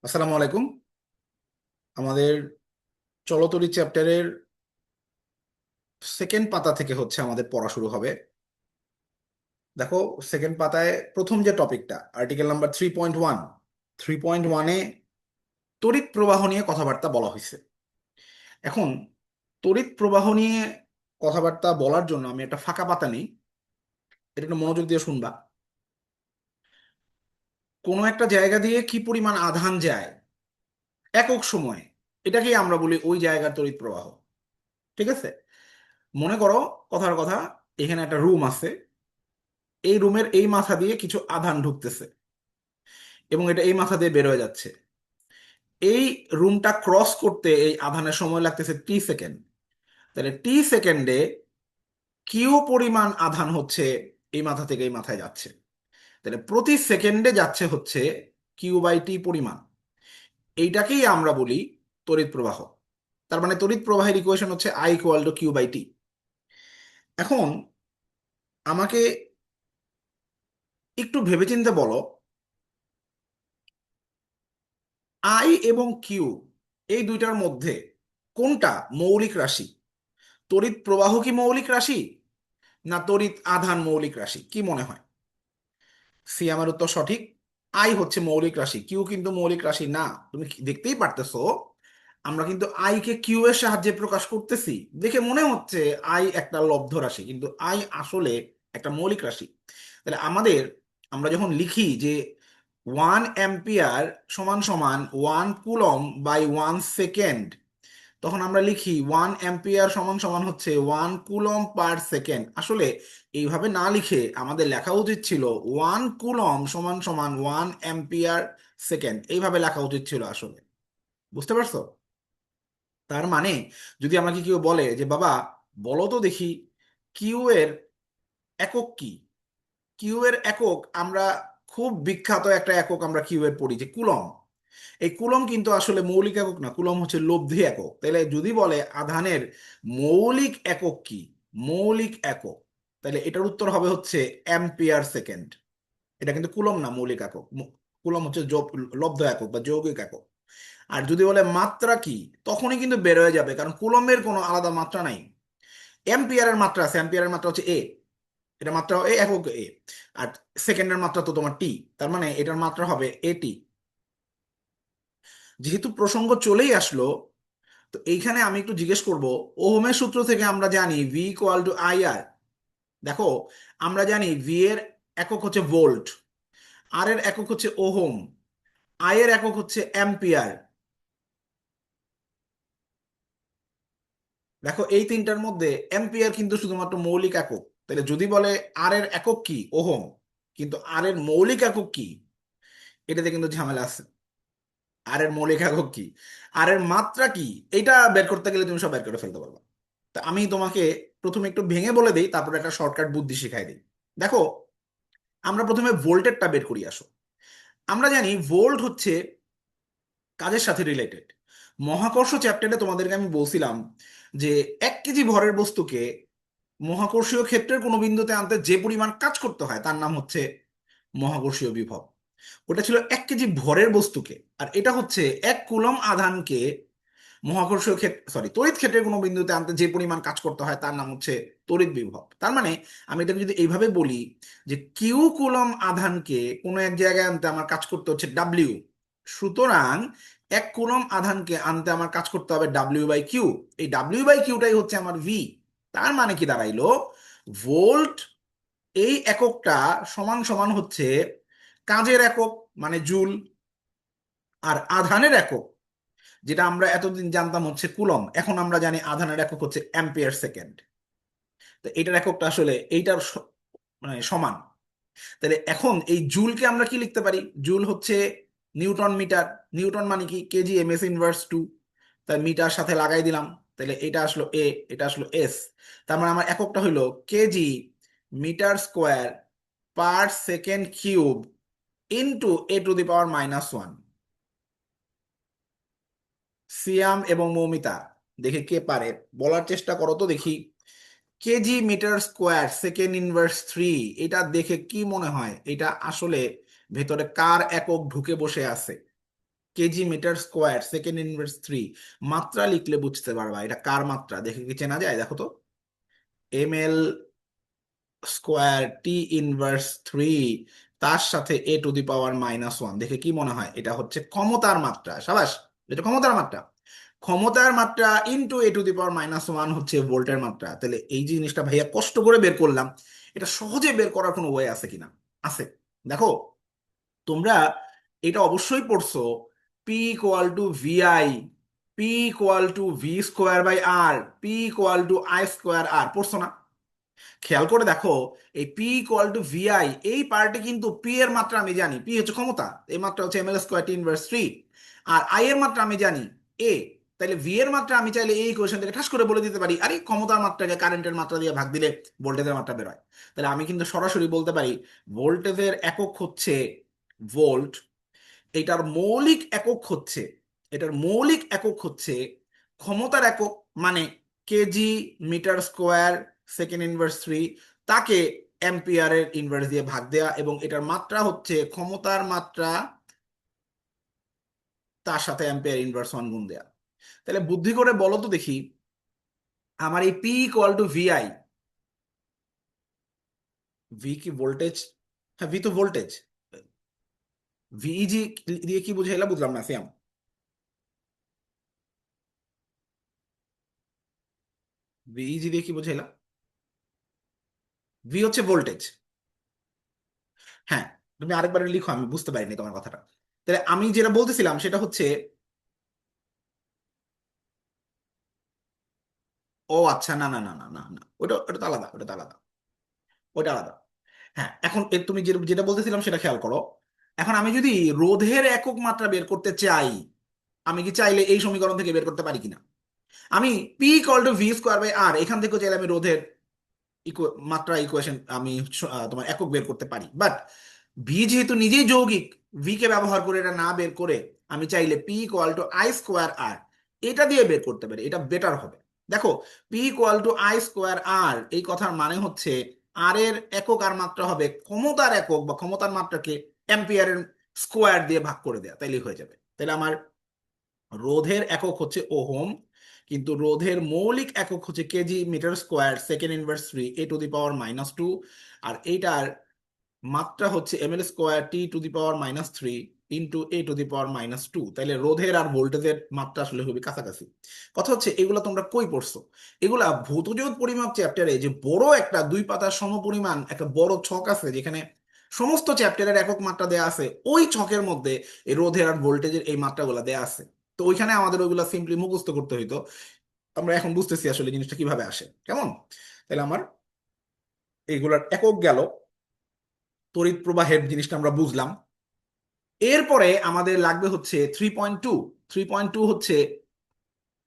আসসালামু আলাইকুম। আমাদের চলতরি চ্যাপ্টারের সেকেন্ড পাতা থেকে আমাদের পড়া শুরু হবে। দেখো, সেকেন্ড পাতায় প্রথম যে টপিকটা আর্টিকেল নাম্বার 3.1, 3.1-এ তড়িৎ প্রবাহ নিয়ে কথাবার্তা বলা হয়েছে। এখন তড়িৎ প্রবাহ নিয়ে কথাবার্তা বলার জন্য আমি একটা ফাঁকা পাতা নিই, এটা একটু মনোযোগ দিয়ে শুনবা। কোনো একটা জায়গা দিয়ে কি পরিমাণ আধান যায় একক সময়ে, এটাকেই আমরা বলি ওই জায়গার তড়িৎ প্রবাহ। ঠিক আছে? মনে করো, কথার কথা, এখানে একটা রুম আছে, এই রুমের এই মাথা দিয়ে কিছু আধান ঢুকতেছে এবং এটা এই মাথা দিয়ে বের হয়ে যাচ্ছে। এই রুমটা ক্রস করতে এই আধানের সময় লাগতেছে টি সেকেন্ড। তাহলে টি সেকেন্ডে কিউ পরিমাণ আধান এই মাথা থেকে এই মাথায় যাচ্ছে। তাহলে প্রতি সেকেন্ডে যাচ্ছে কিউ/টি পরিমাণ। এইটাকেই আমরা বলি তড়িৎ প্রবাহ। তার মানে তড়িৎ প্রবাহের ইকুয়েশন হচ্ছে I = Q/T। এখন আমাকে একটু ভেবেচিন্তে বলো, আই এবং কিউ এই দুইটার মধ্যে কোনটা মৌলিক রাশি? তড়িৎ প্রবাহ কি মৌলিক রাশি, না তড়িৎ আধান মৌলিক রাশি? কি মনে হয়? সি আমার উত্তর সঠিক। আই হচ্ছে মৌলিক রাশি, কিউ কিন্তু মৌলিক রাশি না। তুমি দেখতেই পারতেছো, আমরা কিন্তু আই কে কিউ এর সাহায্যে প্রকাশ করতেছি। দেখে মনে হচ্ছে আই একটা লব্ধ রাশি, কিন্তু আই আসলে একটা মৌলিক রাশি। তাহলে আমরা যখন লিখি যে 1 অ্যাম্পিয়ার সমান সমান 1 কুলম/1 সেকেন্ড, তখন আমরা লিখি 1 অ্যাম্পিয়ার সমান সমান 1 কুলম/সেকেন্ড। আসলে এইভাবে না লিখে আমাদের লেখা উচিত ছিল 1 কুলম সমান সমান 1 অ্যাম্পিয়ার সেকেন্ড, এইভাবে লেখা উচিত ছিল আসলে। বুঝতে পারছো? তার মানে যদি আমাকে কেউ বলে যে বাবা, বলো তো দেখি কিউ এর একক কি। কিউ এর একক আমরা, খুব বিখ্যাত একটা একক আমরা কিউ এর পড়ি যে কুলম। এই কুলম কিন্তু আসলে মৌলিক একক না, কুলম হচ্ছে লব্ধি একক। তাহলে যদি বলে আধানের মৌলিক একক কি, মৌলিক একক, তাহলে এটার উত্তর হবে অ্যাম্পিয়ার সেকেন্ড। এটা কিন্তু কুলম না, মৌলিক একক। কুলম হচ্ছে লব্ধ একক বা যৌগিক একক। আর যদি বলে মাত্রা কি, তখনই কিন্তু বের হয়ে যাবে, কারণ কুলমের কোনো আলাদা মাত্রা নাই। অ্যাম্পিয়ারের মাত্রা আছে, অ্যাম্পিয়ারের মাত্রা হচ্ছে এ, এটা মাত্রা একক এ। আর সেকেন্ডের মাত্রা তো তোমার টি, তার মানে এটার মাত্রা হবে এটি। যেহেতু প্রসঙ্গ চলেই আসলো, তো এইখানে আমি একটু জিজ্ঞেস করব, ওহমের সূত্র থেকে আমরা জানি V = IR। দেখো, আমরা জানি ভি এর একক হচ্ছে ভোল্ট, আর এর একক হচ্ছে ওহম, আই এর একক হচ্ছে অ্যাম্পিয়ার। দেখো, এই তিনটার মধ্যে অ্যাম্পিয়ার কিন্তু শুধুমাত্র মৌলিক একক। তাহলে যদি বলে আর এর একক কি, ওহম, কিন্তু আর এর মৌলিক একক কি, এটাতে কিন্তু ঝামেলা আছে। আর এর মৌলিক একক কি, আর এর মাত্রা কি, এটা বের করতে গেলে তুমি সব বের করে ফেলতে পারবে। তা আমি তোমাকে প্রথমে একটু ভেঙে বলে দিই, তারপর একটা শর্টকাট বুদ্ধি শিখাই দিই। দেখো, আমরা প্রথমে ভোল্টেরটা বের করি আসো। আমরা জানি ভোল্ট হচ্ছে কাজের সাথে রিলেটেড। মহাকর্ষ চ্যাপ্টারে তোমাদেরকে আমি বলছিলাম যে 1 কেজি ভরের বস্তুকে মহাকর্ষীয় ক্ষেত্রের কোনো বিন্দুতে আনতে যে পরিমাণ কাজ করতে হয় তার নাম হচ্ছে মহাকর্ষীয় বিভব। ওটা ছিল 1 কেজি ভরের বস্তুকে। আর এটা হচ্ছে 1 কুলম আধানকে মহাকর্ষীয় ক্ষেত্র, সরি, তড়িৎ ক্ষেত্রের কোনো বিন্দুতে আনতে যে পরিমাণ কাজ করতে হয় তার নাম হচ্ছে তড়িৎ বিভব। তার মানে আমি এটাকে যদি এইভাবে বলি যে কিউ আধানকে কোনো এক জায়গায় আনতে আমার কাজ করতে হচ্ছে ডাব্লিউ, সুতরাং 1 কুলম আধানকে আনতে আমার কাজ করতে হবে W/Q। এই W/Qটাই হচ্ছে আমার ভি। তার মানে কি দাঁড়াইলো, ভোল্ট এই এককটা সমান সমান কাজের একক মানে জুল, আর আধানের একক যেটা আমরা এতদিন জানতাম হচ্ছে কুলম, এখন আমরা জানি আধানের একক হচ্ছে অ্যাম্পিয়ার সেকেন্ড। তো এটার এককটা আসলে এইটার মানে সমান। তাহলে এখন এই জুলকে আমরা কি লিখতে পারি? জুল হচ্ছে নিউটন মিটার। নিউটন মানে কি, kg/m²/2। তাই মিটার সাথে লাগাই দিলাম, তাহলে এটা আসলো এ, এটা আসলো এস। তার মানে আমার এককটা হইলো kg/m²/s³ ইন্টু a⁻⁻1। সিয়াম এবং মৌমিতা, দেখে কে পারে, বলার চেষ্টা করো তো দেখি। kg/m²/s³, এটা দেখে কি মনে হয় এটা আসলে ভেতরে কার একক ঢুকে বসে আছে? Kg metre square second inverse 3। মাত্রা লিখলে বুঝতে পারবা এটা কার মাত্রা, দেখে কি চেনা যায়? দেখো তো, ml স্কোয়ার টি ইনভার্স 3 তার সাথে a⁻⁻1, দেখে কি মনে হয়? এটা হচ্ছে ক্ষমতার মাত্রা। সাবাস, এটা ক্ষমতার মাত্রা। ক্ষমতার মাত্রা ইন্টু a⁻⁻1 হচ্ছে ভোল্টের মাত্রা। তাহলে এই জিনিসটা ভাইয়া কষ্ট করে বের করলাম, এটা সহজে বের করার কোনো ওয়ে আছে কিনা? আছে। দেখো, তোমরা এটা অবশ্যই পড়ছো, P equal to VI, P equal to V square by R, P equal to I square R, পড়ছো না? খেয়াল করে দেখো, এই পি ইকুয়াল টু ভিআই এই পার্টে কিন্তু পি এর মাত্রা আমি জানি, পি হচ্ছে ক্ষমতা, এই মাত্রা হচ্ছে M L square T inverse 3, আর আই এর মাত্রা আমি জানি এ। তাহলে ভি এর মাত্রা আমি চাইলে এই ইকুয়েশন থেকে ঠাস করে বলে দিতে পারি, আরে ক্ষমতার মাত্রাকে কারেন্টের মাত্রা দিয়ে ভাগ দিলে ভোল্টেজের মাত্রা বেরোয়। তাহলে আমি কিন্তু সরাসরি বলতে পারি ভোল্টেজের একক হচ্ছে ভোল্ট, এটার মৌলিক একক হচ্ছে, এটার মৌলিক একক হচ্ছে ক্ষমতার একক, মানে kg metre square second inverse 3, তাকে অ্যাম্পিয়ারের ইনভার্স দিয়ে ভাগ দেয়া, এবং এটার মাত্রা হচ্ছে ক্ষমতার মাত্রা তার সাথে অ্যাম্পিয়ার ইনভার্স 1 গুণ দেয়া। তাহলে বুদ্ধি করে বলো তো দেখি, আমার এই P equal to VI, V কি ভোল্টেজ? হ্যাঁ, ভি তো ভোল্টেজ। ভিইজি দিয়ে কি বুঝাইলা বুঝলাম না শ্যাম। ভিইজি দিয়ে কি বুঝাইলা? ভি হচ্ছে ভোল্টেজ। হ্যাঁ, তুমি আরেকবার লিখো, আমি বুঝতে পারিনি তোমার কথাটা। তাহলে আমি যেটা বলতেছিলাম সেটা হচ্ছে, ও আচ্ছা, না না না না না না, ওটা ওটা তো আলাদা, ওটা তো আলাদা, ওটা আলাদা। হ্যাঁ, এখন তুমি যেটা বলতেছিলাম সেটা খেয়াল করো। এখন আমি যদি রোধের একক মাত্রা বের করতে চাই, আমি কি চাইলে এই সমীকরণ থেকে বের করতে পারি কিনা? আমি P equal to V square by R এখান থেকে চাইলে আমি রোধের মাত্রা ইকুয়েশন আমি তোমার একক বের করতে পারি, বাট ভি যেহেতু নিজেই যৌগিক, ভি কে ব্যবহার করে এটা না বের করে আমি চাইলে P equal to I square R এটা দিয়ে বের করতে পারি, এটা বেটার হবে। দেখো, P equal to I square R এই কথার মানে হচ্ছে আর এর একক আর মাত্রা হবে ক্ষমতার একক বা ক্ষমতার মাত্রাকে অ্যাম্পিয়ারের স্কোয়ার দিয়ে ভাগ করে দেয়া, তাইলেই হয়ে যাবে। তাহলে আমার রোধের একক হচ্ছে ওহম, কিন্তু রোধের মৌলিক একক হচ্ছে kg metre square second inverse 3 a⁻⁻2, আর এইটার মাত্রা হচ্ছে ml square t⁻⁻3 into a⁻⁻2। তাইলে রোধের আর ভোল্টেজের মাত্রা আসলে খুবই কাছাকাছি। কথা হচ্ছে এগুলো তোমরা কই পড়ছো? এগুলা ভৌতজোত পরিমাপ চ্যাপ্টারে, যে বড় একটা 2 পাতার সমপরিমাণ একটা বড় ছক আছে যেখানে সমস্ত চ্যাপ্টারের একক মাত্রা দেয়া আছে, ওই ছকের মধ্যে এই রোধের আর ভোল্টেজের এই মাত্রাগুলো দেয়া আছে। তো ওইখানে আমাদের ওইগুলো সিম্পলি মুখস্থ করতে হইতো। আমরা এখন বুঝতেছি আসলে জিনিসটা কিভাবে আসে, কেমন? তাহলে আমার এইগুলার একক গেল, তড়িৎ প্রবাহের জিনিসটা আমরা বুঝলাম। এরপরে আমাদের লাগবে হচ্ছে 3.2। 3.2 হচ্ছে,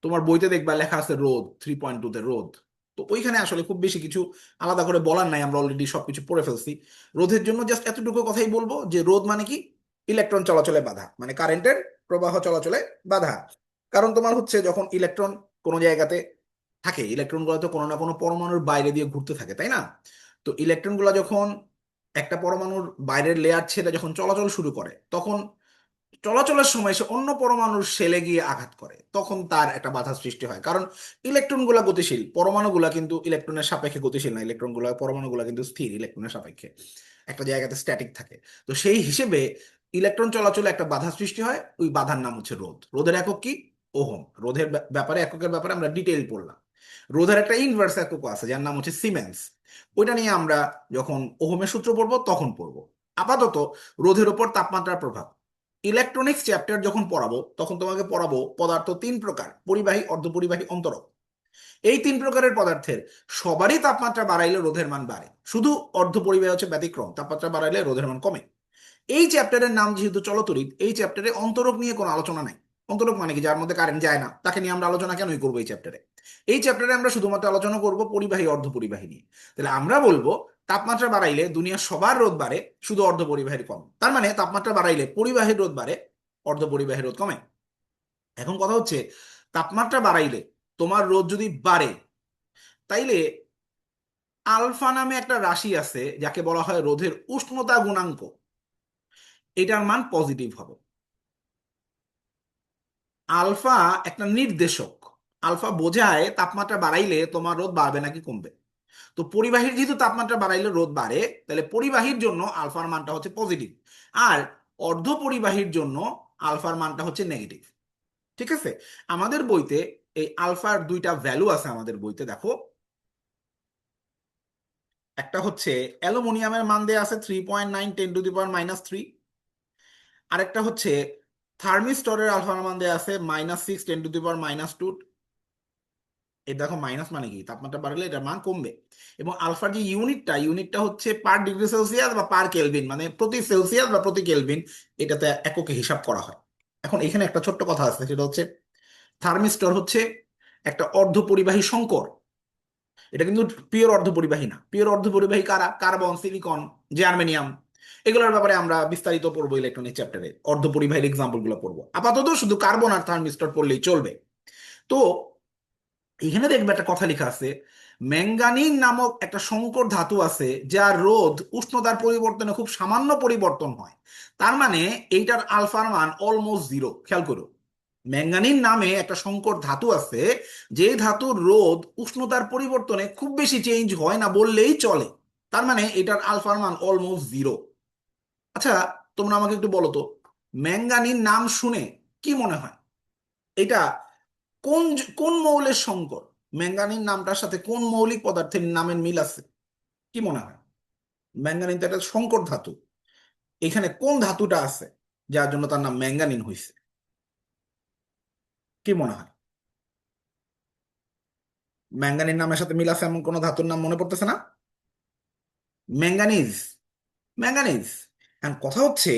তোমার বইতে দেখবা লেখা আছে রোধ, 3.2 তে রোধ। তো ওইখানে আসলে খুব বেশি কিছু আলাদা করে বলার নাই, আমরা অলরেডি সবকিছু পড়ে ফেলছি। রোধের জন্য জাস্ট এতটুকু কথাই বলবো যে রোধ মানে কি? ইলেকট্রন চলাচলে বাধা, মানে কারেন্টের প্রবাহ চলাচলে বাধা। কারণ তোমার হচ্ছে যখন ইলেকট্রন কোনো জায়গাতে থাকে, ইলেকট্রন গুলো তো কোনো না কোনো পরমাণুর বাইরে দিয়ে ঘুরতে থাকে, তাই না? তো ইলেকট্রন গুলা যখন একটা পরমাণুর বাইরের লেয়ার ছেড়ে যখন চলাচল শুরু করে, তখন চলাচলের সময় সে অন্য পরমাণুর শেলে গিয়ে আঘাত করে, তখন তার একটা বাধা সৃষ্টি হয়। কারণ ইলেকট্রন গুলা গতিশীল, পরমাণুগুলা কিন্তু ইলেকট্রনের সাপেক্ষে গতিশীল না, ইলেকট্রন গুলা পরমাণুগুলা কিন্তু স্থির ইলেকট্রনের সাপেক্ষে, একটা জায়গাতে স্ট্যাটিক থাকে। তো সেই হিসেবে ইলেকট্রন চলাচলে একটা বাধা সৃষ্টি হয়, ওই বাধার নাম হচ্ছে রোধ। রোধের একক কি? ওহম। রোধের ব্যাপারে, এককের ব্যাপারে আমরা ডিটেইল পড়লাম। রোধের একটা ইনভার্স একক আছে যার নাম হচ্ছে সিমেন্স, ওইটা নিয়ে আমরা যখন ওহমের সূত্র পড়বো তখন পড়বো। আপাতত রোধের উপর তাপমাত্রার প্রভাব, ইলেকট্রনিক্স চ্যাপ্টার যখন পড়াবো তখন তোমাকে পড়াবো পদার্থ 3 প্রকার: পরিবাহী, অর্ধপরিবাহী, অন্তরক। এই 3 প্রকারের পদার্থের সবারই তাপমাত্রা বাড়াইলে রোধের মান বাড়ে, শুধু অর্ধপরিবাহী হচ্ছে ব্যতিক্রম, তাপমাত্রা বাড়াইলে রোধের মান কমে। এই চ্যাপ্টারের নাম যেহেতু চলতরিৎ, এই চ্যাপ্টারে অন্তরক নিয়ে কোনো আলোচনা নাই। অন্তরক মানে কি? যার মধ্যে কারেন্ট যায় না, তাকে নিয়ে আমরা আলোচনা কেনই করবো এই চ্যাপ্টারে? এই চ্যাপ্টারে আমরা শুধুমাত্র আলোচনা করব পরিবাহী, অর্ধপরিবাহী নিয়ে। তাহলে আমরা বলবো তাপমাত্রা বাড়াইলে দুনিয়ার সবার রোধ বাড়ে, শুধু অর্ধপরিবাহীর কম। তার মানে তাপমাত্রা বাড়াইলে পরিবাহীর রোধ বাড়ে, অর্ধপরিবাহীর রোধ কমে। এখন কথা হচ্ছে, তাপমাত্রা বাড়াইলে তোমার রোধ যদি বাড়ে, তাইলে আলফা নামে একটা রাশি আছে যাকে বলা হয় রোধের উষ্ণতা গুণাঙ্ক, এটার মান পজিটিভ হবে। আলফা একটা নির্দেশক। আলফা বোঝায় তাপমাত্রা বাড়াইলে তোমার রোদ বাড়বে নাকি কমবে। তো পরিবাহীর যেহেতু তাপমাত্রা বাড়াইলে রোদ বাড়ে, তাহলে পরিবাহীর জন্য আলফার মানটা হচ্ছে পজিটিভ, আর অর্ধ পরিবাহীর জন্য আলফার মানটা হচ্ছে নেগেটিভ। ঠিক আছে, আমাদের বইতে এই আলফার দুইটা ভ্যালু আছে আমাদের বইতে, দেখো। একটা হচ্ছে অ্যালুমিনিয়ামের মান দেয়া আছে 3.9 10⁻³ আরেকটা হচ্ছে থার্মিস্টরের আলফার মান দেয়া আছে -6 10⁻²। এই দেখো মাইনাস মানে কি, তাপমাত্রা বাড়লে এটার মান কমবে। এবং আলফার যে ইউনিটটা হচ্ছে পার ডিগ্রি সেলসিয়াস বা পার কেলভিন, মানে প্রতি সেলসিয়াস বা প্রতি কেলভিন, এটাতে এককে হিসাব করা হয়। এখন এখানে একটা ছোট্ট কথা আছে, সেটা হচ্ছে থার্মিস্টর হচ্ছে একটা অর্ধপরিবাহী সংকর। এটা কিন্তু পিওর অর্ধপরিবাহী না। পিওর অর্ধপরিবাহী কারা? Carbon, silicon, germanium. এগুলোর ব্যাপারে আমরা বিস্তারিত পড়বো ইলেকট্রনিক চ্যাপ্টারে, অর্ধপরিবাহীর এক্সাম্পল গুলো পড়বো। আপাতত শুধু কার্বন আর থার্মিস্টর পড়লেই চলবে। তো এখানে দেখবে একটা কথা লেখা আছে, ম্যাঙ্গানিন নামক একটা সংকর ধাতু আছে যার রোধ উষ্ণতার পরিবর্তনে খুব সামান্য পরিবর্তন হয়। তার মানে এইটার আলফার মান অলমোস্ট জিরো। খেয়াল করো, ম্যাঙ্গানিন নামে একটা সংকর ধাতু আছে, যে ধাতুর রোধ উষ্ণতার পরিবর্তনে খুব বেশি চেঞ্জ হয় না বললেই চলে। তার মানে এটার আলফার মান অলমোস্ট জিরো। আচ্ছা, তোমরা আমাকে একটু বলো তো, ম্যাঙ্গানিন নাম শুনে কি মনে হয়? এটা কোন কোন মৌলের সংকর? ম্যাঙ্গানিন নামটার সাথে কোন মৌলিক পদার্থের নামের মিল আছে? কি মনে হয়? ম্যাঙ্গানিন তো একটা সংকর ধাতু, এখানে কোন ধাতুটা আছে যার জন্য তার নাম ম্যাঙ্গানিন হয়েছে? কি মনে হয়? ম্যাঙ্গানিন নামের সাথে মিল আছে এমন কোন ধাতুর নাম মনে পড়তেছে না? ম্যাঙ্গানিজ। ম্যাঙ্গানিজ। এখন কথা হচ্ছে,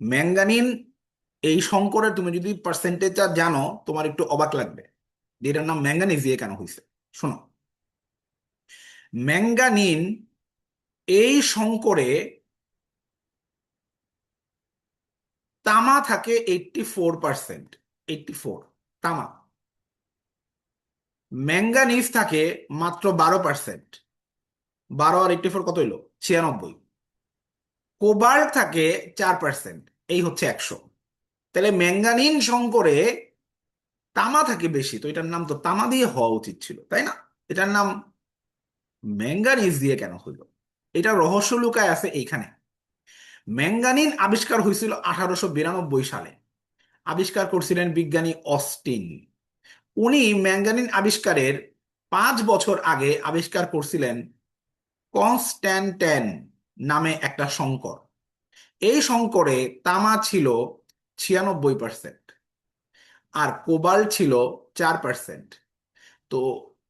ম্যাঙ্গানিন এই সংকরের তুমি যদি পার্সেন্টেজটা জানো, তোমার একটু অবাক লাগবে যে এটার নাম ম্যাঙ্গানিজ দিয়ে কেন হয়েছে। শোনো, ম্যাঙ্গানিন এই সংকরে তামা থাকে 84%। 84 তামা। ম্যাঙ্গানিজ থাকে মাত্র 12%। 12 আর 84 কত হইলো? 96। কোবাল্ট থাকে 4%। এই হচ্ছে 100। তাহলে ম্যাঙ্গানিন সংকরে তামা থাকে বেশি, তো এটার নাম তো তামা দিয়ে হওয়া উচিত ছিল, তাই না? এটার নাম ম্যাঙ্গানিজ দিয়ে কেন হইলো? এটা রহস্য লুকায় আছে এইখানে। ম্যাঙ্গানিন আবিষ্কার হয়েছিল 1892 সালে। আবিষ্কার করছিলেন বিজ্ঞানী অস্টিন। উনি ম্যাঙ্গানিন আবিষ্কারের 5 বছর আগে আবিষ্কার করছিলেন কনস্ট্যান্টাইন নামে একটা সংকর। এই সংকরে তামা ছিল 96% আর কোবাল্ট ছিল 4%। তো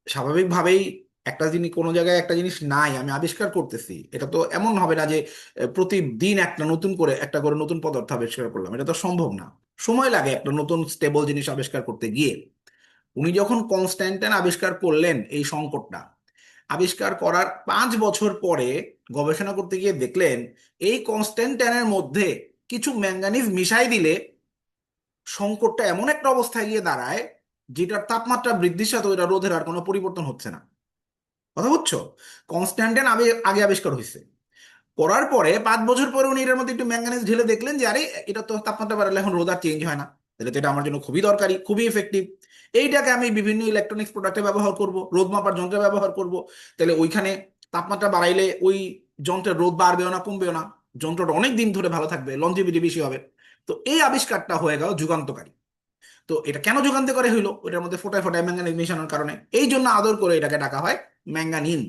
স্বাভাবিকভাবেই একটা জিনিস, কোনো জায়গায় একটা জিনিস নাই, আমি আবিষ্কার করতেছি, এটা তো এমন হবে না যে প্রতিদিন একটা নতুন করে একটা করে নতুন পদার্থ আবিষ্কার করলাম, এটা তো সম্ভব না। সময় লাগে একটা নতুন স্টেবল জিনিস আবিষ্কার করতে গিয়ে। উনি যখন কনস্ট্যান্টাইন আবিষ্কার করলেন এই সংকটটা, আবিষ্কার করার 5 বছর পরে গবেষণা করতে গিয়ে দেখলেন এই কনস্ট্যান্টাইনের মধ্যে কিছু ম্যাঙ্গানিজ মিশাই দিলে সংকটটা এমন একটা অবস্থায় গিয়ে দাঁড়ায় যেটার তাপমাত্রা বৃদ্ধির সাথে ওইটা রোধের আর কোনো পরিবর্তন হচ্ছে না। কথা বুঝছো? কনস্ট্যান্টাইন আগে আগে আবিষ্কার হয়েছে, করার পরে 5 বছর পরে উনি এর মধ্যে একটু ম্যাঙ্গানিজ ঢেলে দেখলেন যে আরে এটা তো তাপমাত্রা বাড়ালে এখন রোদ আর চেঞ্জ হয় না, তাহলে তো এটা আমার জন্য খুবই দরকারি, খুবই ইফেক্টিভ। এইটাকে আমি বিভিন্ন ইলেকট্রনিক্স প্রোডাক্টে ব্যবহার করব, রোদ মাপার যন্ত্রে ব্যবহার করব। তাহলে ওইখানে তাপমাত্রা বাড়াইলে ওই যন্ত্রের রোদ বাড়বেও না কমবেও না, যন্ত্রটা অনেক দিন ধরে ভালো থাকবে, লঞ্জিভিটি বেশি হবে। তো এই আবিষ্কারটা হয়ে গেল যুগান্তকারী। তো এটা কেন যুগান্তকারী হইলো? ওটার মধ্যে ফোটায় ফোটায় ম্যাঙ্গানিজ মেশানোর কারণে। এই জন্য আদর করে এটাকে ডাকা হয় ম্যাঙ্গানিন।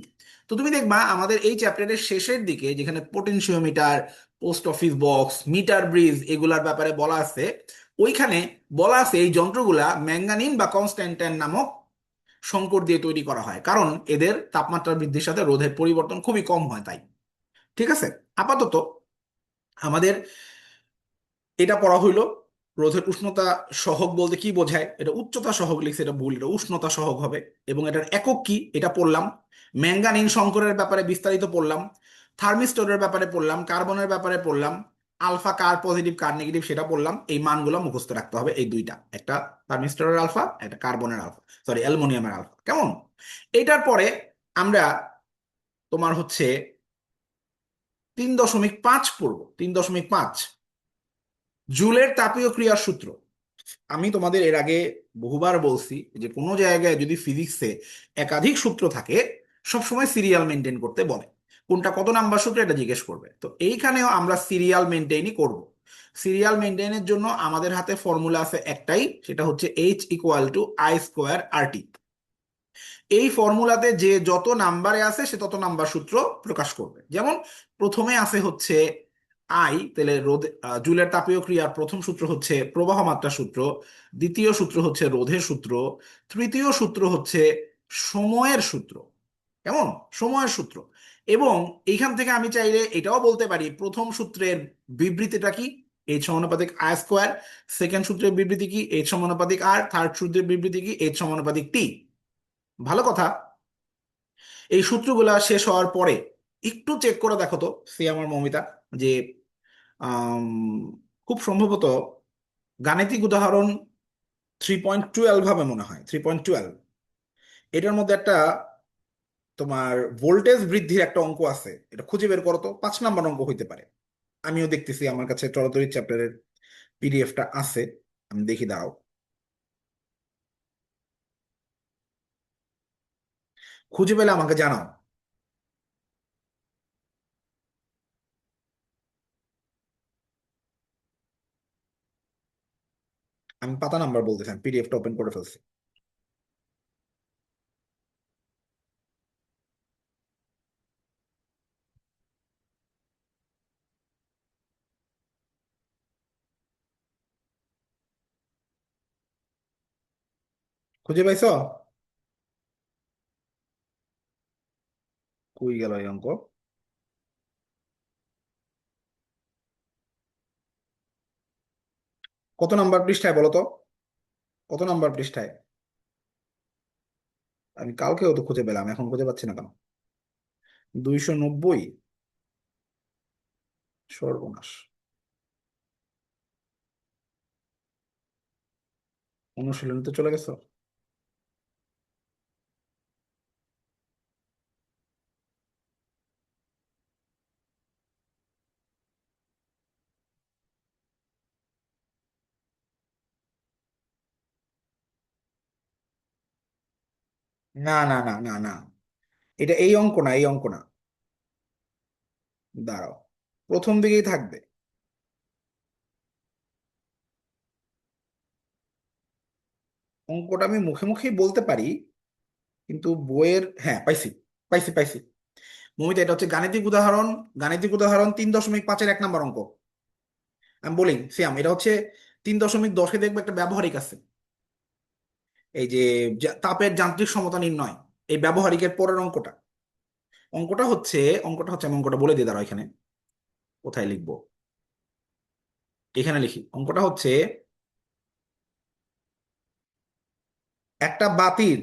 তো তুমি দেখবা আমাদের এই চ্যাপ্টারের শেষের দিকে যেখানে potentiometer, post office box, metre bridge এগুলার ব্যাপারে বলা আছে, ওইখানে বলা আছে এই যন্ত্রগুলা ম্যাঙ্গানিন বা কনস্ট্যান্টাইন নামক সংকর দিয়ে তৈরি করা হয়, কারণ এদের তাপমাত্রা বৃদ্ধির সাথে রোধের পরিবর্তন খুবই কম হয় তাই। ঠিক আছে, আপাতত আমাদের এটা পড়া হইলো। রোধের উষ্ণতা সহগ বলতে কি বোঝায়? এটা উচ্চতা সহগ লিখছে, এটা ভুল, এটা উষ্ণতা সহগ হবে। এবং এটার একক কি এটা পড়লাম। ম্যাঙ্গানিন সংকরের ব্যাপারে বিস্তারিত পড়লাম। থার্মিস্টরের ব্যাপারে পড়লাম, কার্বনের ব্যাপারে পড়লাম। আলফা কার পজিটিভ কার নেগেটিভ সেটা পড়লাম। এই মানগুলো মুখস্থ রাখতে হবে, এই দুইটা, একটা থার্মিস্টরের আলফা, একটা কার্বনের আলফা, সরি অ্যালুমিনিয়ামের আলফা। কেমন? এটার পরে আমরা তোমার হচ্ছে 3.5 পড়বো। 3.5 জুলের তাপীয় ক্রিয়ার সূত্র। আমি তোমাদের এর আগে বহুবার বলছি যে কোনো জায়গায় যদি ফিজিক্সে একাধিক সূত্র থাকে সবসময় সিরিয়াল মেনটেন করতে বলে, কোনটা কত নাম্বার সূত্র এটা জিজ্ঞেস করবে। তো এইখানেও আমরা সিরিয়াল মেনটেনই করব। সিরিয়াল মেনটেনের জন্য আমাদের হাতে ফর্মুলা আছে একটাই, সেটা হচ্ছে H=I²RT। এই ফর্মুলাতে যে যত নাম্বারে আছে সে তত নাম্বার সূত্র প্রকাশ করবে। যেমন প্রথমে আছে হচ্ছে আই, তাহলে রোধ জুলের তাপীয় ক্রিয়ার প্রথম সূত্র হচ্ছে প্রবাহ মাত্রা সূত্র, দ্বিতীয় সূত্র হচ্ছে রোধের সূত্র, তৃতীয় সূত্র হচ্ছে সময়ের সূত্র। কেমন? সময়ের সূত্র। এবং এইখান থেকে আমি চাইলে এটাও বলতে পারি প্রথম সূত্রের বিবৃতিটা কি, H=I²। সেকেন্ড সূত্রের বিবৃতি কি, H=R। থার্ড সূত্রের বিবৃতি কি, H=T। ভালো কথা। এই সূত্রগুলা শেষ হওয়ার পরে একটু চেক করে দেখো তো সে আমার মমিতা, যে আম, খুব সম্ভবত গাণিতিক উদাহরণ 3.12 হবে মনে হয়, 3.12। এটার মধ্যে একটা তোমার ভোল্টেজ বৃদ্ধির একটা অঙ্ক আছে, এটা খুঁজে বের করো তো, 5 নাম্বার অঙ্ক হইতে পারে। আমিও দেখতেছি আমার কাছে চলতরি চ্যাপ্টারের পিডিএফটা আছে, আমি দেখি, দাও। খুঁজে পেলে আমাকে জানাও। আমি পাতা নাম্বার বলতেছি, পিডিএফটা ওপেন করে ফেলছি। খুঁজে পাইছো? কই গেল এই অঙ্ক? কত নাম্বার পৃষ্ঠায় বলো তো? কত নাম্বার পৃষ্ঠায়? আমি কালকেও তো খুঁজে পেলাম, এখন খুঁজে পাচ্ছি না কেন? 290? সর্বনাশ। অনুশীলনীতে চলে গেছো? না না না না না, এটা এই অঙ্ক না, এই অঙ্ক না। দাঁড়াও, প্রথম দিকেই থাকবে। অঙ্কটা আমি মুখে মুখেই বলতে পারি, কিন্তু বইয়ের, হ্যাঁ পাইছি, পাইছি পাইছি। মমিতা, এটা হচ্ছে গাণিতিক উদাহরণ, গাণিতিক উদাহরণ 3.5-এর 1 নাম্বার অঙ্ক। আমি বলি সিয়াম, এটা হচ্ছে 3.10-এ দেখবে একটা ব্যবহারিক আছে, এই যে তাপের যান্ত্রিক সমতা নির্ণয়, এই ব্যবহারিকের পরের অঙ্কটা। অঙ্কটা হচ্ছে, আমি অঙ্কটা বলে দিই, দাঁড়াও এখানে কোথায় লিখবো, এখানে লিখি। অঙ্কটা হচ্ছে একটা বাতির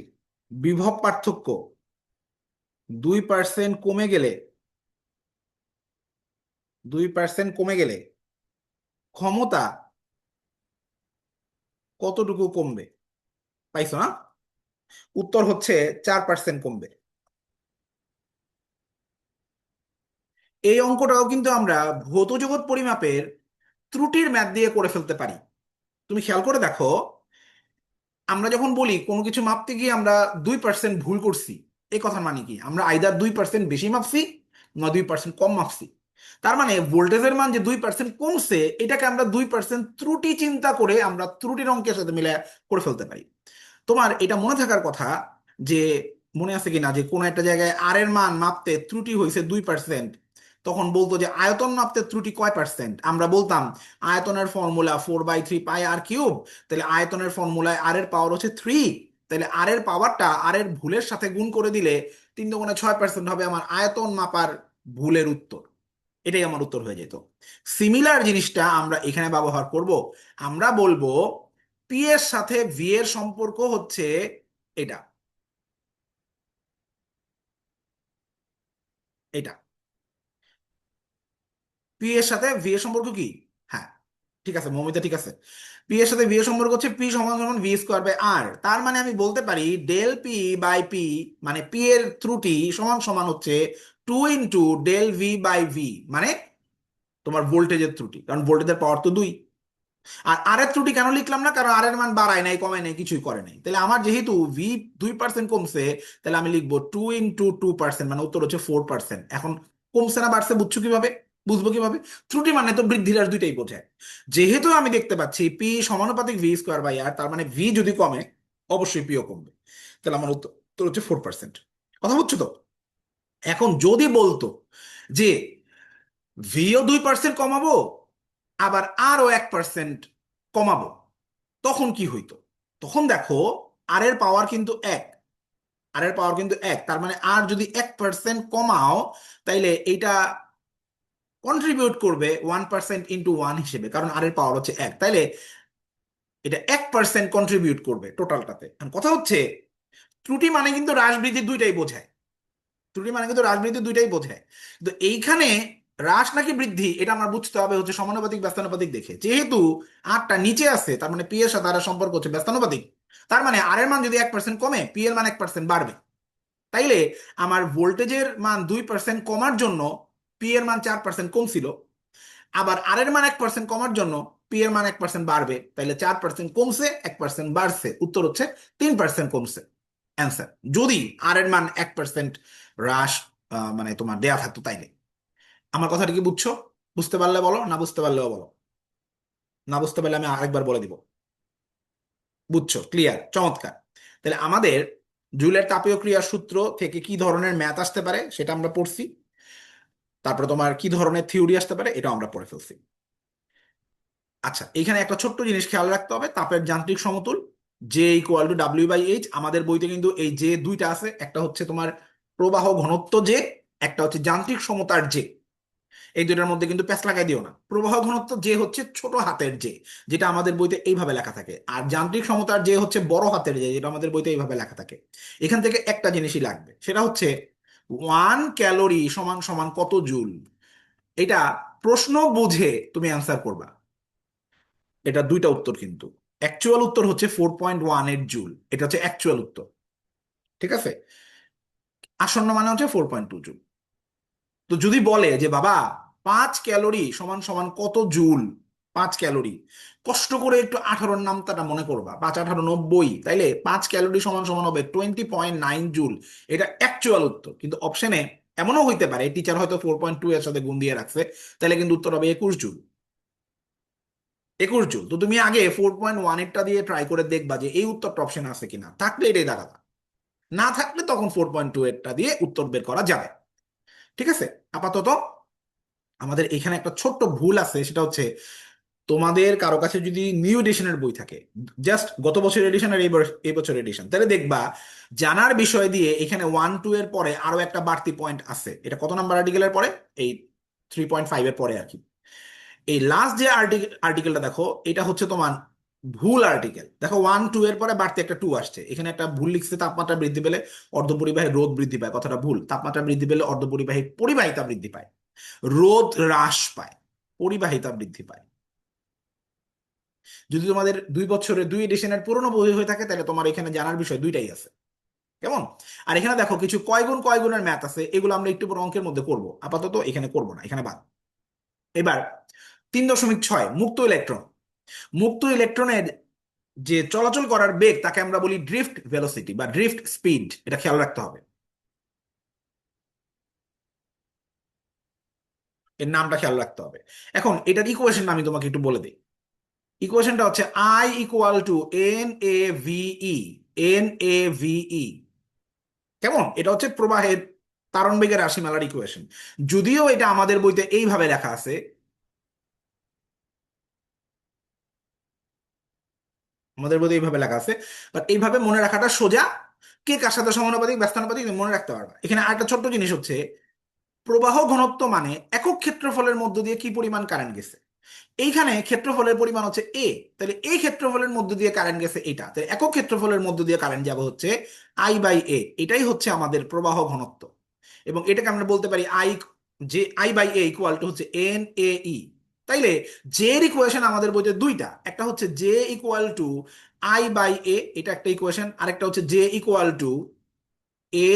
বিভব পার্থক্য 2% কমে গেলে, 2% কমে গেলে ক্ষমতা কতটুকু কমবে? পাইছো না? উত্তর হচ্ছে 4% কমবে। এই অঙ্কটাও কিন্তু আমরা ভৌত জগৎ পরিমাপের ত্রুটির ম্যাথ দিয়ে করে ফেলতে পারি। তুমি খেয়াল করে দেখো, আমরা যখন বলি কোনো কিছু মাপতে গিয়ে আমরা 2% ভুল করছি, এই কথার মানে কি, আমরা আইদার 2% বেশি মাপছি না 2% কম মাপছি। তার মানে ভোল্টেজের মান যে 2% কমছে, এটাকে আমরা 2% ত্রুটি চিন্তা করে আমরা ত্রুটির অঙ্কের সাথে মিলে করে ফেলতে পারি। তোমার এটা মনে থাকার কথা যে, মনে আছে কিনা যে কোন একটা জায়গায় আর এর মান মাপতে ত্রুটি হয়েছে 2%, তখন বলতো যে আয়তন মাপতে ত্রুটি কয় পার্সেন্ট, আমরা বলতাম আয়তনের ফর্মুলা 4/3πr³। তাহলে আয়তনের ফর্মুলায় আর এর পাওয়ার হচ্ছে 3, তাহলে আর এর পাওয়ারটা আর এর ভুলের সাথে গুণ করে দিলে 3×6 6% হবে আমার আয়তন মাপার ভুলের উত্তর। এটাই আমার উত্তর হয়ে যেত। সিমিলার জিনিসটা আমরা এখানে ব্যবহার করব। আমরা বলবো পি এর সাথে ভি এর সম্পর্ক হচ্ছে এটা, এটা। পি এর সাথে ভি এর সম্পর্ক কি? হ্যাঁ, ঠিক আছে মৌমিতা, ঠিক আছে। পি এর সাথে ভি এর সম্পর্ক হচ্ছে পি সমান সমান V²/R। তার মানে আমি বলতে পারি ডেল পি বাই পি, মানে পি এর ত্রুটি সমান সমান হচ্ছে 2 × del V/V, মানে তোমার ভোল্টেজের ত্রুটি, কারণ ভোল্টেজের পাওয়ার তো 2। আর আর এর ত্রুটি কেন লিখলাম না, কারণ আর এর মান বাড়ায় নাই কমায় নাই কিছুই করে নাই। তাহলে আমার যেহেতু ভি 2% কমছে, তাহলে আমি লিখবো 2 × 2%, মানে উত্তর হচ্ছে 4%। এখন কমছে না বাড়ছে বুঝছো কিভাবে, বুঝবো কিভাবে? ত্রুটি মানে তো বৃদ্ধি হ্রাস দুইটাই বোঝায়। যেহেতু আমি দেখতে পাচ্ছি পি সমানুপাতিক ভি স্কোয়ার বাই আর, তার মানে ভি যদি কমে অবশ্যই পিও কমবে, তাহলে আমার উত্তর উত্তর হচ্ছে 4%। কথা বুঝছো তো? এখন যদি বলতো যে ভিও 2% কমাবো, আবার আরো 1% কমাবো, তখন কি হইতো? তখন দেখো আর এর পাওয়ার কিন্তু এক, আর এর পাওয়ার কিন্তু এক, তার মানে আর যদি 1% কমাও, তাইলে এইটা কন্ট্রিবিউট করবে 1% × 1 হিসেবে, কারণ আর এর পাওয়ার হচ্ছে এক, তাইলে এটা 1% কন্ট্রিবিউট করবে টোটালটাতে। এখন কথা হচ্ছে ত্রুটি মানে কিন্তু হ্রাস বৃদ্ধি দুইটাই বোঝায়, ত্রুটি মানে কিন্তু হ্রাস বৃদ্ধি দুইটাই বোঝায়। কিন্তু এইখানে হ্রাস নাকি বৃদ্ধি এটা আমার বুঝতে হবে হচ্ছে সমানুপাতিক ব্যস্তানুপাতিক দেখে। যেহেতু আরটা নিচে আছে, তার মানে পি এর সাথে আর এর সম্পর্ক হচ্ছে ব্যস্তানুপাতিক, তার মানে আর এর মান যদি 1% কমে পি এর মান 1% বাড়বে। তাইলে আমার ভোল্টেজের মান 2% কমার জন্য পি এর মান 4% কমছিল, আবার আর এর মান 1% কমার জন্য পি এর মান 1% বাড়বে। তাইলে 4% কমছে, 1% বাড়ছে, উত্তর হচ্ছে 3% কমছে। অ্যান্সার, যদি আর এর মান 1% হ্রাস মানে তোমার দেয়া থাকতো তাইলে। আমার কথাটা কি বুঝছো? বুঝতে পারলে বলো, না বুঝতে পারলেও বলো, না বুঝতে পারলে আমি আরেকবার বলে দিব। বুঝছো? ক্লিয়ার? চমৎকার। তাহলে আমাদের জুলের তাপীয় ক্রিয়ার সূত্র থেকে কি ধরনের ম্যাথ আসতে পারে সেটা আমরা পড়ছি, তারপরে তোমার কি ধরনের থিওরি আসতে পারে এটা আমরা পড়ে ফেলছি। আচ্ছা, এখানে একটা ছোট্ট জিনিস খেয়াল রাখতে হবে, তাপের যান্ত্রিক সমতুল J = W/H। আমাদের বইতে কিন্তু এই যে দুইটা আছে, একটা হচ্ছে তোমার প্রবাহ ঘনত্ব জে, একটা হচ্ছে যান্ত্রিক সমতার জে। এই দুইটার মধ্যে কিন্তু প্যাচ লাগাই দিও না। প্রবাহ ঘনত্ব জে হচ্ছে ছোট হাতের জে, যেটা আমাদের বইতে এইভাবে লেখা থাকে, আর যান্ত্রিক সমতার জে হচ্ছে বড় হাতের জে, যেটা আমাদের বইতে এইভাবে লেখা থাকে। এখান থেকে একটা জিনিসই লাগবে, সেটা হচ্ছে 1 ক্যালোরি সমান সমান কত জুল। এটা প্রশ্ন বুঝে তুমি অ্যান্সার করবা। এটা দুইটা উত্তর কিন্তু, অ্যাকচুয়াল উত্তর হচ্ছে 4.18 জুল, এটা হচ্ছে অ্যাকচুয়াল উত্তর। ঠিক আছে? আসন্ন মানে হচ্ছে 4.2 জুল। তো যদি বলে যে বাবা 5 ক্যালোরি সমান সমান কত জুল, 5 ক্যালোরি, কষ্ট করে একটু 18-র নামতাটা মনে করবা, 5 × 18 = 90, তাইলে 5 ক্যালোরি সমান সমান হবে 20.9 জুল। এটা অ্যাকচুয়াল উত্তর, কিন্তু অপশনে এমনও হইতে পারে টিচার হয়তো 4.2 এর সাথে গুণ দিয়ে রাখছে, তাহলে কিন্তু উত্তর হবে 21 জুল। 21 জুল। তো তুমি আগে 4.1 দিয়ে ট্রাই করে দেখবা যে এই উত্তরটা অপশন আছে কিনা, থাকলে এটাই দাঁড়াবা, না থাকলে তখন 4.2 দিয়ে উত্তর বের করা যাবে। ঠিক আছে? আপাতত আমাদের এখানে একটা ছোট্ট ভুল আছে, সেটা হচ্ছে তোমাদের কারো কাছে যদি নিউ এডিশনের বই থাকে, জাস্ট গত বছর এডিশন আর এই বছর এডিশন, তাহলে দেখবা জানার বিষয় দিয়ে এখানে 1-2 এর পরে আরো একটা বাড়তি পয়েন্ট আছে। এটা কত নাম্বার আর্টিকেলের পরে? এই 3.5 এর পরে আর কি। এই লাস্ট যে আর্টিকেলটা দেখো, এটা হচ্ছে তোমার ভুল আর্টিকেল। দেখো 1-2 এর পরে বাড়তি একটা 2 আসছে, এখানে একটা ভুল লিখছে, তাপমাত্রা বৃদ্ধি পেলে অর্ধপরিবাহী রোধ বৃদ্ধি পায়, কথাটা ভুল। তাপমাত্রা বৃদ্ধি পেলে অর্ধপরিবাহী পরিবাহিতা বৃদ্ধি পায়, রোধ হ্রাস পায়, পরিবাহিতা বৃদ্ধি পায়। যদি তোমাদের 2 বছরের 2 এডিশনের পুরনো বই হয়ে থাকে, তাহলে তোমার এখানে জানার বিষয় দুইটাই আছে। কেমন? আর এখানে দেখো কিছু কয় গুণের ম্যাথ আছে, এগুলো আমরা একটু পর অঙ্কের মধ্যে করব, আপাতত এখানে করব না, এখানে বাদ। এবার 3.6 মুক্ত ইলেকট্রন। মুক্ত ইলেকট্রনের যে চলাচল করার বেগ তাকে আমরা বলি ড্রিফট ভেলোসিটি বা ড্রিফট স্পিড, এটা খেয়াল রাখতে হবে। এর নামটা খেয়াল রাখতে হবে। এখন এটার ইকুয়েশন আমি তোমাকে একটু বলে দিই। ইকুয়েশনটা হচ্ছে I = NaVe। NaVe কেমন? এটা হচ্ছে প্রবাহের তারণ বেগের রাশিমালার ইকুয়েশন। যদিও এটা আমাদের বইতে এইভাবে লেখা আছে, আমাদের বইতে এইভাবে লেখা আছে, বাট এইভাবে মনে রাখাটা সোজা। কে কার সাথে সমানুপাতিক ব্যস্তানুপাতিক তুমি মনে রাখতে পারবা। এখানে আরেকটা ছোট্ট জিনিস হচ্ছে প্রবাহ ঘনত্ব মানে একক ক্ষেত্রফলের মধ্য দিয়ে কি পরিমাণ কারেন্ট গেছে। এইখানে ক্ষেত্রফলের পরিমাণ হচ্ছে এ, তাহলে এই ক্ষেত্রফলের মধ্য দিয়ে কারেন্ট গেছে এটা, তাহলে একক ক্ষেত্রফলের মধ্য দিয়ে কারেন্ট যাবে হচ্ছে I/A। এটাই হচ্ছে আমাদের প্রবাহ ঘনত্ব, এবং এটাকে আমরা বলতে পারি I/A হচ্ছে NaE। তাইলে জে এর ইকুয়েশন আমাদের বইতে দুইটা, একটা হচ্ছে J = I/A, এটা একটা ইকুয়েশন, আরেকটা হচ্ছে J =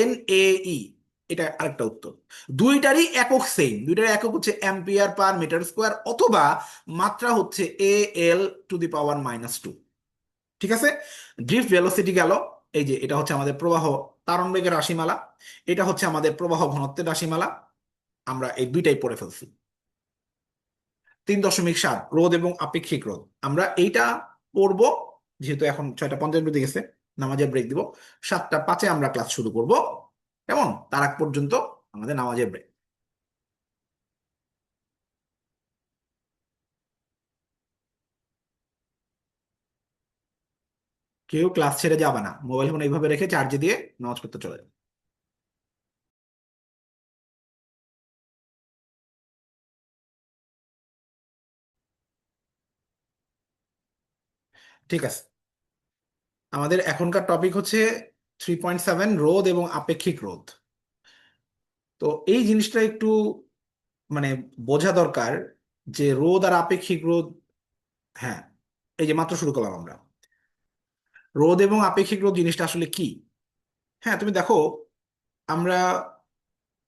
NaE। এটা আরেকটা উত্তর। দুইটারই একক সেম, দুইটার একক হচ্ছে অ্যাম্পিয়ার পার মিটার স্কোয়ার, অথবা মাত্রা হচ্ছে AL⁻²। ঠিক আছে, ড্রিফট ভেলোসিটি গেল। এই যে এটা হচ্ছে আমাদের প্রবাহ ত্বরণ বেগের রাশিমালা, এটা হচ্ছে আমাদের প্রবাহ ঘনত্বের রাশিমালা। আমরা এই দুইটাই পড়ে ফেলছি। 3.7 রোধ এবং আপেক্ষিক রোধ, আমরা এইটা পড়বো। যেহেতু এখন 6:50 বেজে গেছে, নামাজের ব্রেক দিব। 7:05 আমরা ক্লাস শুরু করব। কেমন? তার আগ পর্যন্ত আমাদের নামাজের ব্রেক। কেউ ক্লাস ছেড়ে যাবে না, মোবাইল ফোন এইভাবে রেখে চার্জে দিয়ে নামাজ পড়তে চলে যাবে। ঠিক আছে, আমাদের এখনকার টপিক হচ্ছে 3.7 রোধ এবং আপেক্ষিক রোধ। তো এই জিনিসটা একটু মানে বোঝা দরকার, যে রোধ আর আপেক্ষিক রোধ। হ্যাঁ, এই যে মাত্র শুরু করলাম আমরা। রোধ এবং আপেক্ষিক রোধ জিনিসটা আসলে কি? হ্যাঁ, তুমি দেখো, আমরা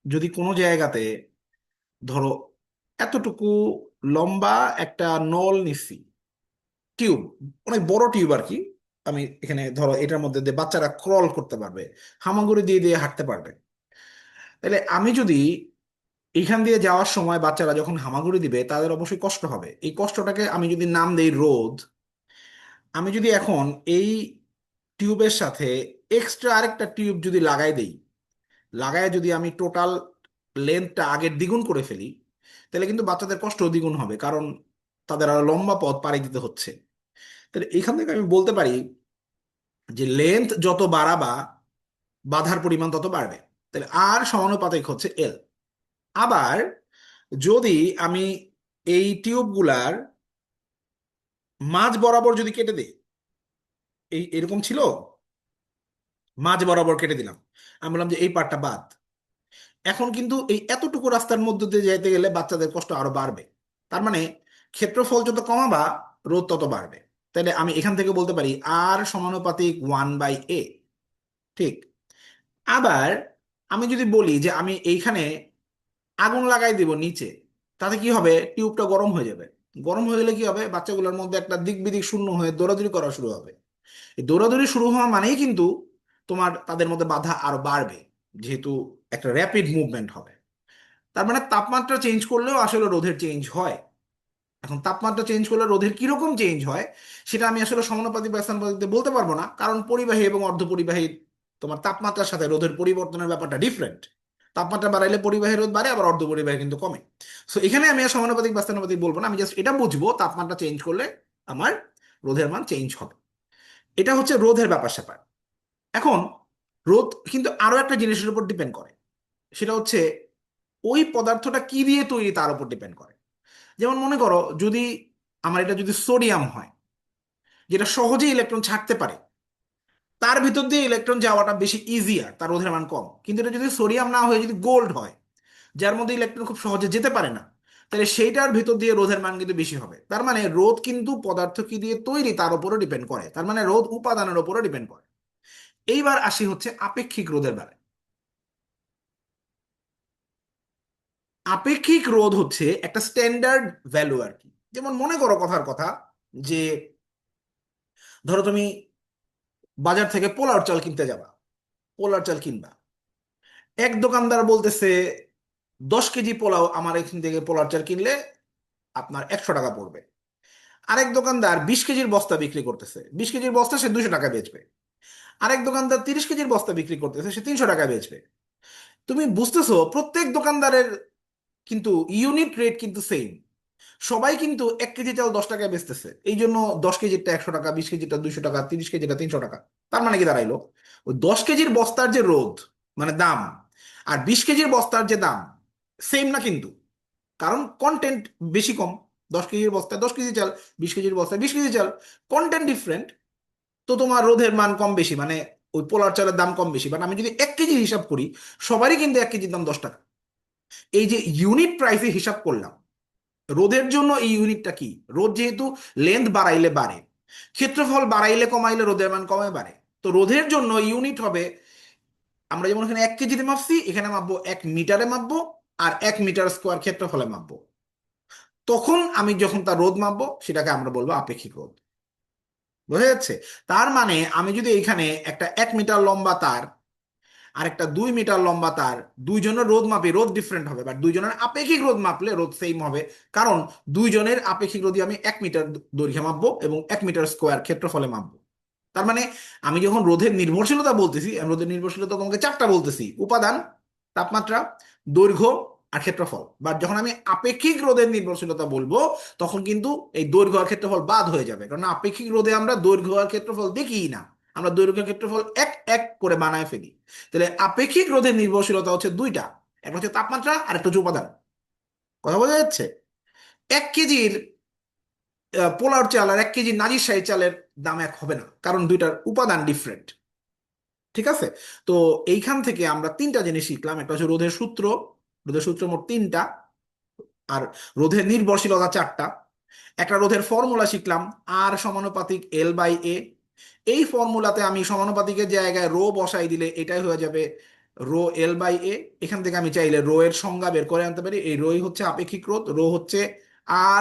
যদি কোনো জায়গাতে ধরো এতটুকু লম্বা একটা নল নিচ্ছি, টিউব, অনেক বড় টিউব আর কি। আমি এখানে ধরো এটার মধ্যে দিয়ে বাচ্চারা ক্রল করতে পারবে, হামাগুড়ি দিয়ে দিয়ে হাঁটতে পারবে। তাহলে আমি যদি এইখান দিয়ে যাওয়ার সময় বাচ্চারা যখন হামাগুড়ি দিবে, তাদের অবশ্যই কষ্ট হবে। এই কষ্টটাকে আমি যদি নাম দেই রোধ। আমি যদি এখন এই টিউবের সাথে এক্সট্রা আরেকটা টিউব যদি লাগাই দেই, লাগায় যদি আমি টোটাল লেন্থটা আগের দ্বিগুণ করে ফেলি, তাহলে কিন্তু বাচ্চাদের কষ্ট দ্বিগুণ হবে, কারণ তাদের আরো লম্বা পথ পাড়ি দিতে হচ্ছে। তাহলে এখান থেকে আমি বলতে পারি যে লেন্থ যত বাড়াবা, বাধার পরিমাণ তত বাড়বে। তাহলে আর সমানুপাতিক হচ্ছে এল। আবার যদি আমি এই টিউবগুলার মাঝ বরাবর যদি কেটে দিই, এই এরকম ছিল, মাঝ বরাবর কেটে দিলাম, আমি বললাম যে এই পার্টটা বাদ। এখন কিন্তু এই এতটুকু রাস্তার মধ্যে দিয়ে যেতে গেলে বাচ্চাদের কষ্ট আরো বাড়বে। তার মানে ক্ষেত্রফল যত কমাবা, রোধ তত বাড়বে। তাহলে আমি এখান থেকে বলতে পারি আর সমানুপাতিক 1/a। ঠিক। আবার আমি যদি বলি যে আমি এইখানে আগুন লাগাই দিব নিচে, তাতে কি হবে? টিউবটা গরম হয়ে যাবে। গরম হয়ে গেলে কি হবে? বাচ্চাগুলোর মধ্যে একটা দিক বিদিক শূন্য হয়ে দৌড়াদৌড়ি করা শুরু হবে। এই দৌড়াদৌড়ি শুরু হওয়া মানেই কিন্তু তোমার তাদের মধ্যে বাধা আরো বাড়বে, যেহেতু একটা র্যাপিড মুভমেন্ট হবে। তার মানে তাপমাত্রা চেঞ্জ করলেও আসলে রোধের চেঞ্জ হয়। এখন তাপমাত্রা চেঞ্জ করলে রোধের কিরকম চেঞ্জ হয়, সেটা আমি আসলে সমানুপাতিক বা স্থানানুপাতিকতে বলতে পারবো না, কারণ পরিবাহী এবং অর্ধপরিবাহী তোমার তাপমাত্রার সাথে রোধের পরিবর্তনের ব্যাপারটা ডিফারেন্ট। তাপমাত্রা বাড়াইলে পরিবাহী রোধ বাড়ে, আবার অর্ধপরিবাহী কিন্তু কমে। সো এখানে আমি আর সমানুপাতিক বা স্থানানুপাতিক বলবো না, আমি জাস্ট এটা বুঝবো তাপমাত্রা চেঞ্জ করলে আমার রোধের মান চেঞ্জ হবে। এটা হচ্ছে রোধের ব্যাপার স্যাপার। এখন রোধ কিন্তু আরো একটা জিনিসের উপর ডিপেন্ড করে, সেটা হচ্ছে ওই পদার্থটা কি দিয়ে তৈরি তার উপর ডিপেন্ড করে। যেমন মনে করো, যদি আমার এটা যদি সোডিয়াম হয়, যেটা সহজেই ইলেকট্রন ছাড়তে পারে, তার ভিতর দিয়ে ইলেকট্রন যাওয়াটা বেশি ইজিয়ার, তার রোধের মান কম। কিন্তু এটা যদি সোডিয়াম না হয়ে যদি গোল্ড হয়, যার মধ্যে ইলেকট্রন খুব সহজে যেতে পারে না, তাহলে সেইটার ভিতর দিয়ে রোধের মান কিন্তু বেশি হবে। তার মানে রোধ কিন্তু পদার্থ কি দিয়ে তৈরি তার উপরও ডিপেন্ড করে, তার মানে রোধ উপাদানের উপরও ডিপেন্ড করে। এইবার আসি হচ্ছে আপেক্ষিক রোধের বেলায়। আপেক্ষিক রোধ হচ্ছে একটা স্ট্যান্ডার্ড ভ্যালু আর কি। যেমন মনে করো কথার কথা, যে ধরো তুমি বাজার থেকে পোলাও চাল কিনতে যাবা, পোলাও চাল কিনবা। এক দোকানদার বলতেছে 10 কেজি পোলাও আমার এখান থেকে পোলাও চাল কিনলে আপনার 100 টাকা পড়বে। আরেক দোকানদার 20 কেজির বস্তা বিক্রি করতেছে, 20 কেজির বস্তা সে 200 টাকা বেচবে। আরেক দোকানদার 30 কেজির বস্তা বিক্রি করতেছে, সে 300 টাকা বেচবে। তুমি বুঝতেছো, প্রত্যেক দোকানদারের কিন্তু ইউনিট রেট কিন্তু সেম। সবাই কিন্তু 1 কেজি চাল 10 টাকায় বেচতেছে, এই জন্য 10 কেজিরটা 100 টাকা, 20 কেজিটা 200 টাকা, 30 কেজিটা 300 টাকা। তার মানে কি দাঁড়াইলো? ওই 10 কেজির বস্তার যে রোধ মানে দাম, আর 20 কেজির বস্তার যে দাম সেম না কিন্তু, কারণ কন্টেন্ট বেশি কম। 10 কেজির বস্তায় 10 কেজি চাল, 20 কেজির বস্তায় 20 কেজি চাল, কন্টেন্ট ডিফারেন্ট। তো তোমার রোধের মান কম বেশি মানে ওই পোলার চালের দাম কম বেশি। বাট আমি যদি 1 কেজি হিসাব করি, সবারই কিন্তু 1 কেজির দাম 10 টাকা। এই যে ইউনিট প্রাইসে হিসাব করলাম, রোধের জন্য এই ইউনিটটা কি? রোধ যেহেতু লেন্থ বাড়াইলে বাড়ে, ক্ষেত্রফল বাড়াইলে কমাইলে রোধের মান কমে বাড়ে, তো রোধের জন্য ইউনিট হবে আমরা যেমন এখানে 1 কেজিতে মাপছি, এখানে মাপবো 1 মিটারে মাপবো, আর 1 মিটার স্কোয়ার ক্ষেত্রফলে মাপবো। তখন আমি যখন তার রোধ মাপবো সেটাকে আমরা বলবো আপেক্ষিক রোধ। বোঝা যাচ্ছে? তার মানে আমি যদি এখানে একটা 1 মিটার লম্বা তার আর একটা 2 মিটার লম্বা তার, দুইজনের রোধ মাপি, রোধ ডিফারেন্ট হবে, বাট দুইজনের আপেক্ষিক রোধ মাপলে রোধ সেম হবে। কারণ দুইজনের আপেক্ষিক রোধই আমি 1 মিটার দৈর্ঘ্যে মাপবো এবং 1 মিটার স্কোয়ার ক্ষেত্রফলে মাপবো। তার মানে আমি যখন রোধের নির্ভরশীলতা বলতেছি, আমি রোধের নির্ভরশীলতা তোমাকে চারটা বলতেছি: উপাদান, তাপমাত্রা, দৈর্ঘ্য আর ক্ষেত্রফল। বাট যখন আমি আপেক্ষিক রোধের নির্ভরশীলতা বলবো, তখন কিন্তু এই দৈর্ঘ্য আর ক্ষেত্রফল বাদ হয়ে যাবে, কারণ আপেক্ষিক রোধে আমরা দৈর্ঘ্য আর ক্ষেত্রফল দেখিই না, আমরা দৈর্ঘ্য ক্ষেত্রফল এক এক করে বানায় ফেলি। তাহলে আপেক্ষিক রোধের নির্ভরশীলতা হচ্ছে দুইটা, একটা হচ্ছে তাপমাত্রা আর একটা হচ্ছে উপাদান। কথা বোঝা যাচ্ছে? 1 কেজির পোলার চাল আর 1 কেজি নাজির শাহী চালের দাম এক হবে না, কারণ দুইটার উপাদান ডিফারেন্ট। ঠিক আছে? তো এইখান থেকে আমরা তিনটা জিনিস শিখলাম: একটা হচ্ছে রোধের সূত্র, রোধের সূত্র মোট তিনটা, আর রোধের নির্ভরশীলতা চারটা। একটা রোধের ফর্মুলা শিখলাম, আর সমানুপাতিক L/A। এই ফর্মুলাতে আমি সমানুপাতিকের জায়গায় রো বসাই দিলে এটাই হয়ে যাবে রো L/A। এখান থেকে আমি চাইলে রো এর সংজ্ঞা বের করে আনতে পারি। এই রোই হচ্ছে আপেক্ষিক রোধ, রো হচ্ছে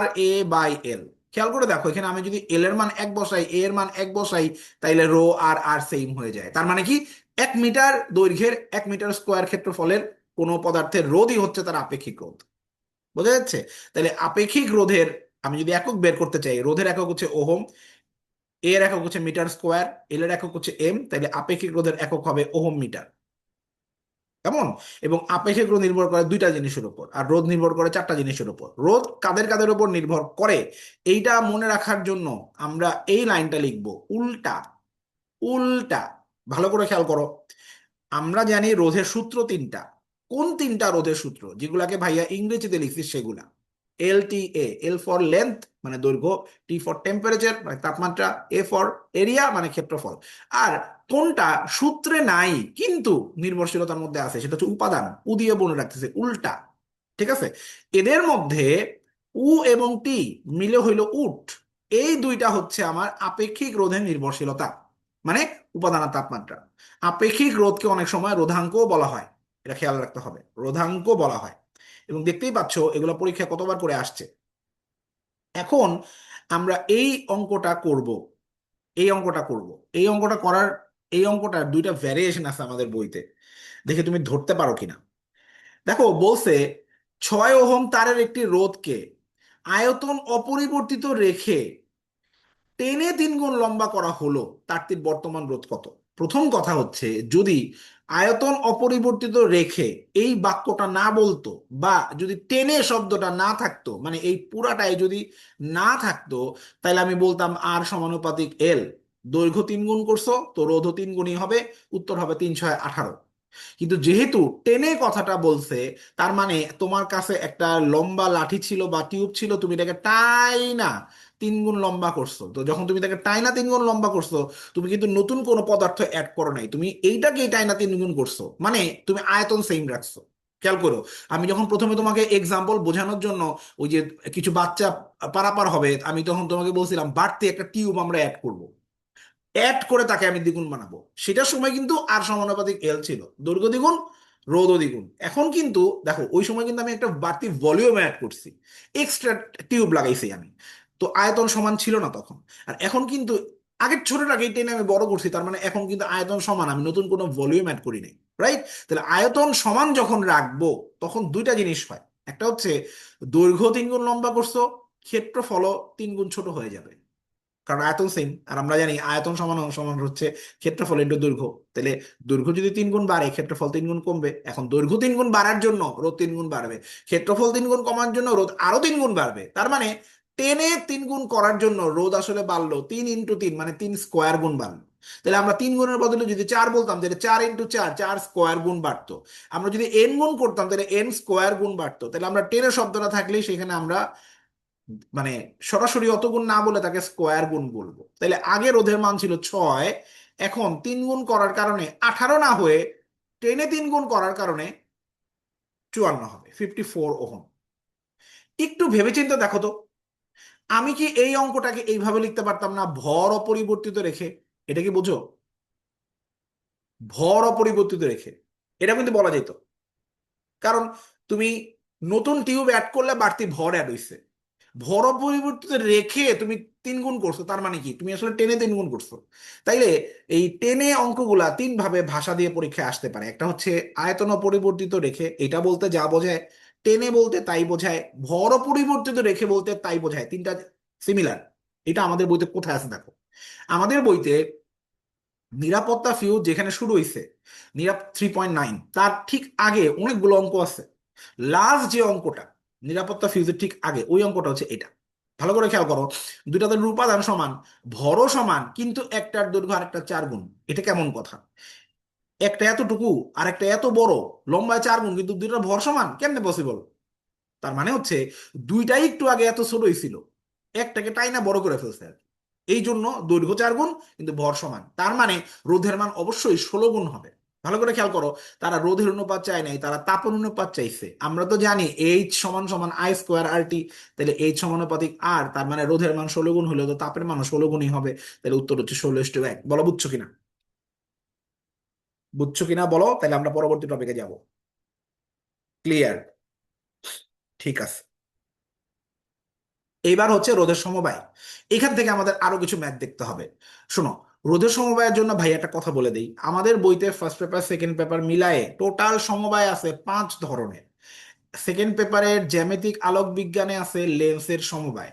RA/L। খেয়াল করে দেখো, এখানে আমি যদি এল এর মান 1 বসাই, এ এর মান 1 বসাই, তাইলে রো আর আর সেম হয়ে যায়। তার মানে কি, 1 মিটার দৈর্ঘ্যের 1 মিটার স্কোয়ার ক্ষেত্রফলের কোনো পদার্থের রোধই হচ্ছে তার আপেক্ষিক রোধ। বোঝা যাচ্ছে? তাহলে আপেক্ষিক রোধের আমি যদি একক বের করতে চাই, রোধের একক হচ্ছে ওহম, এর একক হচ্ছে মিটার স্কোয়ার, এল এর একক হচ্ছে এম, তাহলে আপেক্ষিক রোধের একক হবে ওহম মিটার। কেমন? এবং আপেক্ষিক রোধ নির্ভর করে দুইটা জিনিসের উপর, আর রোধ নির্ভর করে চারটা জিনিসের উপর। রোধ কাদের কাদের উপর নির্ভর করে এইটা মনে রাখার জন্য আমরা এই লাইনটা লিখবো উল্টা। উল্টা। ভালো করে খেয়াল করো, আমরা জানি রোধের সূত্র তিনটা। কোন তিনটা রোধের সূত্র যেগুলাকে ভাইয়া ইংরেজিতে লিখছি সেগুলা: LTA, এল ফর লেন্থ মানে দৈর্ঘ্য, টি ফর টেম্পারেচার মানে তাপমাত্রা, এ ফর এরিয়া মানে ক্ষেত্রফল। আর কোনটা সূত্রে নাই কিন্তু নির্ভরশীলতার মধ্যে আছে, সেটা হচ্ছে উপাদান। উ দিয়ে মনে রাখতেছে উল্টা। ঠিক আছে? এদের মধ্যে উ এবং টি মিলে হইল উট। এই দুইটা হচ্ছে আমার আপেক্ষিক রোধের নির্ভরশীলতা, মানে উপাদান আর তাপমাত্রা। আপেক্ষিক রোধকে অনেক সময় রোধাঙ্কও বলা হয়, এটা খেয়াল রাখতে হবে, রোধাঙ্ক বলা হয়। এবং দেখতেই পাচ্ছ এগুলো পরীক্ষা কতবার করে আসছে। এখন আমরা এই অঙ্কটা করব, এই অঙ্কটা করব। এই অঙ্কটা করার, এই অঙ্কটার দুইটা ভ্যারিয়েশন আছে আমাদের বইতে, দেখে তুমি ধরতে পারো কিনা। দেখো বলছে 6 ওহম তারের একটি রোধকে আয়তন অপরিবর্তিত রেখে টেনে 3 গুণ লম্বা করা হলো, তারটির বর্তমান রোধ কত? প্রথম কথা হচ্ছে, যদি আয়তন অপরিবর্তিত রেখে এই বাক্যটা না বলতো, বা যদি টেনে শব্দটা না থাকতো, মানে এই পুরাটাই যদি না থাকতো, তাহলে আমি বলতাম আর সমানুপাতিক এল। দৈর্ঘ্য 3 গুণ করছো তো রোধও 3 গুণই হবে, উত্তর হবে 3 × 6 = 18। কিন্তু যেহেতু টেনে কথাটা বলছে, তার মানে তোমার কাছে একটা লম্বা লাঠি ছিল বা টিউব ছিল, তুমি এটাকে টাই না 3 গুণ লম্বা করছো। তো যখন তুমি তাকে টাইনা 3 গুণ লম্বা করছো, তুমি কিন্তু নতুন কোনো পদার্থ অ্যাড করো নাই, তুমি এইটাকেই টাইনা 3 গুণ করছো, মানে তুমি আয়তন সেম রাখছো। খেয়াল করো, আমি যখন প্রথমে তোমাকে এক্সাম্পল বোঝানোর জন্য ওই যে কিছু বাচ্চা পারাপার হবে, আমি তখন তোমাকে বলছিলাম বাড়তি একটা টিউব আমরা অ্যাড করব, অ্যাড করে তাকে আমি দ্বিগুণ বানাবো। সেটার সময় কিন্তু আর সমানুপাতিক এল ছিল, দৈর্ঘ্য দ্বিগুণ, রোধও দ্বিগুণ। এখন কিন্তু দেখো, ওই সময় কিন্তু আমি একটা বাড়তি ভলিউম অ্যাড করছি, এক্সট্রা টিউব লাগাইছি আমি, তো আয়তন সমান ছিল না তখন। আর এখন কিন্তু আগের ছোটটাকে টেনে আমি বড় করছি, তার মানে এখন কিন্তু আয়তন সমান, আমি নতুন কোনো ভলিউম অ্যাড করি নাই। রাইট? তাহলে আয়তন সমান যখন রাখবো, তখন দুইটা জিনিস হয়। একটা হচ্ছে দৈর্ঘ্য 3 গুণ লম্বা করছো, ক্ষেত্রফলও 3 গুণ ছোট হয়ে যাবে, কারণ আয়তন সেম। আর আমরা জানি আয়তন সমান সমান হচ্ছে ক্ষেত্রফল ইন্টু দৈর্ঘ্য। তাহলে দৈর্ঘ্য যদি 3 গুণ বাড়ে, ক্ষেত্রফল 3 গুণ কমবে। এখন দৈর্ঘ্য 3 গুণ বাড়ার জন্য রোধ 3 গুণ বাড়বে, ক্ষেত্রফল 3 গুণ কমার জন্য রোধ আরো 3 গুণ বাড়বে। তার মানে টেনে 3 গুণ করার জন্য রোধ আসলে বাড়লো 3 × 3, মানে 3 স্কোয়ার গুণ বাড়লো। তাহলে আমরা 3 গুণের বদলে যদি 4 বলতাম, তাহলে 4 × 4, 4 স্কোয়ার গুণ বাড়তো। আমরা যদি এন গুণ করতাম, তাহলে n স্কোয়ার গুণ বাড়তো। তাহলে আমরা টেনে শব্দটা থাকলেই সেখানে আমরা মানে সরাসরি অত গুণ না বলে তাকে স্কোয়ার গুণ বলবো। তাহলে আগে রোধের মান ছিল 6, এখন 3 গুণ করার কারণে 18 না হয়ে টেনে 3 গুণ করার কারণে 54 হবে, 54 ওহম। একটু ভেবেচিন্তে দেখো তো, আমি কি এই অঙ্কটাকে এইভাবে লিখতে পারতাম না, ভর অপরিবর্তিত রেখে? এটা কি বুঝো? ভর অপরিবর্তিত রেখে এটা কিন্তু বলা যেত, কারণ তুমি নতুন টিউব অ্যাড করলে বাড়তি ভর অ্যাড হইছে, ভর অপরিবর্তিত রেখে তুমি 3 গুণ করছো, তার মানে কি তুমি আসলে টেনে 3 গুণ করছো। তাইলে এই টেনে অঙ্কগুলা তিন ভাবে ভাষা দিয়ে পরীক্ষায় আসতে পারে। একটা হচ্ছে আয়তন অপরিবর্তিত রেখে, এটা বলতে যা বোঝায়, টেনে বলতে তাই বোঝায়, ভর অপরিবর্তিত রেখে বলতে তাই বোঝায়, তিনটা সিমিলার। এটা আমাদের বইতে কোথায় আছে দেখো, আমাদের বইতে নিরাপত্তা ফিউজ যেখানে শুরু হইছে, 3.9, তার ঠিক আগে অনেকগুলো অঙ্ক আছে। লাস্ট যে অঙ্কটা নিরাপত্তা ফিউজের ঠিক আগে, ওই অঙ্কটা হচ্ছে এটা। ভালো করে খেয়াল করো, দুইটাতে উপাদান সমান, ভরও সমান, কিন্তু একটার দৈর্ঘ্য আরেকটা 4 গুণ। এটা কেমন কথা? একটা এতটুকু আর একটা এত বড়, লম্বায় 4 গুণ, কিন্তু দুইটার ভর সমান, কেমনে পসিবল? তার মানে হচ্ছে দুইটাই একটু আগে এত ছোটই ছিল, একটাকে টাইনা বড় করে ফেলছে আর কি। এই জন্য দৈর্ঘ্য 4 গুণ কিন্তু ভর সমান, তার মানে রোধের মান অবশ্যই 16 গুণ হবে। ভালো করে খেয়াল করো, তারা রোধের অনুপাত চায় নাই, তারা তাপের অনুপাত চাইছে। আমরা তো জানি এইচ সমান সমান আই স্কোয়ার আর টি, তাহলে এইচ সমানুপাতিক আর, তার মানে রোধের মান 16 গুণ হলে তো তাপের মানও 16 গুণই হবে। তাহলে উত্তর হচ্ছে 16:1। বলো বুঝছো কিনা? বুঝছো কিনা বলো, তাহলে আমরা পরবর্তী টপিকে যাব। ক্লিয়ার? ঠিক আছে। এইবার হচ্ছে রোধের সমবায়। এখান থেকে আমাদের আরো কিছু ম্যাথ দেখতে হবে। শোনো, রোধের সমবায়ের জন্য ভাই একটা কথা বলে দিই, আমাদের বইতে ফার্স্ট পেপার সেকেন্ড পেপার মিলায়ে টোটাল সমবায় আছে 5 ধরনের। সেকেন্ড পেপারের জ্যামিতিক আলোক বিজ্ঞানে আছে লেন্সের সমবায়।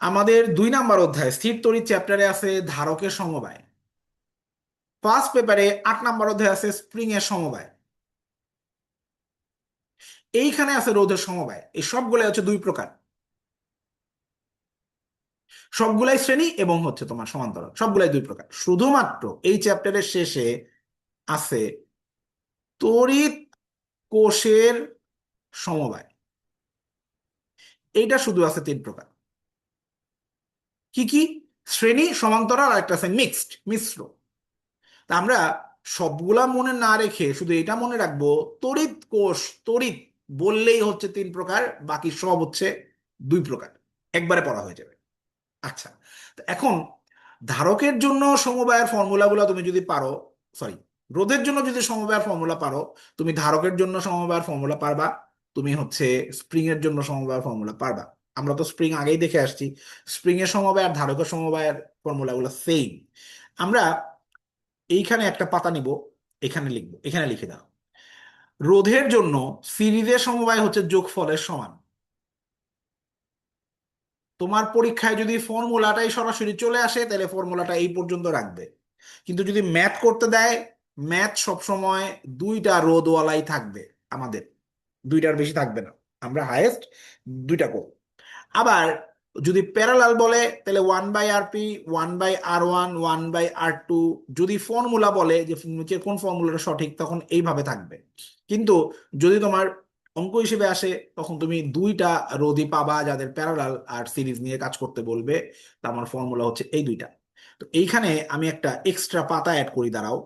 আমাদের 2 নাম্বার অধ্যায় স্থির তড়িৎ চ্যাপ্টারে আছে ধারকের সমবায়। ফার্স্ট পেপারে 8 নাম্বার অধ্যায় আছে স্প্রিং এর সমবায়। এইখানে আছে রোধের সমবায়। এই সবগুলো হচ্ছে 2 প্রকার, সবগুলাই শ্রেণী এবং হচ্ছে তোমার সমান্তরাল, সবগুলাই 2 প্রকার। শুধুমাত্র এই চ্যাপ্টারের শেষে আছে তড়িৎ কোষের সমবায়, এইটা শুধু আছে 3 প্রকার। কি কি? শ্রেণী, সমান্তরাল, আর একটা আছে মিক্সড, মিশ্র। তা আমরা সবগুলা মনে না রেখে শুধু এটা মনে রাখবো, তড়িৎ কোষ, তড়িৎ বললেই হচ্ছে 3 প্রকার, বাকি সব হচ্ছে 2 প্রকার, একবারে পড়া হয়ে যাবে। আচ্ছা, তো এখন ধারকের জন্য সমবায়ের ফর্মুলাগুলো তুমি যদি পারো, সরি, রোধের জন্য যদি সমবায়ের ফর্মুলা পারো, তুমি ধারকের জন্য সমবায়ের ফর্মুলা পারবা, তুমি হচ্ছে স্প্রিং এর জন্য সমবায়ের ফর্মুলা পারবা। আমরা তো স্প্রিং আগেই দেখে আসছি, স্প্রিং এর সমবায় আর ধারকের সমবায়ের ফর্মুলাগুলো সেম। আমরা এইখানে একটা পাতা নিব, এখানে লিখবো, এখানে লিখে দাও, রোধের জন্য সিরিজের সমবায় হচ্ছে যোগফলের সমান। তোমার পরীক্ষায় যদি ফর্মুলাটাই সরাসরি চলে আসে তাহলে ফর্মুলাটা এই পর্যন্ত রাখবে, কিন্তু যদি ম্যাথ করতে দেয়, ম্যাথ সবসময় 2টা রোধওয়ালাই থাকবে আমাদের, 2টার বেশি থাকবে না। আমরা হায়েস্ট 2টা করব। আবার যদি প্যারালাল বলে তাহলে 1/RP, 1/R1, 1/R2। যদি ফর্মুলা বলে যে নিচের কোন ফর্মুলাটা সঠিক, তখন এইভাবে থাকবে। কিন্তু যদি তোমার অঙ্ক হিসেবে আসে, তখন তুমি 2টা রোধই পাবা যাদের প্যারালাল আর সিরিজ নিয়ে কাজ করতে বলবে। তা আমার ফর্মুলা হচ্ছে এই 2টা। তো এইখানে আমি একটা এক্সট্রা পাতা অ্যাড করি, দাঁড়াও।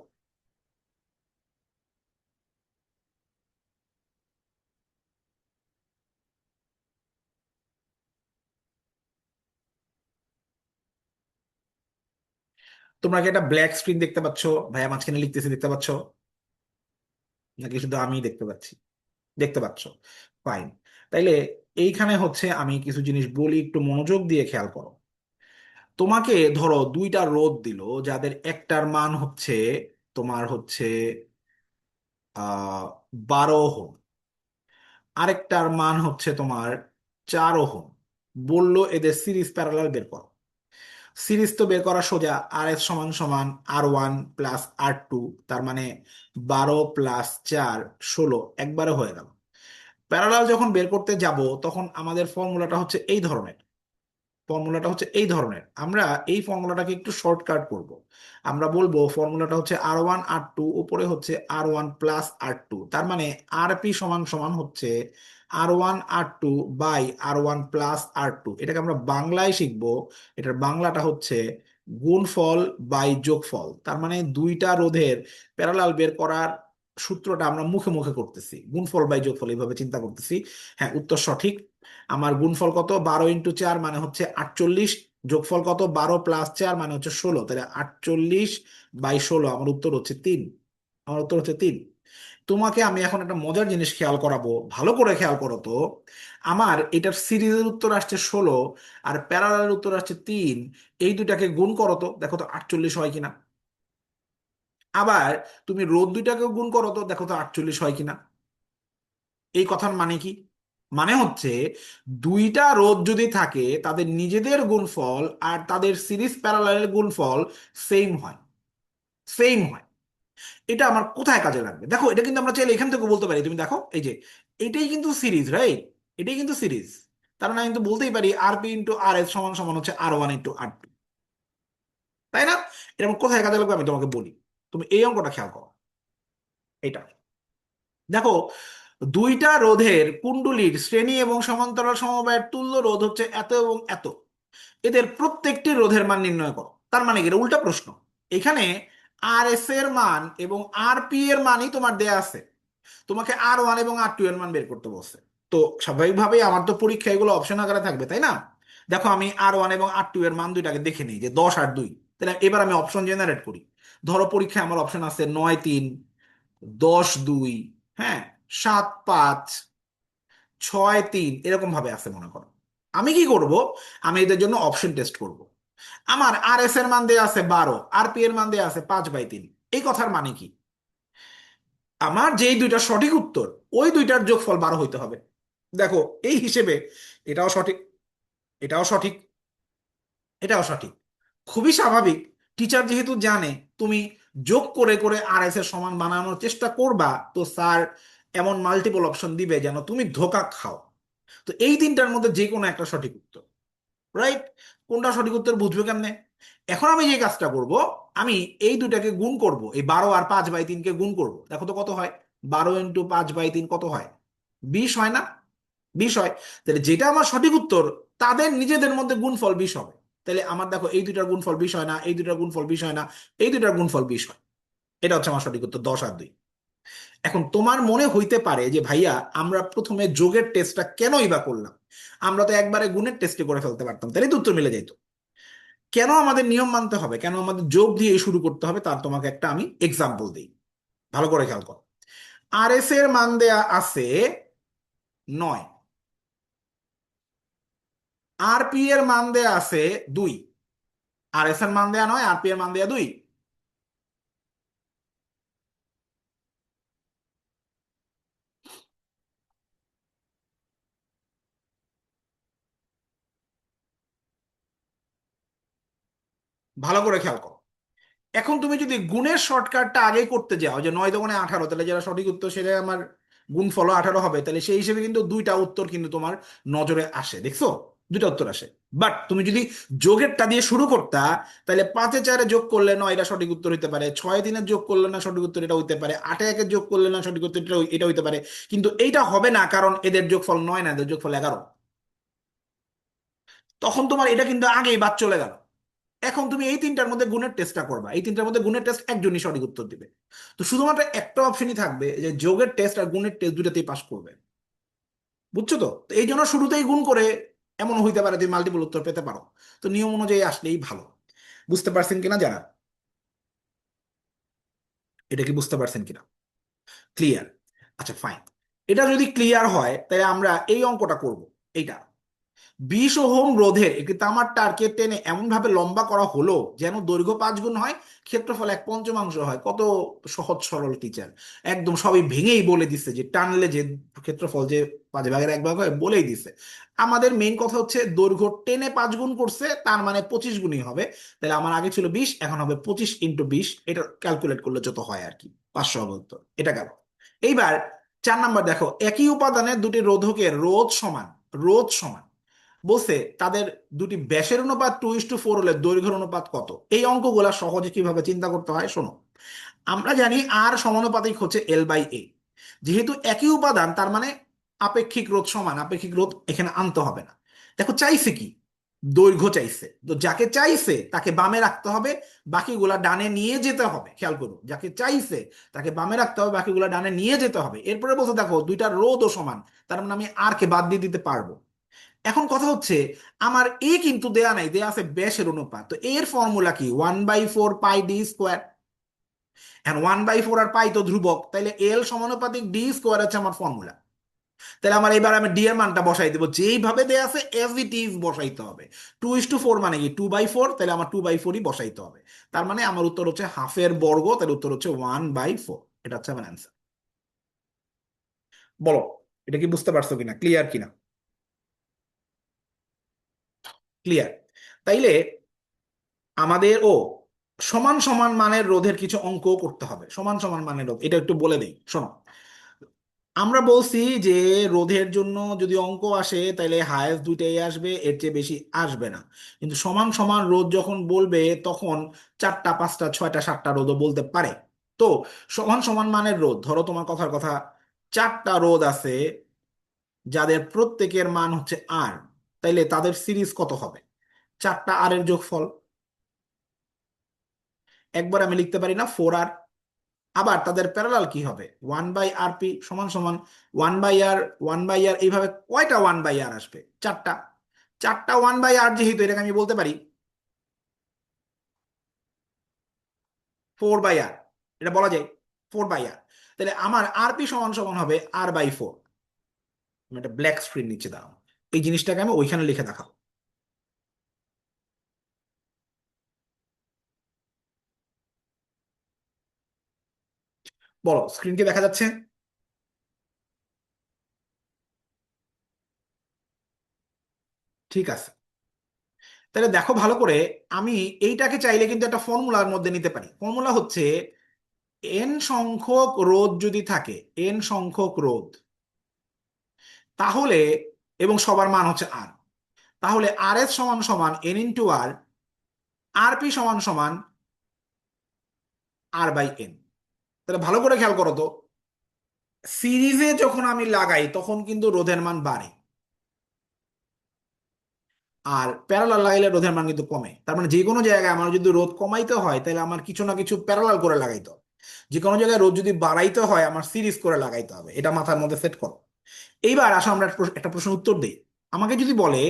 তোমরা কি একটা ব্ল্যাক স্ক্রিন দেখতে পাচ্ছ? ভাইয়া মাঝখানে লিখতেছি, দেখতে পাচ্ছ নাকি শুধু আমিই দেখতে পাচ্ছি? দেখতে পাচ্ছ, ফাইন। তাইলে এইখানে হচ্ছে আমি কিছু জিনিস বলি, একটু মনোযোগ দিয়ে খেয়াল করো। তোমাকে ধরো 2টা রোধ দিল, যাদের একটার মান হচ্ছে তোমার হচ্ছে 12 ওহম, আরেকটার মান হচ্ছে তোমার 4 ওহম। বললো এদের সিরিজ প্যারালাল বের করো। সিরিজ তো বের করা সোজা, আর এস সমান সমান R1 + R2, তার মানে 12 + 4 16, একবারে হয়ে গেল। প্যারালাল যখন বের করতে যাব, তখন আমাদের ফর্মুলাটা হচ্ছে এই ধরনের, আমরা এই ফর্মুলাটাকে একটু শর্টকাট করব। আমরা বলবো ফর্মুলাটা হচ্ছে R1 R2, উপরে হচ্ছে R1 + R2, তার মানে RP সমান সমান হচ্ছে R1 R2/R1 + R2। এটাকে আমরা বাংলায় শিখবো, এটার বাংলাটা হচ্ছে গুণফল বাই যোগফল। তার মানে 2টা রোধের প্যারালাল বের করার সূত্রটা আমরা মুখে মুখে করতেছি, গুণফল বাই যোগফল এইভাবে চিন্তা করতেছি। হ্যাঁ, উত্তর সঠিক। আমার গুণফল কত? 12 × 4 মানে হচ্ছে 48। যোগফল কত? 12 + 4 মানে হচ্ছে 16। তাহলে 48/16, আমার উত্তর হচ্ছে 3। আমার উত্তর হচ্ছে 3। তোমাকে আমি এখন একটা মজার জিনিস খেয়াল করাবো, ভালো করে খেয়াল করো তো। আমার এটার সিরিজের উত্তর আসছে 16, আর প্যারালালের উত্তর আসছে 3। এই দুটাকে গুণ করো তো, দেখো তো 48 হয় কিনা। আবার তুমি রোধ দুইটাকে গুণ করো তো, দেখো তো 48 হয় কিনা। এই কথার মানে কি? মানে হচ্ছে দুইটা রোধ যদি থাকে তাদের নিজেদের গুণফল আর তাদের সিরিজ প্যারালালের গুণফল সেম হয়, সেম হয়। এটা আমার কোথায় কাজে লাগবে দেখো, এটা কিন্তু আমরা চাইলে এখান থেকে বলতে পারি। তুমি দেখো এই যে এটাই কিন্তু সিরিজ, রাইট? এটাই কিন্তু সিরিজ। তার মানে আমি কিন্তু বলতেই পারি আর পি ইন্টু আর এস সমান সমান হচ্ছে R1 ইন্টু R2, তাই না? এটা আমার কোথায় কাজে লাগবে আমি তোমাকে বলি। তুমি এই অঙ্কটা খেয়াল করো। এটা দেখো, দুইটা রোধের কুণ্ডলীর শ্রেণী এবং সমান্তরাল সমবায়ের তুল্য রোধ হচ্ছে এত এবং এত। এদের প্রত্যেকটি রোধের মান নির্ণয় করো। তার মানে কি? এটা উল্টা প্রশ্ন। এখানে আর এস এর মান এবং আর পি এর মানই তোমার দেয়া আছে, তোমাকে R1 এবং R2 এর মান বের করতে বলছে। তো স্বাভাবিকভাবেই আমার তো পরীক্ষা এগুলো অপশন আকারে থাকবে, তাই না? দেখো আমি R1 এবং R2 এর মান দুইটাকে দেখে নিই, যে 10 আর 2। তাহলে এবার আমি অপশন জেনারেট করি। ধরো পরীক্ষায় আমার অপশন আছে 9 3, 10 2, হ্যাঁ, 7 5, 6 3, এরকম ভাবে আছে মনে করো। আমি কি করব? আমি এদের জন্য অপশন টেস্ট করব। আমার আর এস এর মান দেয়া আছে 12, আর পি এর মান দেয়া আছে 5/3। এই কথার মানে কি? আমার যেই দুইটা সঠিক উত্তর, ওই দুইটার যোগফল 12 হইতে হবে। দেখো এই হিসেবে এটাও সঠিক, এটাও সঠিক, এটাও সঠিক। খুবই স্বাভাবিক। টিচার যেহেতু জানে তুমি যোগ করে করে আর এস এর সমান বানানোর চেষ্টা করবা, তো স্যার এমন মাল্টিপল অপশন দিবে যেন তুমি ধোঁকা খাও। তো এই তিনটার মধ্যে যে কোনো একটা সঠিক উত্তর, রাইট? কোনটা সঠিক উত্তর বুঝবে কেমনে? এখন আমি যে কাজটা করব, আমি এই দুটাকে গুণ করব, এই 12 আর 5/3 কে গুণ করব। দেখো তো কত হয়? 12 ইন্টু 5/3 কত হয়? 20 হয় না? 20 হয়। তাহলে যেটা আমার সঠিক উত্তর, তাদের নিজেদের মধ্যে গুণফল 20 হবে। তাহলে আমার দেখো এই দুইটার গুণফল 20 হয় না, এই দুইটার গুণফল 20 হয় না, এই দুইটার গুণফল 20 হয়। এটা হচ্ছে আমার সঠিক উত্তর, 10 আর 2। এখন তোমার মনে হইতে পারে যে ভাইয়া আমরা প্রথমে যোগের টেস্টটা কেনই বা করলাম? আমরা তো একবারে গুণের টেস্টে করে ফেলতে পারতাম, তাহলে তো উত্তর মিলে যেত। কেন আমাদের নিয়ম মানতে হবে, কেন আমাদের যোগ দিয়ে শুরু করতে হবে, তার তোমাকে একটা আমি এক্সাম্পল দিই। ভালো করে খেয়াল করো। আর এস এর মান দেয়া আছে 9, আর পি এর মান দেয়া আছে 2। আর এস এর মান দেয়া 9, আর পি এর মান দেয়া 2। ভালো করে খেয়াল করো। এখন তুমি যদি গুণের শর্টকাটটা আগে করতে যাও, যে 9 × 2 = 18, তাহলে যেটা সঠিক উত্তর সেটাই আমার গুণফল 18 হবে, তাহলে সেই হিসেবে কিন্তু দুইটা উত্তর কিন্তু তোমার নজরে আসে, দেখছো? দুইটা উত্তর আসে। বাট তুমি যদি যোগেরটা দিয়ে শুরু করতা, তাহলে 5 এ 4 যোগ করলে 9 এটা সঠিক উত্তর হইতে পারে, 6 এ 3 যোগ করলে না সঠিক উত্তর এটা হইতে পারে, 8 এ 1 যোগ করলে না সঠিক উত্তর এটা হইতে পারে। কিন্তু এইটা হবে না, কারণ এদের যোগফল 9 না, এদের যোগফল 11। তখন তোমার এটা কিন্তু আগেই বাদ চলে গেল। এখন তুমি এই তিনটার মধ্যে গুণের টেস্টটা করবা, এই তিনটার মধ্যে গুণের টেস্ট একজনই সঠিক উত্তর দিবে। তো শুধুমাত্র একটা অপশনই থাকবে, যে যোগের টেস্ট আর গুণের টেস্ট দুটাতেই পাস করবে। বুঝছো তো? তো এই জন্য শুরুতেই গুণ করে এমন হইতে পারে তুমি মাল্টিপল উত্তর পেতে পারো। তো নিয়ম অনুযায়ী আসলেই ভালো। বুঝতে পারছেন কিনা যারা? এটা কি বুঝতে পারছেন কিনা? ক্লিয়ার? আচ্ছা ফাইন। এটা যদি ক্লিয়ার হয় তাহলে আমরা এই অঙ্কটা করব। এইটা 20 ওহম রোধের একটি তামার তারকে টেনে এমন ভাবে লম্বা করা হলো যেন দৈর্ঘ্য 5 গুণ হয়, ক্ষেত্রফল 1/5 হয়। কত সহজ সরল টিচার! একদম সবই ভেঙেই বলে দিচ্ছে যে টানলে যে ক্ষেত্রফল যে 5 ভাগের 1 ভাগ হয় বলেই দিছে। আমাদের মেইন কথা হচ্ছে দৈর্ঘ্য টেনে 5 গুণ করছে, তার মানে 25 গুণই হবে। তাহলে আমার আগে ছিল 20, এখন হবে 25 × 20। এটা ক্যালকুলেট করলে যত হয় আর কি, 500 হবে উত্তর। এটা গেল। এইবার 4 নাম্বার দেখো, একই উপাদানের দুটি রোধকের রোধ সমান, রোধ সমান বলছে, তাদের দুটি ব্যাসের অনুপাত 2:4 হলে দৈর্ঘ্যের অনুপাত কত? এই অঙ্কগুলা সহজে কিভাবে চিন্তা করতে হয় শোনো। আমরা জানি আর সমানুপাতিক হচ্ছে L/A। যেহেতু একই উপাদান, তার মানে আপেক্ষিক রোধ সমান, আপেক্ষিক রোধ এখানে আনতে হবে না। দেখো চাইছে কি? দৈর্ঘ্য চাইছে, তো যাকে চাইছে তাকে বামে রাখতে হবে, বাকিগুলা ডানে নিয়ে যেতে হবে। খেয়াল করুন, যাকে চাইছে তাকে বামে রাখতে হবে, বাকিগুলা ডানে নিয়ে যেতে হবে। এরপরে বলছে দেখো দুইটা রোধও সমান, তার মানে আমি আর কে বাদ দিয়ে দিতে পারবো। এখন কথা হচ্ছে, আমার এ কিন্তু দেয়া নাই, দেয়া আছে ব্যাসের অনুপাত। তো এর ফর্মুলা কি? 1/4 πd স্কোয়ার। এখন 1/4 আর পাই তো ধ্রুবক, তাইলে এল সমানুপাতিক ডি স্কোয়ার হচ্ছে আমার ফর্মুলা। তাহলে আমার এবার আমি ডি এর মানটা বসাই দেবো, যেইভাবে দেয়া আছে এজ ইট ইজ বসাইতে হবে। 2:4 মানে কি 2/4, তাহলে আমার 2/4ই বসাইতে হবে। তার মানে আমার উত্তর হচ্ছে হাফের বর্গ, তাহলে উত্তর হচ্ছে 1/4। এটা হচ্ছে আমার অ্যান্সার। বলো, এটা কি বুঝতে পারছো কিনা, ক্লিয়ার কিনা? ক্লিয়ার। তাইলে আমাদের সমান সমান মানের রোধের কিছু অঙ্কও করতে হবে। সমান সমান মানের রোধ এটা একটু বলে দেই, শোনো। আমরা বলছি যে রোধের জন্য যদি অঙ্ক আসে তাহলে হায়েস্ট দুইটাই আসবে, এর চেয়ে বেশি আসবে না। কিন্তু সমান সমান রোধ যখন বলবে তখন 4টা 5টা 6টা 7টা রোধও বলতে পারে। তো সমান সমান মানের রোধ, ধরো তোমার কথার কথা 4টা রোধ আছে যাদের প্রত্যেকের মান হচ্ছে আর, তাইলে তাদের সিরিজ কত হবে? 4টা আর এর যোগফল। একবার আমি লিখতে পারি না 4R। আবার তাদের প্যারালাল কি হবে? 1/RP সমান সমান 1/R 1/R, এইভাবে কয়টা 1/R আসবে? 4টা। 4টা 1/R যেহেতু, এটাকে আমি বলতে পারি 4/R। এটা বলা যায় 4/R। তাহলে আমার আরপি সমান সমান হবে R/4। আমি একটা ব্ল্যাক স্ক্রিন নিচে দাঁড়াও, এই জিনিসটাকে আমি ওইখানে লিখে দেখাবো। বলো, স্ক্রিন কি দেখা যাচ্ছে? ঠিক আছে। তাহলে দেখো ভালো করে, আমি এইটাকে চাইলে কিন্তু একটা ফর্মুলার মধ্যে নিতে পারি। ফর্মুলা হচ্ছে এন সংখ্যক রোধ যদি থাকে, এন সংখ্যক রোধ, তাহলে, এবং সবার মান হচ্ছে আর, তাহলে আর এস সমান সমান এন ইন্টু আর, আর পি সমান সমান R/N। তাহলে ভালো করে খেয়াল করো তো, সিরিজে যখন আমি লাগাই তখন কিন্তু রোধের মান বাড়ে, আর প্যারালাল লাগাইলে রোধের মান কিন্তু কমে। তার মানে যে কোনো জায়গায় আমার যদি রোধ কমাইতে হয় তাহলে আমার কিছু না কিছু প্যারালাল করে লাগাইতে হবে। যে কোনো জায়গায় রোধ যদি বাড়াইতে হয় আমার সিরিজ করে লাগাইতে হবে। এটা মাথার মধ্যে সেট করো। এইবার আসো আমরা একটা প্রশ্ন উত্তর দিই। আমাকে যদি বলে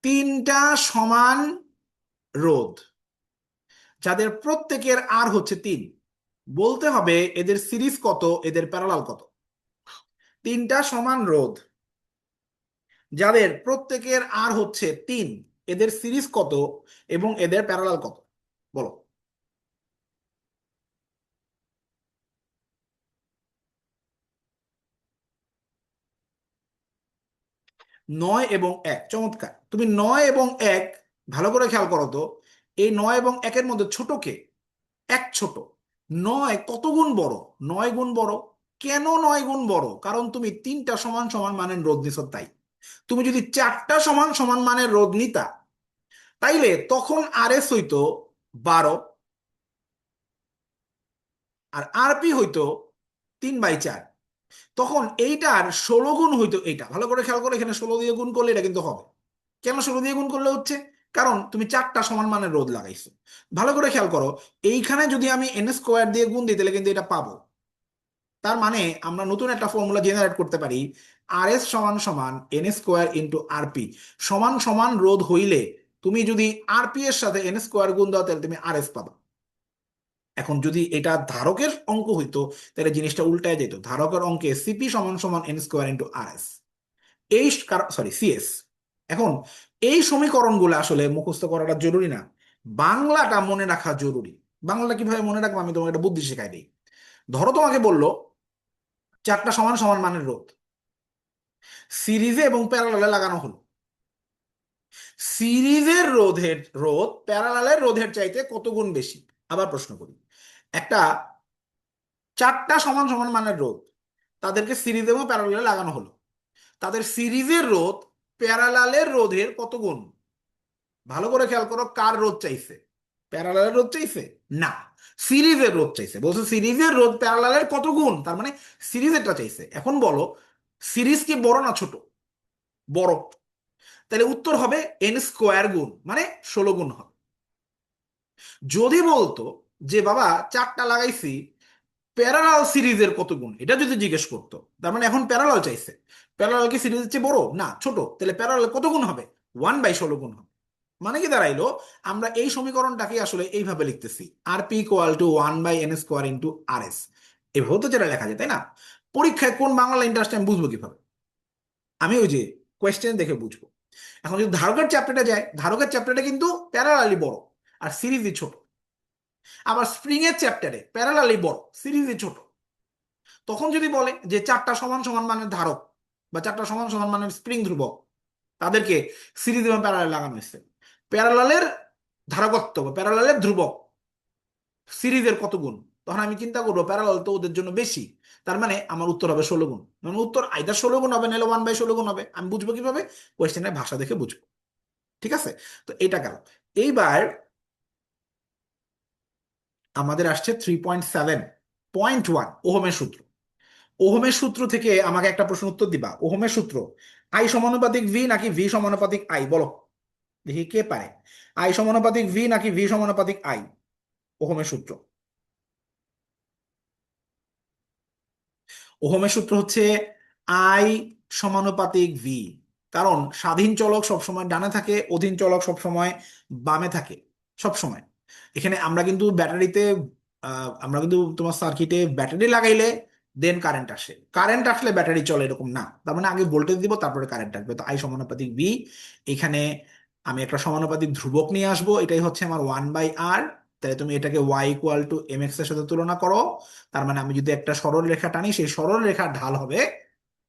3টা সমান রোধ যাদের প্রত্যেকের আর হচ্ছে 3, বলতে হবে এদের সিরিজ কত, এদের প্যারালাল কত। 3টা সমান রোধ যাদের প্রত্যেকের আর হচ্ছে 3, এদের সিরিজ কত এবং এদের প্যারালাল কত, বলো। 9 এবং 1, চমৎকার। তুমি 9 এবং 1 ভালো করে খেয়াল করো তো, এই 9 এবং 1-এর মধ্যে ছোট কে? 1 ছোট। 9 কত গুণ বড়? 9 গুণ বড়। কেন 9 গুণ বড়? কারণ তুমি 3টা সমান সমান মানের রোধ নিছো তাই। তুমি যদি 4টা সমান সমান মানের রোধ নিতা, তাইলে তখন আর এস হইতো 12, আর আরপি হইতো 3/4। তখন এইটার 16 গুণ হইতো এইটা। ভালো করে খেয়াল করে, এখানে 16 দিয়ে গুণ করলে এটা কিন্তু হবে। কেন 16 দিয়ে গুণ করলে হচ্ছে? কারণ তুমি 4টা সমান মানের রোধ লাগাইছো। ভালো করে খেয়াল করো, এইখানে যদি আমি এন স্কোয়ার দিয়ে গুণ দিই তাহলে কিন্তু এটা পাবো। তার মানে আমরা নতুন একটা ফর্মুলা জেনারেট করতে পারি, আর এস সমান সমান এন স্কোয়ার ইন্টু আরপি। সমান সমান রোধ হইলে তুমি যদি আরপি এর সাথে এন স্কোয়ার গুণ দাও তাহলে তুমি আর এস পাবা। এখন যদি এটা ধারকের অঙ্ক হইতো তাহলে জিনিসটা উল্টায় যেত। ধারকের অঙ্কে সিপি সমান সমান N square into R S, এই, সরি, সিএস। এখন এই সমীকরণগুলো আসলে মুখস্থ করাটা জরুরি না, বাংলাটা মনে রাখা জরুরি। বাংলাটা কিভাবে মনে রাখবো আমি তোমাকে একটা বুদ্ধি শেখাই দিই। ধরো তোমাকে বললো 4টা সমান সমান মানের রোধ সিরিজে এবং প্যারালালে লাগানো হলো। সিরিজের রোধ প্যারালালের রোধের চাইতে কত গুণ বেশি? আবার প্রশ্ন করি, একটা 4টা সমান সমান মানের রোধ, তাদেরকে সিরিজ এবং প্যারালালে লাগানো হলো। তাদের সিরিজের রোধ প্যারালালের রোধের কত গুণ? ভালো করে খেয়াল করো, কার রোধ চাইছে? প্যারালালের রোধ চাইছে? না, সিরিজের রোধ চাইছে। বলছে সিরিজের রোধ প্যারালালের কত গুণ, তার মানে সিরিজেরটা চাইছে। এখন বলো, সিরিজ কি বড় না ছোট? বড়। তাহলে উত্তর হবে এন স্কোয়ার গুণ, মানে 16 গুণ হবে। যদি বলতো যে বাবা 4টা লাগাইছি, প্যারালাল সিরিজের কত গুণ, এটা যদি জিজ্ঞেস করতো, তার মানে এখন প্যারালাল চাইছে। প্যারালাল কি সিরিজের চেয়ে বড় না ছোট? তাহলে প্যারালাল কত গুণ হবে? 1/16 গুণ হবে। মানে কি দাঁড়াইলো, আমরা এই সমীকরণটাকে আসলে এইভাবে লিখতেছি, আর P equal to 1/n² into R S. এভাবে তো যেটা লেখা যায়, তাই না? পরীক্ষায় কোন বাংলা লাইনটা আসছে আমি বুঝবো কিভাবে? আমি ওই যে কোয়েশ্চেন দেখে বুঝবো। এখন যদি ধারকের চ্যাপ্টারটা যায়, ধারকের চ্যাপ্টারটা কিন্তু প্যারালালি বড় আর সিরিজই ছোট। আবার স্প্রিং এর চ্যাপ্টারে প্যারালালি বড়, সিরিজই ছোট। তখন যদি বলে যে চারটা সমান সমান মানের ধারক বা চারটা সমান সমান মানের স্প্রিং ধ্রুবক, তাদেরকে সিরিজ এবং প্যারালাল লাগানো হয়েছে, প্যারালালের ধারকত্ব বা প্যারালালের ধ্রুবক সিরিজের কত গুণ, তখন আমি চিন্তা করবো প্যারালাল তো ওদের জন্য বেশি, তার মানে আমার উত্তর হবে 16 গুণ। মানে উত্তর আইদার 16 গুণ হবে, নাহলে 1/16 গুণ হবে। আমি বুঝবো কিভাবে? কোয়েশ্চেনের ভাষা দেখে বুঝবো। ঠিক আছে? তো এটা গেল। এইবার আমাদের আসছে 3.7.1 ওহমের সূত্র। ওহমের সূত্র থেকে আমাকে একটা প্রশ্ন উত্তর দিবা। ওহমের সূত্র, আই সমানুপাতিক ভি নাকি ভি সমানুপাতিক আই, বলো দেখি কে পারে। আই সমানুপাতিক ভি নাকি ভি সমানুপাতিক আই, ওহমের সূত্র। ওহমের সূত্র হচ্ছে আই সমানুপাতিক ভি। কারণ স্বাধীন চলক সবসময় ডানে থাকে, অধীন চলক সবসময় বামে থাকে, সবসময়। এখানে আমরা কিন্তু ব্যাটারিতে আমরা কিন্তু তোমার সার্কিটে ব্যাটারি লাগাইলে দেন কারেন্ট আসে, কারেন্ট আসলে ব্যাটারি চলে এরকম না। তার মানে আগে ভোল্টেজ দিব তারপরে কারেন্ট আসবে। তো আই সমানুপাতিক ভি। এখানে আমি একটা সমানুপাতিক ধ্রুবক নিয়ে আসবো, এটাই হচ্ছে আমার 1/r। তাই তুমি এটাকে Y equal to M X এর সাথে তুলনা করো। তার মানে আমি যদি একটা সরল রেখা টানি, সেই সরল রেখার ঢাল হবে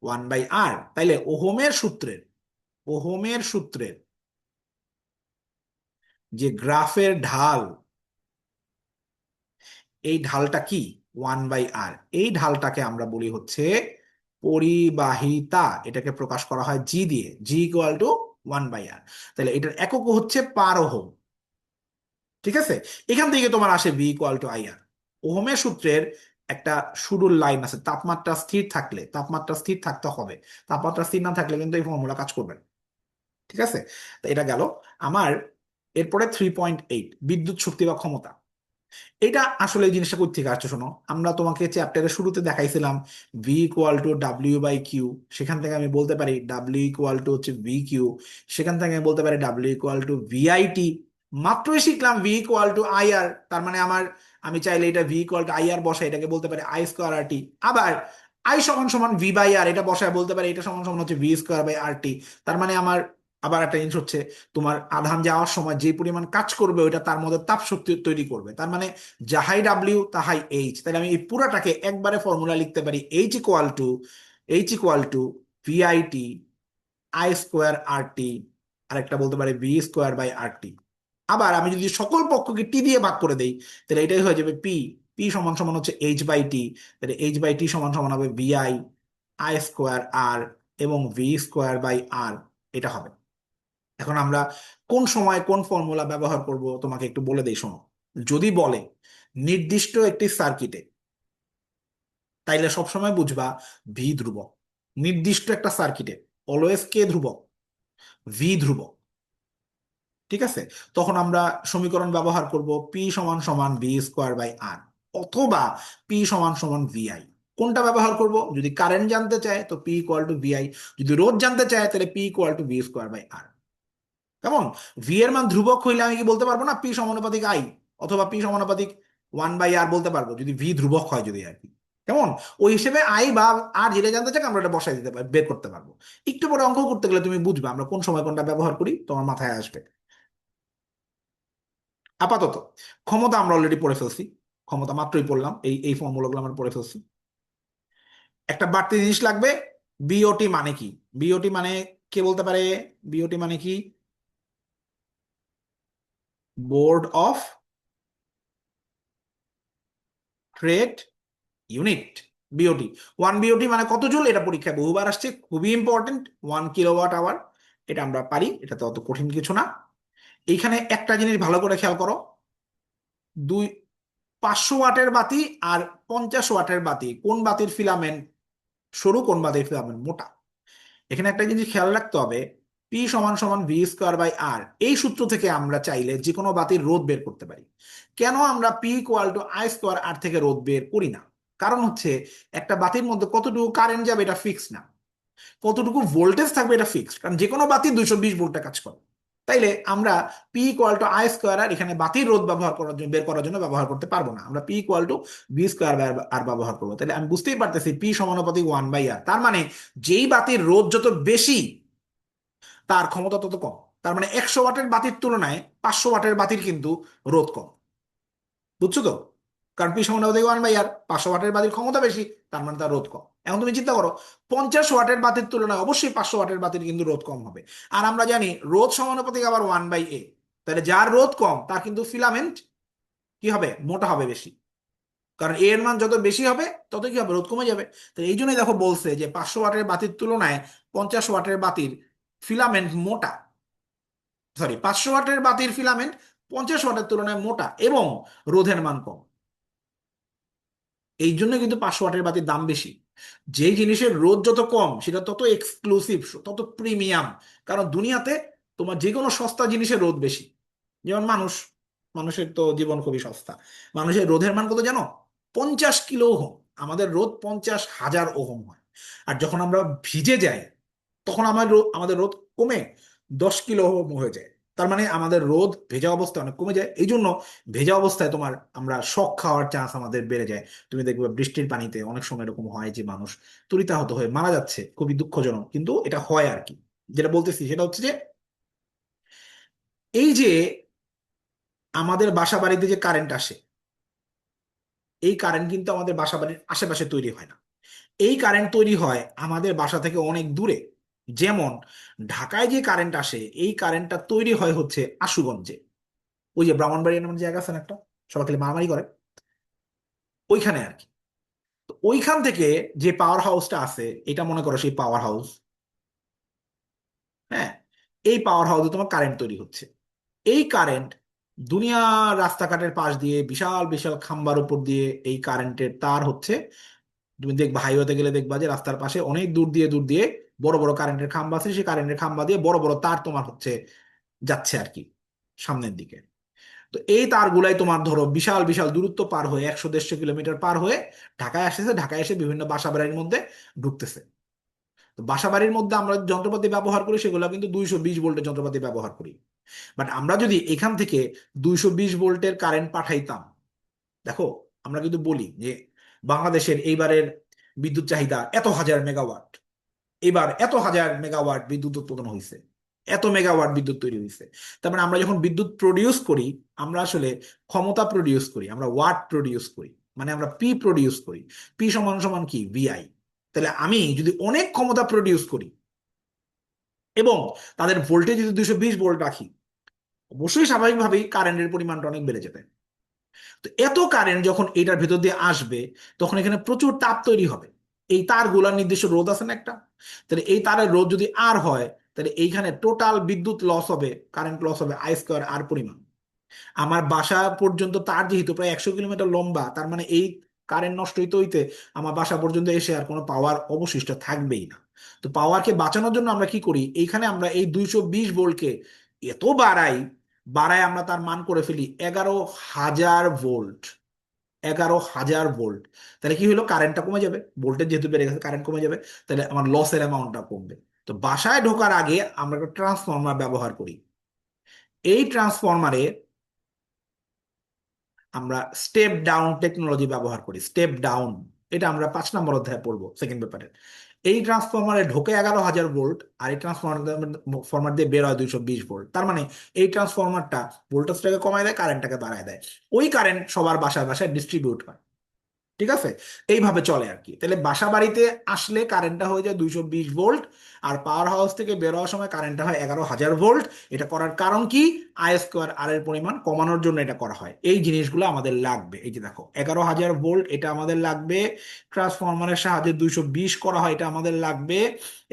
1/r। তাইলে ওহমের সূত্রের যে গ্রাফের ঢাল, এই ঢালটা কি? 1/r। এই ঢালটাকে আমরা বলি হচ্ছে পরিবাহিতা। এটাকে প্রকাশ করা হয় জি দিয়ে, জি ইকুয়াল টু 1/r। তাহলে এটার একক হচ্ছে পার ওহম। ঠিক আছে? এখান থেকে তোমার আসে ভি ইকুয়াল টু আইআর। ওহমের সূত্রের একটা শুরুর লাইন আছে, তাপমাত্রা স্থির থাকলে, তাপমাত্রা স্থির থাকতে হবে, তাপমাত্রা স্থির না থাকলে কিন্তু এই ফর্মুলা কাজ করবে না। ঠিক আছে? তো এটা গেল আমার। এরপরে 3.8 বিদ্যুৎ শক্তি বা ক্ষমতা। এটা আসলে এই জিনিসটা কোথা থেকে আসছে শোনো, আমরা তোমাকে চ্যাপ্টারের শুরুতে দেখাইছিলাম V equal to W by Q. সেখান থেকে আমি বলতে পারি ডাব্লিউ ইকুয়াল টু হচ্ছে ভি কিউ। সেখান থেকে আমি বলতে পারি ডাব্লিউ ইকুয়াল টু ভিআইটি। মাত্রই শিখলাম ভি ইকুয়াল টু আইআর। তার মানে আমি চাইলে এটা ভি ইকুয়াল টু আইআর বসাই, এটাকে বলতে পারি আই স্কোয়ার আর টি। আবার আই সমান সমান ভি বাই আর, এটা বসায় বলতে পারি এটা সমান সমান হচ্ছে ভি স্কোয়ার বাই আর টি। তার মানে আমার আবার একটা জিনিস হচ্ছে, তোমার আধান যাওয়ার সময় যে পরিমাণ কাজ করবে ওইটা তার মধ্যে তাপ শক্তি তৈরি করবে। তার মানে যাহাই ডাব্লিউ তাহাই এইচ। তাহলে আমি এই পুরাটাকে একবারে ফর্মুলা লিখতে পারি H equal to VIT I square R T, আরেকটা বলতে পারি V square by R T. আবার আমি যদি সকল পক্ষকে টি দিয়ে ভাগ করে দেই, তাহলে এটাই হয়ে যাবে পি। পি সমান সমান হচ্ছে এইচ বাই টি। তাহলে এইচ বাই টি সমান সমান হবে ভিআই আই স্কোয়ার আর এবং ভি স্কোয়ার বাই আর, এটা হবে। এখন আমরা কোন সময় কোন ফর্মুলা ব্যবহার করব তোমাকে একটু বলে দেই, শোনো। যদি বলে নির্দিষ্ট একটি সার্কিটে, তাইলে সবসময় বুঝবা ভি ধ্রুবক। নির্দিষ্ট একটা সার্কিটে অলওয়েজ কে ধ্রুবক? ভি ধ্রুবক। ঠিক আছে? তখন আমরা সমীকরণ ব্যবহার করব পি সমান সমান ভি স্কোয়ার বাই আর, অথবা পি সমান সমান ভিআই। কোনটা ব্যবহার করব? যদি কারেন্ট জানতে চায় তো পি ইকুয়াল টু ভিআই, যদি রোধ জানতে চায় তাহলে P equal to V square by R. কেমন? ভি এর মান ধ্রুবক হইলে আমি কি বলতে পারবো না পি সমানুপাতিক আই, অথবা পি সমানুপাতিক 1/r বলতে পারবো, যদি ভি ধ্রুবক হয়, যদি আর কি। কেমন? ওই হিসেবে আই বা আর যেটা জানতে চাই আমরা এটা বসাই দিতে পারি, বের করতে পারবো। একটু পরে অঙ্ক করতে গেলে তুমি বুঝবে আমরা কোন সময় কোনটা ব্যবহার করি, তোমার মাথায় আসবে। আপাতত ক্ষমতা আমরা অলরেডি পড়ে ফেলছি, ক্ষমতা মাত্রই পড়লাম, এই এই ফর্মুলাগুলো আমরা পড়ে ফেলছি। একটা বাড়তি জিনিস লাগবে, বিওটি মানে কি? বিওটি মানে কে বলতে পারে? বিওটি মানে কি? Board of trade unit. BOT, 1 BOT মানে কত জুল, এটা পরীক্ষায় বহুবার আসছে, খুবই ইম্পর্টেন্ট। 1 kilowatt hour. এটা আমরা পারি, এটা তো অত কঠিন কিছু না। এইখানে একটা জিনিস ভালো করে খেয়াল করো, দুই 500 ওয়াটের বাতি আর 50 ওয়াটের বাতি, কোন বাতির ফিলামেন্ট সরু, কোন বাতির ফিলামেন্ট মোটা? এখানে একটা জিনিস খেয়াল রাখতে হবে, পি সমান সমান ভি স্কোয়ার বাই আর। এই সূত্র থেকে আমরা চাইলে যে কোনো বাতির রোধ বের করতে পারি। কেন আমরা P equal to I square R থেকে রোধ বের করি না? কারণ হচ্ছে একটা বাতির মধ্যে কতটুকু কারেন্ট যাবে এটা ফিক্স না, কতটুকু ভোল্টেজ থাকবে এটা ফিক্সড। কারণ যে কোনো বাতি 220 ভোল্টে কাজ করে। তাইলে আমরা P equal to I square R এখানে বাতির রোধ ব্যবহার করার জন্য বের করার জন্য ব্যবহার করতে পারবো না, আমরা P equal to B square R ব্যবহার করবো। তাহলে আমি বুঝতেই পারতেছি পি সমানুপাতিক 1/r, তার মানে যেই বাতির রোধ যত বেশি তার ক্ষমতা তত কম। তার মানে 100 ওয়াটের বাতির তুলনায় 500 ওয়াটের বাতির কিন্তু রোধ কম। বুঝছো তো? কারণ পি সমানুপাতিক 1/r, 500 ওয়াটের বাতির ক্ষমতা বেশি, তার মানে তার রোধ কম। এখন তুমি চিন্তা করো, 50 ওয়াটের বাতির তুলনায় অবশ্যই 500 ওয়াটের বাতির কিন্তু রোধ কম হবে। আর আমরা জানি রোধ সমানুপাতিক আবার 1/a, তাহলে যার রোধ কম তার কিন্তু ফিলামেন্ট কি হবে, মোটা হবে বেশি। কারণ এ এর মান যত বেশি হবে তত কি হবে, রোধ কমে যাবে। তো এই জন্যই দেখো বলছে যে 500 ওয়াটের বাতির তুলনায় 50 ওয়াটের বাতির ফিলামেন্ট মোটা, সরি 500 ওয়াটের বাতির ফিলামেন্ট 50 ওয়াটের তুলনায় মোটা এবং রোধের মান কম। এই জন্য কিন্তু 500 ওয়াটের বাতির দাম বেশি। যেই জিনিসের রোধ যত কম সেটা তত এক্সক্লুসিভ, তত প্রিমিয়াম। কারণ দুনিয়াতে তোমার যে কোনো সস্তা জিনিসের রোধ বেশি। যেমন মানুষের তো জীবন খুবই সস্তা। মানুষের রোধের মান কত জানো? 50 কিলো ওহম। আমাদের রোধ 50,000 ওহম হয়। আর যখন আমরা ভিজে যাই তখন আমাদের রোধ কমে 10 কিলো ওহম হয়ে যায়। তার মানে আমাদের রোধ ভেজা অবস্থায় অনেক কমে যায়। এই জন্য ভেজা অবস্থায় আমরা শক খাওয়ার চান্স আমাদের বেড়ে যায়। তুমি দেখবে বৃষ্টির পানিতে অনেক সময় এরকম হয় যে মানুষ তড়িতাহত হয়ে মারা যাচ্ছে, খুবই দুঃখজনক, কিন্তু এটা হয় আর কি। যেটা বলতেছি সেটা হচ্ছে যে এই যে আমাদের বাসা বাড়িতে যে কারেন্ট আসে, এই কারেন্ট কিন্তু আমাদের বাসা বাড়ির আশেপাশে তৈরি হয় না। এই কারেন্ট তৈরি হয় আমাদের বাসা থেকে অনেক দূরে। যেমন ঢাকায় যে কারেন্ট আসে, এই কারেন্টটা তৈরি হয় হচ্ছে আশুগঞ্জে। ওই যে ব্রাহ্মণবাড়িয়া নামের জায়গা আছে না একটা, সবাই খালি মারামারি করে, ওইখানে আর কি। তো ওইখান থেকে যে পাওয়ার হাউসটা আছে, এটা মনে করো সেই পাওয়ার হাউস। হ্যাঁ, এই পাওয়ার হাউসে তোমার কারেন্ট তৈরি হচ্ছে। এই কারেন্ট দুনিয়ার রাস্তাঘাটের পাশ দিয়ে বিশাল বিশাল খাম্বার উপর দিয়ে এই কারেন্টের তার হচ্ছে। তুমি দেখবা হাইওয়েতে গেলে দেখবা যে রাস্তার পাশে অনেক দূর দিয়ে বড় বড় কারেন্টের খাম্বা আছে, সেই কারেন্টের খাম্বা দিয়ে বড় বড় তার তোমার হচ্ছে যাচ্ছে আর কি সামনের দিকে। তো এই তারগুলাই তোমার ধরো বিশাল বিশাল দূরত্ব পার হয়ে 100-150 কিলোমিটার পার হয়ে ঢাকায় আসতেছে, ঢাকায় এসে বিভিন্ন বাসা বাড়ির মধ্যে ঢুকতেছে। তো বাসা বাড়ির মধ্যে আমরা যন্ত্রপাতি ব্যবহার করি সেগুলো কিন্তু 220 ভোল্টের যন্ত্রপাতি ব্যবহার করি। বাট আমরা যদি এখান থেকে 220 ভোল্টের কারেন্ট পাঠাইতাম, দেখো আমরা কিন্তু বলি যে বাংলাদেশের এইবারের বিদ্যুৎ চাহিদা এত হাজার মেগাওয়াট, এবার এত হাজার মেগাওয়াট বিদ্যুৎ উৎপাদন হয়েছে, এত মেগাওয়াট বিদ্যুৎ তৈরি হয়েছে। তার মানে আমরা যখন বিদ্যুৎ প্রডিউস করি, আমরা আসলে ক্ষমতা প্রডিউস করি, আমরা ওয়াট প্রডিউস করি, মানে আমরা পি প্রডিউস করি। পি সমান সমান কি, ভিআই। তাহলে আমি যদি অনেক ক্ষমতা প্রডিউস করি এবং তাদের ভোল্টেজ যদি 220 ভোল্ট রাখি, অবশ্যই স্বাভাবিকভাবেই কারেন্টের পরিমাণটা অনেক বেড়ে যাবে। তো এত কারেন্ট যখন এটার ভেতর দিয়ে আসবে, তখন এখানে প্রচুর তাপ তৈরি হবে। এই তারগুলার নির্দিষ্ট রোধ আছে না একটা, তাহলে এই তারের রোধ যদি আর হয়, তাহলে এইখানে টোটাল বিদ্যুৎ লস হবে, কারেন্ট লস হবে আই স্কোয়ার আর পরিমাণ। আমার বাসা পর্যন্ত তার যেহেতু প্রায় 100 কিলোমিটার লম্বা, তার মানে এই কারেন্ট নষ্ট হইতে হইতে আমার বাসা পর্যন্ত এসে আর কোনো পাওয়ার অবশিষ্ট থাকবেই না। তো পাওয়ারকে বাঁচানোর জন্য আমরা কি করি, এইখানে আমরা এই 220 ভোল্টকে এত বাড়াই, আমরা তার মান করে ফেলি 11,000 ভোল্ট। 11,000 ভোল্ট। তাহলে কি হলো, কারেন্টটা কমে যাবে, ভোল্টেজ যেহেতু বেড়ে গেছে কারেন্ট কমে যাবে। তাহলে আমার লসের অ্যামাউন্টটা কমবে। তো বাসায় ঢোকার আগে আমরা একটা ট্রান্সফর্মার ব্যবহার করি। এই ট্রান্সফরমারে আমরা স্টেপ ডাউন টেকনোলজি ব্যবহার করি। স্টেপ ডাউন, এটা আমরা 5 নম্বর অধ্যায়ে পড়বো সেকেন্ড পেপারে। এই ট্রান্সফরমারে ঢোকে 11,000 ভোল্ট, আর এই ট্রান্সফরমার দিয়ে বের হয় 220 ভোল্ট। তার মানে এই ট্রান্সফরমারটা ভোল্টেজটাকে কমায় দেয়, কারেন্টটাকে বাড়ায় দেয়। ওই কারেন্ট সবার বাসায় বাসায় ডিস্ট্রিবিউট হয়। ঠিক আছে, এইভাবে চলে আর কি। তাহলে বাসা বাড়িতে আসলে কারেন্টটা হয়ে যায় 220 ভোল্ট, আর পাওয়ার হাউস থেকে বের হওয়ার সময় কারেন্টটা হয় 11,000 ভোল্ট। এটা করার কারণ কি, আই স্কোয়ার আর এর পরিমাণ কমানোর জন্য এটা করা হয়। এই জিনিসগুলো আমাদের লাগবে। এই যে দেখো 11,000 ভোল্ট এটা আমাদের লাগবে, ট্রান্সফরমারের সাহায্যে 220 করা হয় এটা আমাদের লাগবে।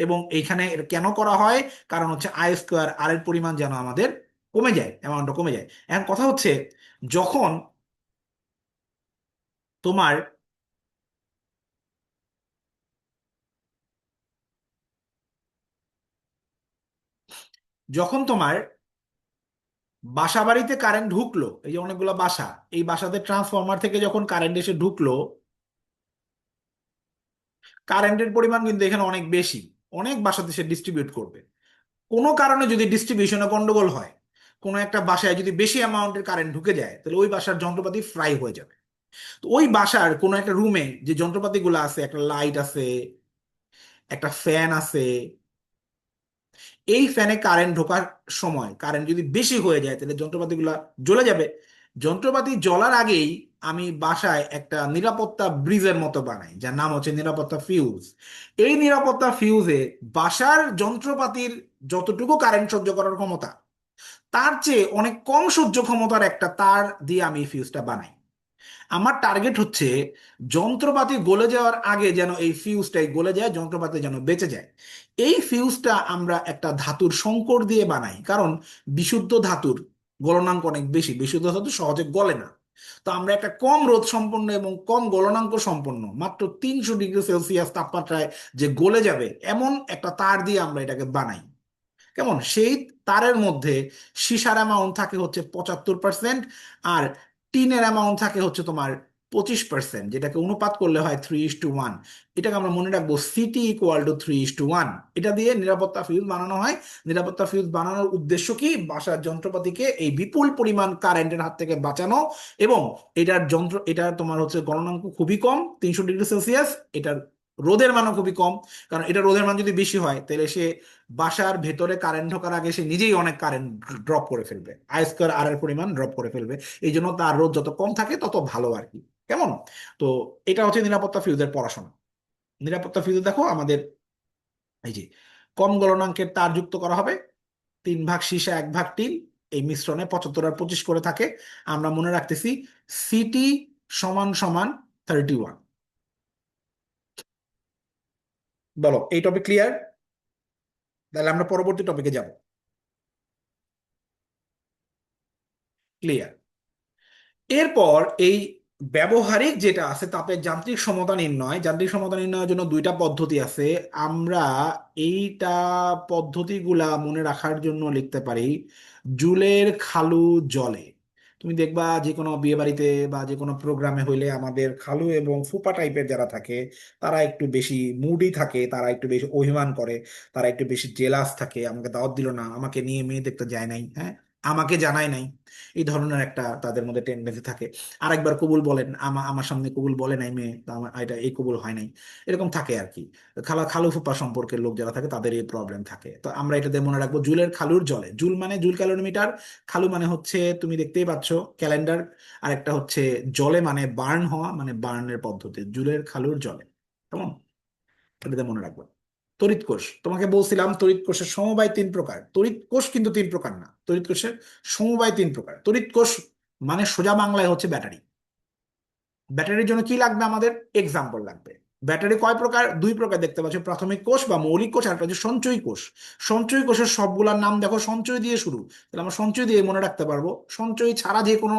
এবং এইখানে এটা কেন করা হয়, কারণ হচ্ছে আই স্কোয়ার আর এর পরিমাণ যেন আমাদের কমে যায়, অ্যামাউন্টটা কমে যায়। এখন কথা হচ্ছে, যখন তোমার যখন তোমার বাসা বাড়িতে কারেন্ট ঢুকলো, এই যে অনেকগুলো বাসা, এই বাসাতে ট্রান্সফরমার থেকে যখন কারেন্ট এসে ঢুকলো, কারেন্টের পরিমাণ কিন্তু এখানে অনেক বেশি, অনেক বাসাতে সে ডিস্ট্রিবিউট করবে। কোনো কারণে যদি ডিস্ট্রিবিউশনে গন্ডগোল হয়, কোনো একটা বাসায় যদি বেশি অ্যামাউন্টের কারেন্ট ঢুকে যায়, তাহলে ওই বাসার যন্ত্রপাতি ফ্রাই হয়ে যাবে। তো ওই বাসার কোনো একটা রুমে যে যন্ত্রপাতিগুলো আছে, একটা লাইট আছে, একটা ফ্যান আছে, এই ফ্যানে কারেন্ট ঢোকার সময় কারেন্ট যদি বেশি হয়ে যায়, তাহলে যন্ত্রপাতিগুলো জ্বলে যাবে। যন্ত্রপাতি জ্বলার আগেই আমি বাসায় একটা নিরাপত্তা ব্রিজের মতো বানাই, যার নাম হচ্ছে নিরাপত্তা ফিউজ। এই নিরাপত্তা ফিউজে বাসার যন্ত্রপাতির যতটুকু কারেন্ট সহ্য করার ক্ষমতা, তার চেয়ে অনেক কম সহ্য ক্ষমতার একটা তার দিয়ে আমি এই ফিউজটা বানাই। আমার টার্গেট হচ্ছে যন্ত্রপাতি গলে যাওয়ার আগে যেন এই ফিউজটাই গলে যায়, যন্ত্রপাতি যেন বেঁচে যায়। এই ফিউজটা আমরা একটা ধাতুর সংকর দিয়ে বানাই, কারণ বিশুদ্ধ ধাতুর গলনাঙ্ক অনেক বেশি, বিশুদ্ধ ধাতু সহজে গলে না। তো আমরা একটা কম রোধ সম্পন্ন এবং কম গলনাঙ্ক সম্পন্ন, মাত্র 300 ডিগ্রি সেলসিয়াস তাপমাত্রায় যে গলে যাবে এমন একটা তার দিয়ে আমরা এটাকে বানাই। কেমন সেই তারের মধ্যে সীসার অ্যামাউন্ট থাকে হচ্ছে 75%, আর টিনের অ্যামাউন্ট থাকে হচ্ছে তোমার 25%, যেটাকে অনুপাত করলে হয় 3:1। এটাকে আমরা মনে রাখবো সিটি ইকুয়াল টু 3:1। এটা দিয়ে নিরাপত্তা ফিউজ বানানো হয়। নিরাপত্তা ফিউজ বানানোর উদ্দেশ্য কি? বাসার যন্ত্রপাতিকে এই বিপুল পরিমাণ কারেন্টের হাত থেকে বাঁচানো, এবং এটার তোমার হচ্ছে গলনাঙ্ক খুবই কম, 300 ডিগ্রি সেলসিয়াস। এটার রোদের মানও খুবই কম, কারণ এটা রোদের মান যদি বেশি হয়, তাহলে সে বাসার ভেতরে কারেন্ট ঢোকার আগে সে নিজেই অনেক কারেন্ট ড্রপ করে ফেলবে, আই স্কোয়ার আর এর পরিমাণ ড্রপ করে ফেলবে। এই জন্য তার রোধ যত কম থাকে তত ভালো আর কি। কেমন? তো এটা হচ্ছে নিরাপত্তা ফিউজের পড়াশোনা। নিরাপত্তা ফিউজে দেখো আমাদের এই যে কম গলনাঙ্কের তার যুক্ত করা হবে, 3 ভাগ সীসা 1 ভাগ টিন, এই মিশ্রণে 75 আর 25 করে থাকে। আমরা মনে রাখতেছি সিটি সমান সমান 31। বলো, এই টপিক ক্লিয়ার? তাহলে আমরা পরবর্তী টপিকে যাব। ক্লিয়ার? এরপর এই ব্যবহারিক যেটা আছে, তাপের যান্ত্রিক সমতা নির্ণয়, যান্ত্রিক সমতা নির্ণয়ের জন্য দুইটা পদ্ধতি আছে। আমরা এইটা পদ্ধতিগুলা মনে রাখার জন্য লিখতে পারি জুলের খালু জলে। তুমি দেখবা যে কোনো বিয়ে বাড়িতে বা যে কোনো প্রোগ্রামে হইলে আমাদের খালু এবং ফুপা টাইপের যারা থাকে, তারা একটু বেশি মুডি থাকে, তারা একটু বেশি অভিমান করে, তারা একটু বেশি জেলাস থাকে। আমাকে দাওয়াত দিল না, আমাকে নিয়ে মেয়ে দেখতে যায় নাই, হ্যাঁ, আমাকে জানায় নাই, এই ধরনের একটা তাদের মধ্যে টেন্ডেন্সি থাকে। আরেকবার কবুল বলেন, আমার সামনে কবুল বলে নাই মেয়ে, তা আমার এটা এই কবুল হয় নাই, এরকম থাকে আর কি। খালু ফুপা সম্পর্কের লোক যারা থাকে তাদের এই প্রবলেম থাকে। তো আমরা এটাতে মনে রাখবো জুলের খালুর জলে। জুল মানে জুল ক্যালোরিমিটার, খালু মানে হচ্ছে তুমি দেখতেই পাচ্ছ ক্যালেন্ডার, আর একটা হচ্ছে জলে মানে বার্ন হওয়া, মানে বার্নের পদ্ধতি, জুলের খালুর জলে। কেমন? এটাতে মনে রাখবো। তড়িৎ কোষ, তোমাকে বলছিলাম তড়িৎ কোষের সমবায় 3 প্রকার। তড়িৎ কোষ কিন্তু 3 প্রকার না, তড়িৎ কোষের সমবায় 3 প্রকার। তড়িৎ কোষ মানে সোজা বাংলায় হচ্ছে ব্যাটারি। ব্যাটারির জন্য কি লাগবে আমাদের? এক্সাম্পল লাগবে। ব্যাটারি কয় প্রকার? 2 প্রকার দেখতে পাচ্ছ, প্রাথমিক কোষ বা মৌলিক কোষ, আর একটা হচ্ছে সঞ্চয়ী কোষ। সঞ্চয়ী কোষের সবগুলার নাম দেখো সঞ্চয় দিয়ে শুরু, তাহলে আমরা সঞ্চয় দিয়ে মনে রাখতে পারবো। সঞ্চয়ী ছাড়া যে কোনো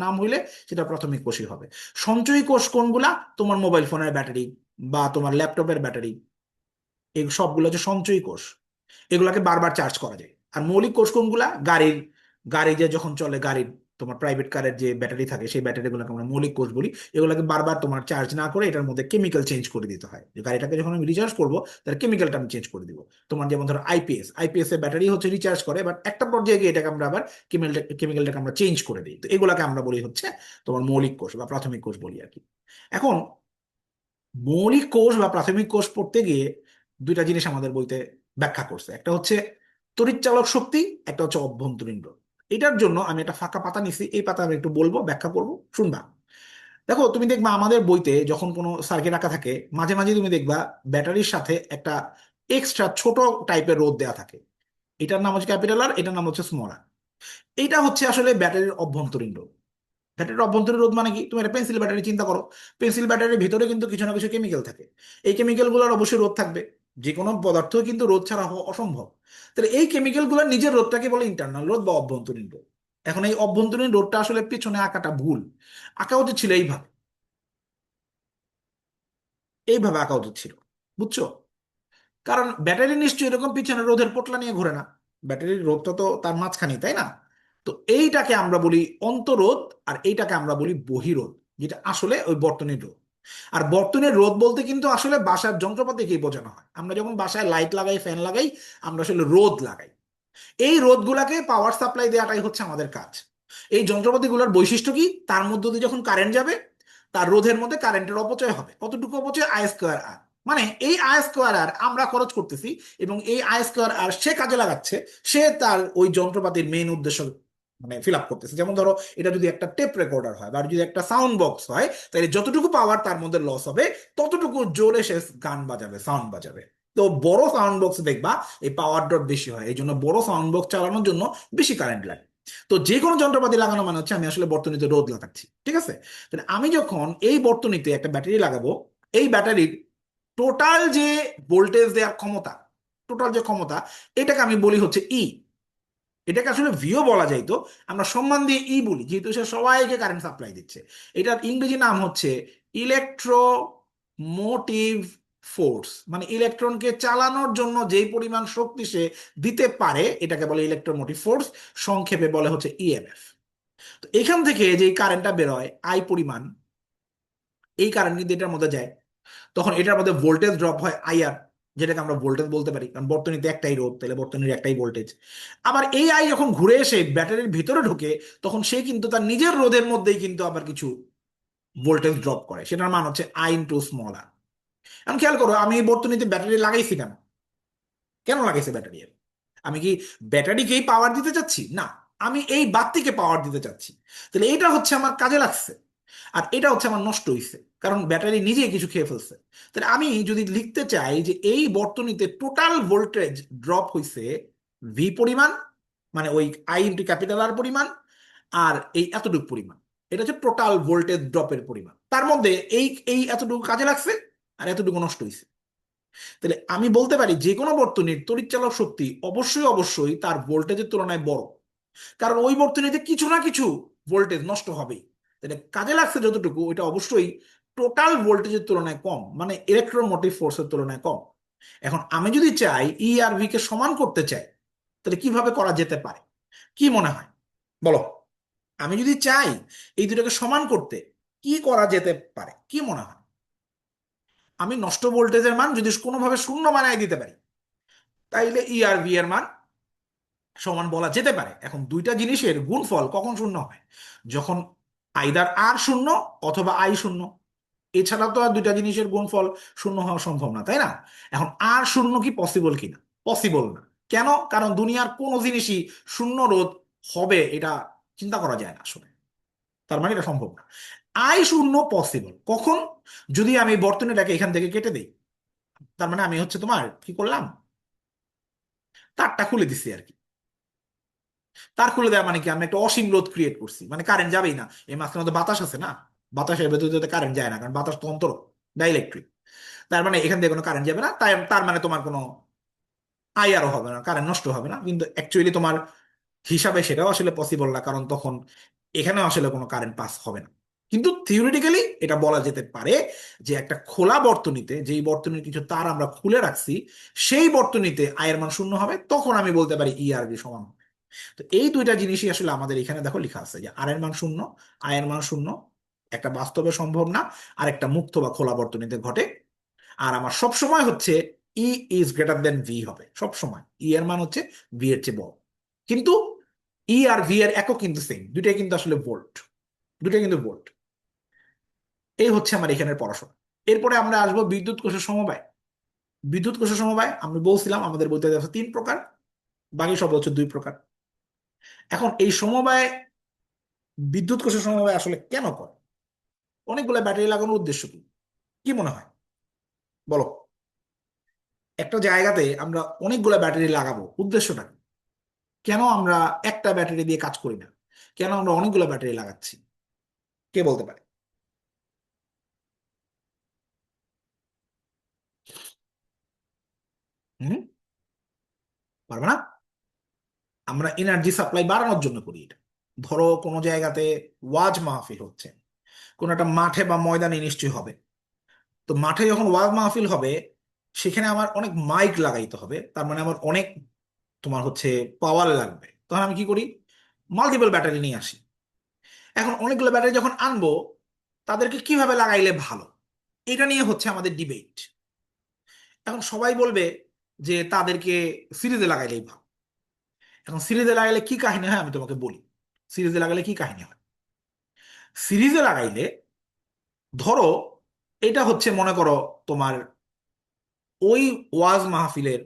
নাম হইলে সেটা প্রাথমিক কোষই হবে। সঞ্চয়ী কোষ কোনগুলা? তোমার মোবাইল ফোনের ব্যাটারি বা তোমার ল্যাপটপের ব্যাটারি, এই সবগুলো হচ্ছে সঞ্চয়ী কোষ। এগুলাকে বারবার চার্জ করা যায়। আর মৌলিক কোষ কোনগুলা? গাড়ি যে যখন চলে, গাড়ির তোমার প্রাইভেট কারের যে ব্যাটারি থাকে, সেই ব্যাটারিগুলোকে আমরা মৌলিক কোষ বলি। এগুলোকে বারবার তোমার চার্জ না করে এটার মধ্যে কেমিক্যাল চেঞ্জ করে দিতে হয়। যে গাড়িটাকে যখন আমি রিচার্জ করবো, তার কেমিক্যালটা আমি চেঞ্জ করে দিব। তোমার যেমন ধরো আইপিএস এর ব্যাটারি হচ্ছে রিচার্জ করে, বাট একটা পর্যায়ে গিয়ে এটাকে আমরা আবার কেমিক্যালটাকে আমরা চেঞ্জ করে দিই। তো এগুলাকে আমরা বলি হচ্ছে তোমার মৌলিক কোষ বা প্রাথমিক কোষ বলি আর কি। এখন মৌলিক কোষ বা প্রাথমিক কোষ পড়তে গিয়ে দুইটা জিনিস আমাদের বইতে ব্যাখ্যা করছে, একটা হচ্ছে তড়িৎচালক শক্তি, একটা হচ্ছে অভ্যন্তরীণ রোধ। এটার জন্য আমি একটা ফাঁকা পাতা নিছি, এই পাতা আমি একটু বলবো, ব্যাখ্যা করব, শুনবা। দেখো, তুমি দেখবা আমাদের বইতে যখন কোনো সার্কিট রাখা থাকে, মাঝে মাঝে তুমি দেখবা ব্যাটারির সাথে একটা এক্সট্রা ছোট টাইপের রোধ দেয়া থাকে। এটার নাম হচ্ছে ক্যাপিটাল আর, এটার নাম হচ্ছে স্মল আর। এইটা হচ্ছে আসলে ব্যাটারির অভ্যন্তরীণ রোধ। ব্যাটারির অভ্যন্তরীণ রোধ মানে কি? তুমি একটা পেন্সিল ব্যাটারি চিন্তা করো। পেন্সিল ব্যাটারির ভিতরে কিন্তু কিছু না কিছু কেমিক্যাল থাকে। এই কেমিক্যালগুলোর অবশ্যই রোধ থাকবে, যে কোনো পদার্থ কিন্তু রোধ ছাড়া হওয়া অসম্ভব। তাহলে এই কেমিক্যালগুলোর নিজের রোধটাকে বলে ইন্টারনাল রোধ বা অভ্যন্তরীণ রোধ। এখন এই অভ্যন্তরীণ রোধটা আসলে পিছনে আঁকাটা ভুল। আঁকা উচিত ছিল এইভাবে, এইভাবে আঁকা উচিত ছিল, বুঝছো? কারণ ব্যাটারি নিশ্চয়ই এরকম পিছনে রোধের পোটলা নিয়ে ঘোরে না, ব্যাটারির রোধটা তো তার মাঝখানে, তাই না? তো এইটাকে আমরা বলি অন্তরোধ, আর এইটাকে আমরা বলি বহিরোধ, যেটা আসলে ওই বর্তনীর রোধ। আর বর্তনীর রোধ বলতে কিন্তু আসলে বাসার যন্ত্রপাতিকেই বোঝানো হয়। আমরা যখন বাসায় লাইট লাগাই, ফ্যান লাগাই, আমরা আসলে রোদ লাগাই। এই রোধগুলাকে পাওয়ার সাপ্লাই দেওয়াটাই হচ্ছে আমাদের কাজ। এই যন্ত্রপাতিগুলোর বৈশিষ্ট্য কি? তার মধ্য দিয়ে যখন কারেন্ট যাবে, তার রোধের মধ্যে কারেন্টের অপচয় হবে। কতটুকু অপচয়? আই স্কোয়ার আর। মানে এই আই স্কোয়ার আর আমরা খরচ করতেছি, এবং এই আই স্কোয়ার আর সে কাজে লাগাচ্ছে, সে তার ওই যন্ত্রপাতির মেইন উদ্দেশ্য মানে ফিল আপ করতেছে। যেমন ধরো, এটা যদি একটা টেপ রেকর্ডার হয় বা যদি একটা সাউন্ড বক্স হয়, তাহলে যতটুকু পাওয়ার তার মধ্যে লস হবে, ততটুকু জোরে সে গান বাজাবে, সাউন্ড বাজাবে। তো বড় সাউন্ড বক্স দেখবা এই পাওয়ার ড্রপ বেশি হয়, এই জন্য বড় সাউন্ড বক্স চালানোর জন্য বেশি কারেন্ট লাগে। তো যে কোনো যন্ত্রপাতি লাগানো মানে হচ্ছে আমি আসলে বর্তনীতে রোধ লাগাচ্ছি, ঠিক আছে? তাহলে আমি যখন এই বর্তনীতে একটা ব্যাটারি লাগাবো, এই ব্যাটারির টোটাল যে ভোল্টেজ দেওয়ার ক্ষমতা, টোটাল যে ক্ষমতা, এটাকে আমি বলি হচ্ছে ই। এটাকে আসলে ভিও বলা যায়, তো আমরা সম্মান দিয়ে ই বলি, যেহেতু সে সবাইকে কারেন্ট সাপ্লাই দিচ্ছে। এটার ইংরেজি নাম হচ্ছে ইলেকট্রোমোটিভ ফোর্স। মানে ইলেকট্রনকে চালানোর জন্য যেই পরিমাণ শক্তি সে দিতে পারে, এটাকে বলে ইলেকট্রোমোটিভ ফোর্স, সংক্ষেপে বলে হচ্ছে ইএমএফ। তো এখান থেকে যে কারেন্টটা বেরোয় আই পরিমাণ, এই কারেন্ট কিন্তু এটার মধ্যে যায়, তখন এটার মধ্যে ভোল্টেজ ড্রপ হয় আইআর, যেটাকে আমরা ভোল্টেজ বলতে পারি, কারণ বর্তনীতে একটাই রোধ, তাহলে বর্তনীর একটাই ভোল্টেজ। আবার এই আই যখন ঘুরে এসে ব্যাটারির ভিতরে ঢুকে, তখন সে কিন্তু তার নিজের রোধের মধ্যেই কিন্তু আবার কিছু ভোল্টেজ ড্রপ করে, সেটার মান হচ্ছে আই ইন্টু স্মল আর। এখন খেয়াল করো, আমি এই বর্তনীতে ব্যাটারি লাগাইছি কেন? কেন লাগাইছে ব্যাটারি? আমি কি ব্যাটারিকেই পাওয়ার দিতে চাচ্ছি? না, আমি এই বাতিকে পাওয়ার দিতে চাচ্ছি। তাহলে এটা হচ্ছে আমার কাজে লাগছে, আর এটা হচ্ছে আমার নষ্ট হইছে, কারণ ব্যাটারি নিজেই কিছু খেয়ে ফেলছে। তাহলে আমি যদি লিখতে চাই যে এই বর্তনীতে টোটাল ভোল্টেজ ড্রপ হইছে ভি পরিমাণ, মানে ওই আই ইন্টু ক্যাপিটাল আর পরিমাণ, আর এই এতটুকু পরিমাণ, এটা হচ্ছে টোটাল ভোল্টেজ ড্রপের পরিমাণ। তার মধ্যে এই এই এতটুকু কাজে লাগছে, আর এতটুকু নষ্ট হইছে। তাহলে আমি বলতে পারি যে কোনো বর্তনীর তড়িৎচালক শক্তি অবশ্যই অবশ্যই তার ভোল্টেজের তুলনায় বড়, কারণ ওই বর্তনীতে কিছু না কিছু ভোল্টেজ নষ্ট হবেই। তাহলে কাজে লাগছে যতটুকু, ওইটা অবশ্যই টোটাল ভোল্টেজের তুলনায় কম, মানে ইলেকট্রোমোটিভ ফোর্সের তুলনায় কম। এখন আমি যদি চাই ই আর ভি কে সমান করতে চাই, তাহলে কিভাবে করা যেতে পারে? কি মনে হয়, বলো? আমি যদি চাই এই দুটোকে সমান করতে, কি করা যেতে পারে, কি মনে হয়? আমি নষ্ট ভোল্টেজের মান যদি কোনোভাবে শূন্য বানায় দিতে পারি, তাইলে ই আর ভি এর মান সমান বলা যেতে পারে। এখন দুইটা জিনিসের গুণফল কখন শূন্য হয়? যখন আইদার আর শূন্য অথবা আই শূন্য। এছাড়া তো আর দুইটা জিনিসের গুণফল শূন্য হওয়া সম্ভব না, তাই না? এখন আর শূন্য কি পসিবল কিনা? পসিবল না। কেন? কারণ দুনিয়ার কোনো জিনিসই শূন্য রোধ হবে এটা চিন্তা করা যায় না আসলে। তার মানে এটা সম্ভব না। আই শূন্য পসিবল কখন? যদি আমি বর্তনীটাকে এখান থেকে কেটে দিই। তার মানে আমি হচ্ছে তোমার কি করলাম, তারটা খুলে দিচ্ছি আর কি। তার খুলে দেওয়া মানে কি, আমি একটা অসীম রোধ ক্রিয়েট করছি, মানে কারেন্ট যাবেই না। এই মাঝখানে তো বাতাস আছে না, বাতাসের ভেতর কারেন্ট যায় না, কারণ বাতাস তো অন্তর ডাইলেকট্রিক। তার মানে এখান থেকে কোনো কারেন্ট যাবে না, তাই তার মানে তোমার কোনো আইআরও হবে না, কারেন্ট নষ্ট হবে না। কিন্তু অ্যাকচুয়ালি তোমার হিসাবে সেটাও আসলে পসিবল না, কারণ তখন এখানেও আসলে কোনো কারেন্ট পাস হবে না। কিন্তু থিওরিটিক্যালি এটা বলা যেতে পারে যে একটা খোলা বর্তনীতে, যেই বর্তনীর কিছু তার আমরা খুলে রাখছি, সেই বর্তনীতে আয়ের মান শূন্য হবে, তখন আমি বলতে পারি ই আর ভি সমান হবে। তো এই দুইটা জিনিসই আসলে আমাদের এখানে দেখো লেখা আছে, যে আর এর মান শূন্য, আয়ের মান শূন্য, একটা বাস্তবে সম্ভব না, আর একটা মুক্ত বা খোলা বর্তনীতে ঘটে। আর আমার সব সময় হচ্ছে ই ইজ গ্রেটার দেন ভি হবে, সব সময় ই এর মান হচ্ছে ভি এর চেয়ে বড়। কিন্তু ই আর ভি এর একক কিন্তু সেম, দুইটাই কিন্তু আসলে ভোল্ট, দুইটাই কিন্তু ভোল্ট। এই হচ্ছে আমার এখানের পড়াশোনা। এরপরে আমরা আসবো বিদ্যুৎ কোষের সমবায়। বিদ্যুৎ কোষের সমবায় আমি বলছিলাম আমাদের বইতে আছে 3 প্রকার, বাকি সব হচ্ছে 2 প্রকার। এখন এই সমবায়, বিদ্যুৎ কোষের সমবায় আসলে কেন করে? অনেকগুলো ব্যাটারি লাগানোর উদ্দেশ্য কি, কি মনে হয়, বলো? একটা জায়গাতে আমরা অনেকগুলো ব্যাটারি লাগাবো, উদ্দেশ্যটা কি? কেন আমরা একটা ব্যাটারি দিয়ে কাজ করি না? কেন আমরা অনেকগুলো ব্যাটারি লাগাচ্ছি? কে বলতে পারে? হুম, পারবে না? আমরা এনার্জি সাপ্লাই বাড়ানোর জন্য করি এটা। ধরো কোনো জায়গাতে ওয়াজ মাহফিল হচ্ছে, কোনো একটা মাঠে বা ময়দানে নিশ্চয়ই হবে। তো মাঠে যখন ওয়াজ মাহফিল হবে, সেখানে আমার অনেক মাইক লাগাইতে হবে, তার মানে আমার অনেক তোমার হচ্ছে পাওয়ার লাগবে। তখন আমি কি করি? মাল্টিপল ব্যাটারি নিয়ে আসি। এখন অনেকগুলো ব্যাটারি যখন আনবো, তাদেরকে কিভাবে লাগাইলে ভালো? এটা নিয়ে হচ্ছে আমাদের ডিবেট। এখন সবাই বলবে যে তাদেরকে সিরিজে লাগাইলেই ভালো। এখন সিরিজে লাগাইলে কি কাহিনী হয় আমি তোমাকে বলি। সিরিজে লাগাইলে কি কাহিনী হয়? সিরিজে লাগাইলে ধরো এটা হচ্ছে মনে করো তোমার ওই ওয়াজ মাহফিলের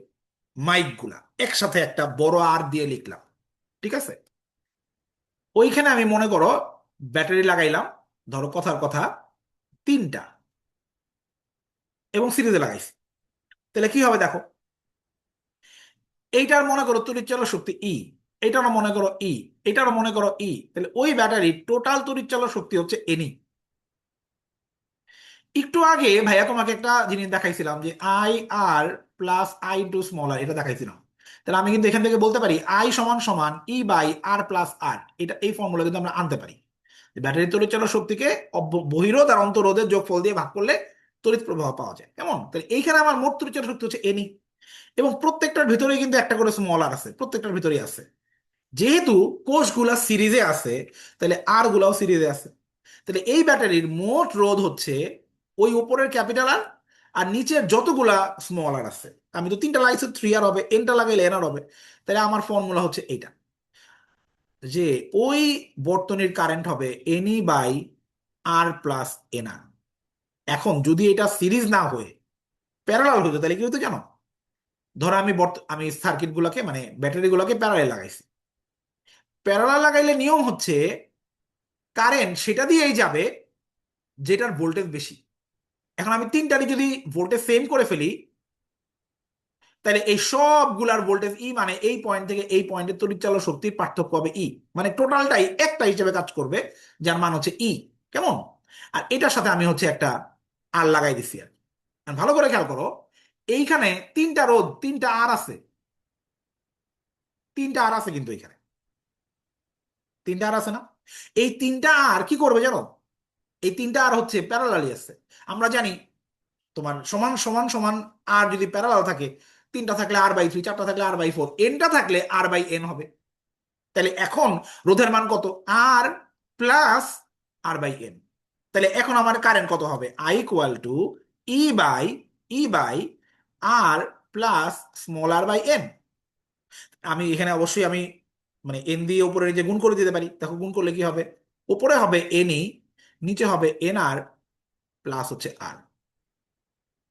মাইক গুলা একসাথে একটা বড় আর দিয়ে লিখলাম, ঠিক আছে? ওইখানে আমি মনে করো ব্যাটারি লাগাইলাম, ধরো কথার কথা 3টা, এবং সিরিজে লাগাইছি। তাহলে কি হবে দেখো, এইটার মনে করো তড়িৎচালক শক্তি ই, এটারও মনে করো ই, এটারও মনে করো ই, তাহলে ওই ব্যাটারির টোটাল তড়িৎচালক শক্তি হচ্ছে এনই। একটু আগে ভাইয়া তোমাকে একটা জিনিস দেখাইছিলাম যে I R plus I to small R, এটা দেখাইছিলাম। তাহলে আমি কিন্তু এখান থেকে বলতে পারি আই সমান সমান ই বাই আর প্লাস আর, এটা এই ফর্মুলা কিন্তু আমরা আনতে পারি। ব্যাটারি তড়িৎচালক শক্তিকে বহিরোধ আর অন্তরোধের যোগফল দিয়ে ভাগ করলে তড়িৎ প্রবাহ পাওয়া যায়। কেমন? তাহলে এইখানে আমার মোট তড়িৎচালক শক্তি হচ্ছে এনই, এবং প্রত্যেকটার ভিতরেই কিন্তু একটা করে স্মল আর আছে, প্রত্যেকটার ভিতরেই আছে। যেহেতু কোষগুলা সিরিজে আছে, তাহলে আর গুলাও সিরিজে আছে। তাহলে এই ব্যাটারির মোট রোধ হচ্ছে ওই উপরের ক্যাপিটাল আর, আর নিচের যতগুলা স্মল আর আছে। আমি তো 3টা লাগাইছি, 3 আর হবে, এনটা লাগাইলে এন আর হবে। তাহলে আমার ফর্মুলা হচ্ছে এইটা, যে ওই বর্তনীর কারেন্ট হবে এনই বাই আর প্লাস এন আর। এখন যদি এটা সিরিজ না হয়ে প্যারালাল হতো তাহলে কি হতো জানো? ধরো আমি সার্কিট গুলাকে মানে ব্যাটারি গুলাকে প্যারালাল লাগাইছি। প্যারালাল লাগাইলে নিয়ম হচ্ছে কারেন্ট সেটা দিয়েই যাবে যেটার ভোল্টেজ বেশি। এখন আমি 3টারই যদি ভোল্টেজ সেম করে ফেলি, তাহলে এই সবগুলার ভোল্টেজ ই, মানে এই পয়েন্ট থেকে এই পয়েন্টের তড়িৎচালক শক্তির পার্থক্য হবে ই, মানে টোটালটাই একটা হিসেবে কাজ করবে, যার মান হচ্ছে ই। কেমন? আর এটার সাথে আমি হচ্ছে একটা আর লাগাই দিছি। আর ভালো করে খেয়াল করো, এইখানে 3টা রোধ, 3টা আর আছে, 3টা আর আছে কিন্তু এখানে 3টা আর আছে না? এই 3টা আর কি করবে জানো? এই 3টা আর হচ্ছে প্যারালালি আছে। আমরা জানি তোমার সমান সমান সমান আর যদি প্যারালাল থাকে, 3টা থাকলে আর বাই 3, 4টা থাকলে আর বাই 4, এনটা থাকলে আর বাই এন হবে। তাহলে এখন রোধের মান কত? R plus R by N. তাহলে এখন আমার কারেন্ট কত হবে? I equal to by by R plus small R by N. আমি এখানে অবশ্যই আমি মানে এন দিয়ে উপরে যে গুণ করে দিতে পারি। দেখো গুণ করলে কি হবে? উপরে হবে এনই, নিচে হবে এন আর প্লাস হচ্ছে আর।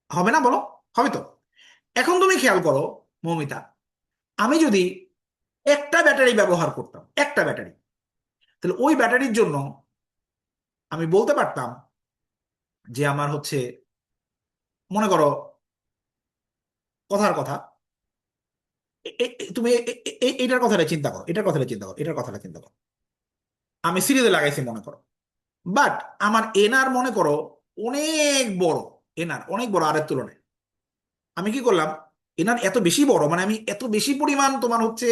হবে না বলো? হবে তো। এখন তুমি খেয়াল করো মৌমিতা, আমি যদি একটা ব্যাটারি ব্যবহার করতাম, একটা ব্যাটারি, তাহলে ওই ব্যাটারির জন্য আমি বলতে পারতাম যে আমার হচ্ছে মনে করো কথার কথা তুমি এটার কথাটা চিন্তা করো, এটার কথাটা চিন্তা করো, এটার কথাটা চিন্তা করো। আমি সিরিজে লাগাইছি মনে করো, বাট আমার এনআর মনে করো অনেক বড়, এনআর অনেক বড় আর এর তুলনায়। আমি কি করলাম, এনার এত বেশি বড়, মানে আমি এত বেশি পরিমাণ তোমার হচ্ছে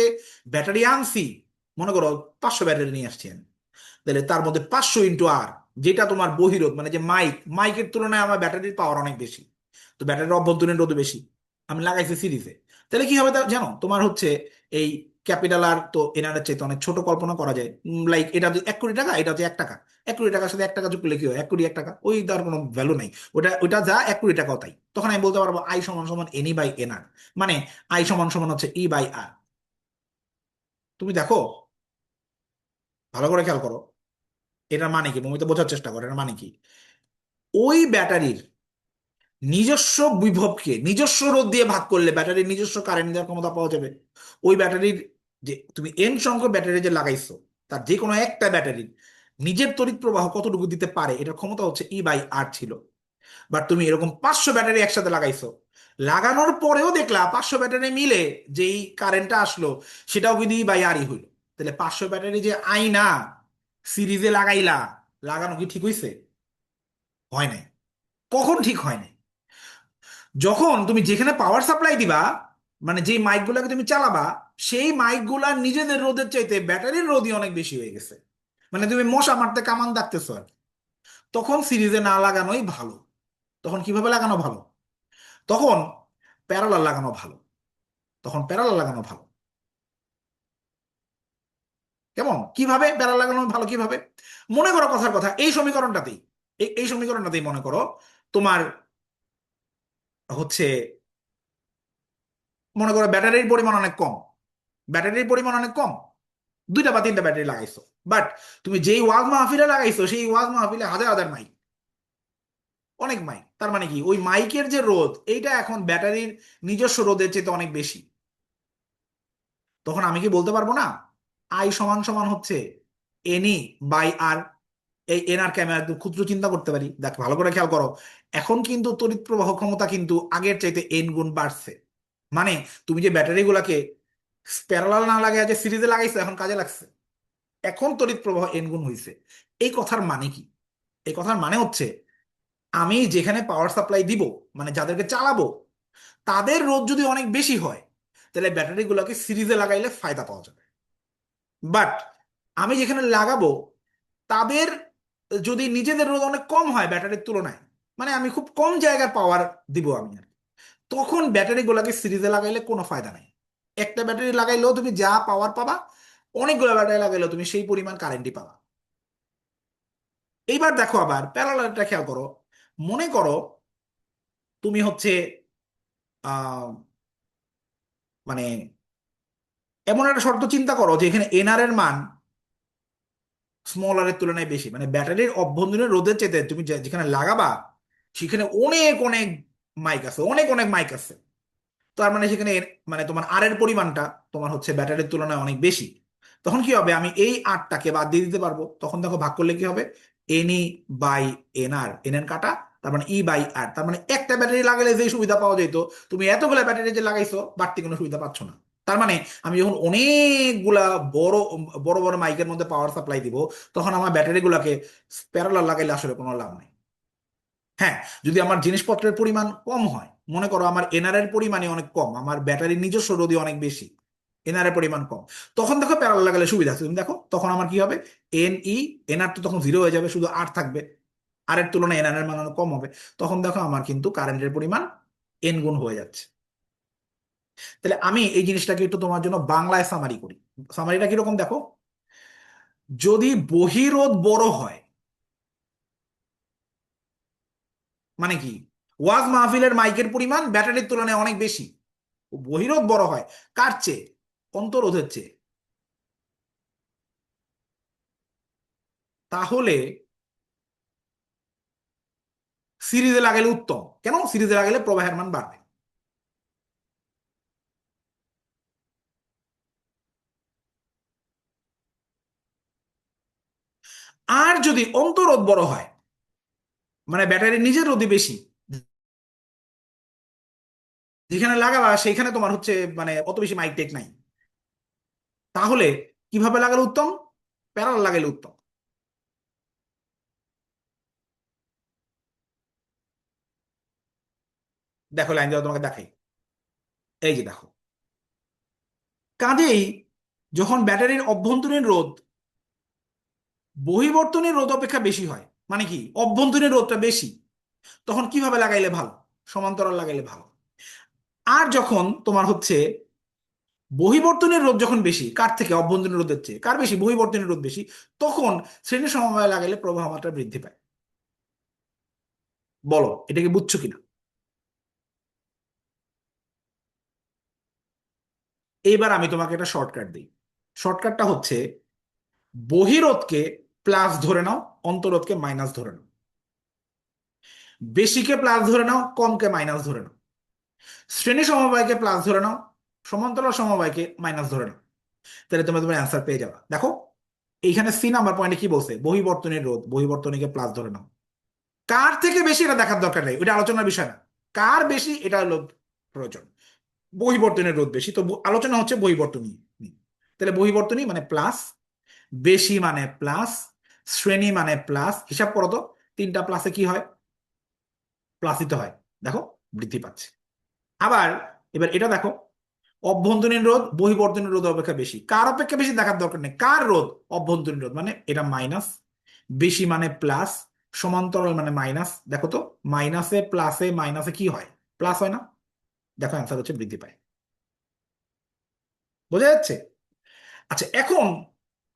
ব্যাটারি আনছি। মনে করো 500 ব্যাটারি নিয়ে আসছি আমি, তাহলে তার মধ্যে 500 ইন্টু আর, যেটা তোমার বহিরোধ মানে যে মাইকের তুলনায় আমার ব্যাটারির পাওয়ার অনেক বেশি, তো ব্যাটারির অভ্যন্তরীণ রোধ বেশি। আমি লাগাইছি সিরিজে। তাহলে কি হবে তা জানো? তোমার হচ্ছে এই ক্যাপিটাল আর তো এনারের চাইতে অনেক ছোট কল্পনা করা যায়। লাইক এটা যদি 1 কোটি টাকা, এটা হচ্ছে 1 টাকা। 1 কোটি টাকার সাথে 1 টাকা যোগ করলে কি হয়? 1 কোটি 1 টাকা, ওই তার কোনো ভ্যালু নাই। ওটা ওইটা যা 1 কোটি টাকাও তাই। তখন আমি বলতে পারবো আই সমান সমান এনই বাই এনআর, মানে আই সমান সমান হচ্ছে ই বাই আর। তুমি দেখো ভালো করে খেয়াল করো, এটার মানে কি মমিতা বোঝার চেষ্টা করো, এটার মানে কি? ওই ব্যাটারির নিজস্ব বিভবকে নিজস্ব রোধ দিয়ে ভাগ করলে ব্যাটারির নিজস্ব কারেন্ট দেওয়ার ক্ষমতা পাওয়া যাবে। ওই ব্যাটারির যে তুমি এন সংখ্যক ব্যাটারি যে লাগাইছো, তার যে কোনো একটা ব্যাটারির নিজের তড়িৎ প্রবাহ কতটুকু দিতে পারে এটার ক্ষমতা হচ্ছে ই বাই আর ছিল। বাট তুমি এরকম 500 ব্যাটারি একসাথে লাগাইছো, লাগানোর পরেও দেখলা 500 ব্যাটারি মিলে যেই কারেন্টটা আসলো সেটাও কিন্তু ই বাই আরই হইলো। তাহলে 500 ব্যাটারি যে আই না, সিরিজে লাগাইলা, লাগানো কি ঠিক হইছে? হয় নাই। কখন ঠিক হয় নাই? যখন তুমি যেখানে পাওয়ার সাপ্লাই দিবা, মানে যেই মাইকগুলোকে তুমি চালাবা, সেই মাইকগুলার নিজেদের রোধের চাইতে ব্যাটারির রোধই অনেক বেশি হয়ে গেছে। মানে তুমি মশা মারতে কামান দাগতেছো আর কি। তখন সিরিজে না লাগানোই ভালো। তখন কিভাবে লাগানো ভালো? তখন প্যারালাল লাগানো ভালো। তখন প্যারালাল লাগানো ভালো। কেমন? কিভাবে প্যারালাল লাগানো ভালো? কিভাবে? মনে করো কথার কথা এই সমীকরণটাতেই, এই সমীকরণটাতেই মনে করো তোমার হচ্ছে মনে করো ব্যাটারির পরিমাণ অনেক কম, ব্যাটারির পরিমাণ অনেক কম, দুইটা বা তিনটা ব্যাটারি লাগাইছো, বাট তুমি যেই ওয়াজ মাহফিলে লাগাইছো সেই ওয়াজ মাহফিলে হাজার হাজার মাইক, অনেক মাইক, তার মানে কি ওই মাইকের যে রোধ এইটা এখন ব্যাটারির নিজস্ব রোধের চেয়ে অনেক বেশি। তখন আমি কি বলতে পারবো না আই সমান সমান হচ্ছে এনই বাই আর? এই এনআর কে আমি একদম ক্ষুদ্র চিন্তা করতে পারি। দেখ ভালো করে খেয়াল করো, এখন কিন্তু তড়িৎ প্রবাহ ক্ষমতা কিন্তু আগের চাইতে এন গুণ বাড়ছে। মানে তুমি যে ব্যাটারি গুলাকে প্যারালাল না লাগে যে সিরিজে লাগাইছো এখন কাজে লাগছে, এখন তড়িৎ প্রবাহ এন গুণ হয়েছে। এই কথার মানে কি? এই কথার মানে হচ্ছে আমি যেখানে পাওয়ার সাপ্লাই দিব, মানে যাদেরকে চালাবো, তাদের রোধ যদি অনেক বেশি হয় তাহলে ব্যাটারি গুলোকে সিরিজে লাগাইলে ফায়দা পাওয়া যাবে। বাট আমি যেখানে লাগাবো তাদের যদি নিজেদের রোধ অনেক কম হয় ব্যাটারির তুলনায়, মানে আমি খুব কম জায়গায় পাওয়ার দিব আমি আর কি, তখন ব্যাটারি গুলাকে সিরিজে লাগাইলে কোনো ফায়দা নাই। একটা ব্যাটারি লাগাইলেও তুমি যা পাওয়ার পাবা, অনেকগুলো ব্যাটারি লাগাইলেও তুমি সেই পরিমাণ কারেন্টই পাবা। এইবার দেখো আবার প্যারালালটা খেয়াল করো। মনে করো তুমি হচ্ছে আহ মানে এমন একটা শর্ত চিন্তা করো যে এখানে এনআর এর মান স্মল আর এর তুলনায় বেশি, মানে ব্যাটারির অভ্যন্তরীণ রোধের চেয়ে তুমি যেখানে লাগাবা সেখানে অনেক অনেক মাইক আছে, অনেক অনেক মাইক আছে। তার মানে সেখানে মানে তোমার আর এর পরিমাণটা তোমার হচ্ছে ব্যাটারির তুলনায় অনেক বেশি। তখন কি হবে, আমি এই আরটাকে বাদ দিয়ে দিতে পারবো। তখন দেখো ভাগ করলে কি হবে, এনই বাই এনআর, এনএন কাটা, তার মানে ই বাই আর, তার মানে একটা ব্যাটারি লাগালে যে সুবিধা পাওয়া যেত তুমি এতগুলা ব্যাটারি যে লাগাইছো বাড়তি কোনো সুবিধা পাচ্ছ না। তার মানে আমি যখন অনেকগুলা বড় বড় বড় মাইকের মধ্যে পাওয়ার সাপ্লাই দিব, তখন আমার ব্যাটারি গুলাকে প্যারালাল লাগাইলে আসলে কোনো লাভ নাই। হ্যাঁ, যদি আমার জিনিসপত্রের পরিমাণ কম হয়, মনে করো আমার এনআর এর পরিমাণই অনেক কম, আমার ব্যাটারির নিজস্ব রোধই অনেক বেশি, এনআর এর পরিমাণ কম, তখন দেখো প্যারালাল লাগালে সুবিধা আছে। তুমি দেখো তখন আমার কি হবে, এন ই, এনআর তো তখন জিরো হয়ে যাবে, শুধু আর থাকবে, আর এর তুলনায় এনআর এর মান অনেক কম হবে। তখন দেখো আমার কিন্তু কারেন্টের পরিমাণ এন গুণ হয়ে যাচ্ছে। তাহলে আমি এই জিনিসটাকে একটু তোমার জন্য বাংলায় সামারি করি। সামারিটা কিরকম দেখো, যদি বহিরোধ বড় হয়, মানে কি ওয়াজ মাহফিলের মাইকের পরিমাণ ব্যাটারির তুলনায় অনেক বেশি, বহিরোধ বড় হয় কার চেয়ে, অন্তরোধের চেয়ে, তাহলে সিরিজে লাগালে উত্তম। কেন? সিরিজে লাগালে প্রবাহের মান বাড়বে। আর যদি অন্তরোধ বড় হয়, মানে ব্যাটারির নিজের রোধই বেশি, যেখানে লাগাবা সেইখানে তোমার হচ্ছে মানে অত বেশি মাইক টেক নাই, তাহলে কিভাবে লাগালে উত্তম? প্যারালাল লাগালে উত্তম। দেখো লাইন দেওয়া তোমাকে দেখাই, এই যে দেখো, কাজেই যখন ব্যাটারির অভ্যন্তরীণ রোধ বহির্বর্তনীয় রোধ অপেক্ষা বেশি হয়, মানে কি অভ্যন্তরীণ রোধটা বেশি, তখন কিভাবে লাগাইলে ভালো? সমান্তরাল লাগাইলে ভালো। আর যখন তোমার হচ্ছে বহির্বর্তনীয় রোধ যখন বেশি কার থেকে, অভ্যন্তরীণ রোধের চেয়ে কার বেশি, বহির্বর্তনীয় রোধ বেশি, তখন শ্রেণী সমবায় লাগাইলে প্রবাহ মাত্রা বৃদ্ধি পায়। বলো এটাকে বুঝছো কিনা? এইবার আমি তোমাকে একটা শর্টকাট দিই। শর্টকাটটা হচ্ছে বহিরোধকে প্লাস ধরে নাও, অন্তরোধকে মাইনাস ধরে নাও, বেশিকে প্লাস ধরে নাও, কমকে মাইনাস ধরে নাও, শ্রেণী সমবায়কে প্লাস ধরে নাও, সমান্তরাল সমবায়কে মাইনাস ধরে নাও। তাহলে তুমি তোমার অ্যান্সার পেয়ে যাবে। দেখো এইখানে সি নাম্বার পয়েন্টে কি বলছে, বহিবর্তনের রোধ, বহিবর্তনীকে প্লাস ধরে নাও। কার থেকে বেশি এটা দেখার দরকার নেই, ওটা আলোচনার বিষয় না। কার বেশি এটা হলো প্রয়োজন। বহিবর্তনের রোধ বেশি, তো আলোচনা হচ্ছে বহিবর্তনী নিয়ে। তাহলে বহিবর্তনী মানে প্লাস, বেশি মানে প্লাস, শ্রেণী মানে প্লাস, হিসাব করো তো তিনটা প্লাসে কি হয়, প্লাসই তো হয়। দেখো বৃদ্ধি পাচ্ছে। আবার এবার এটা দেখো, অভ্যন্তরীণ রোধ বহিবর্তনীয় রোধ অপেক্ষা বেশি, কার অপেক্ষা বেশি দেখার দরকার নেই, কার রোধ, অভ্যন্তরীণ রোধ, মানে এটা মাইনাস, বেশি মানে প্লাস, সমান্তরাল মানে মাইনাস। দেখো তো মাইনাসে প্লাসে মাইনাসে কি হয়, প্লাস হয় না? দেখো অ্যান্সার হচ্ছে বৃদ্ধি পায়। বোঝা যাচ্ছে? আচ্ছা এখন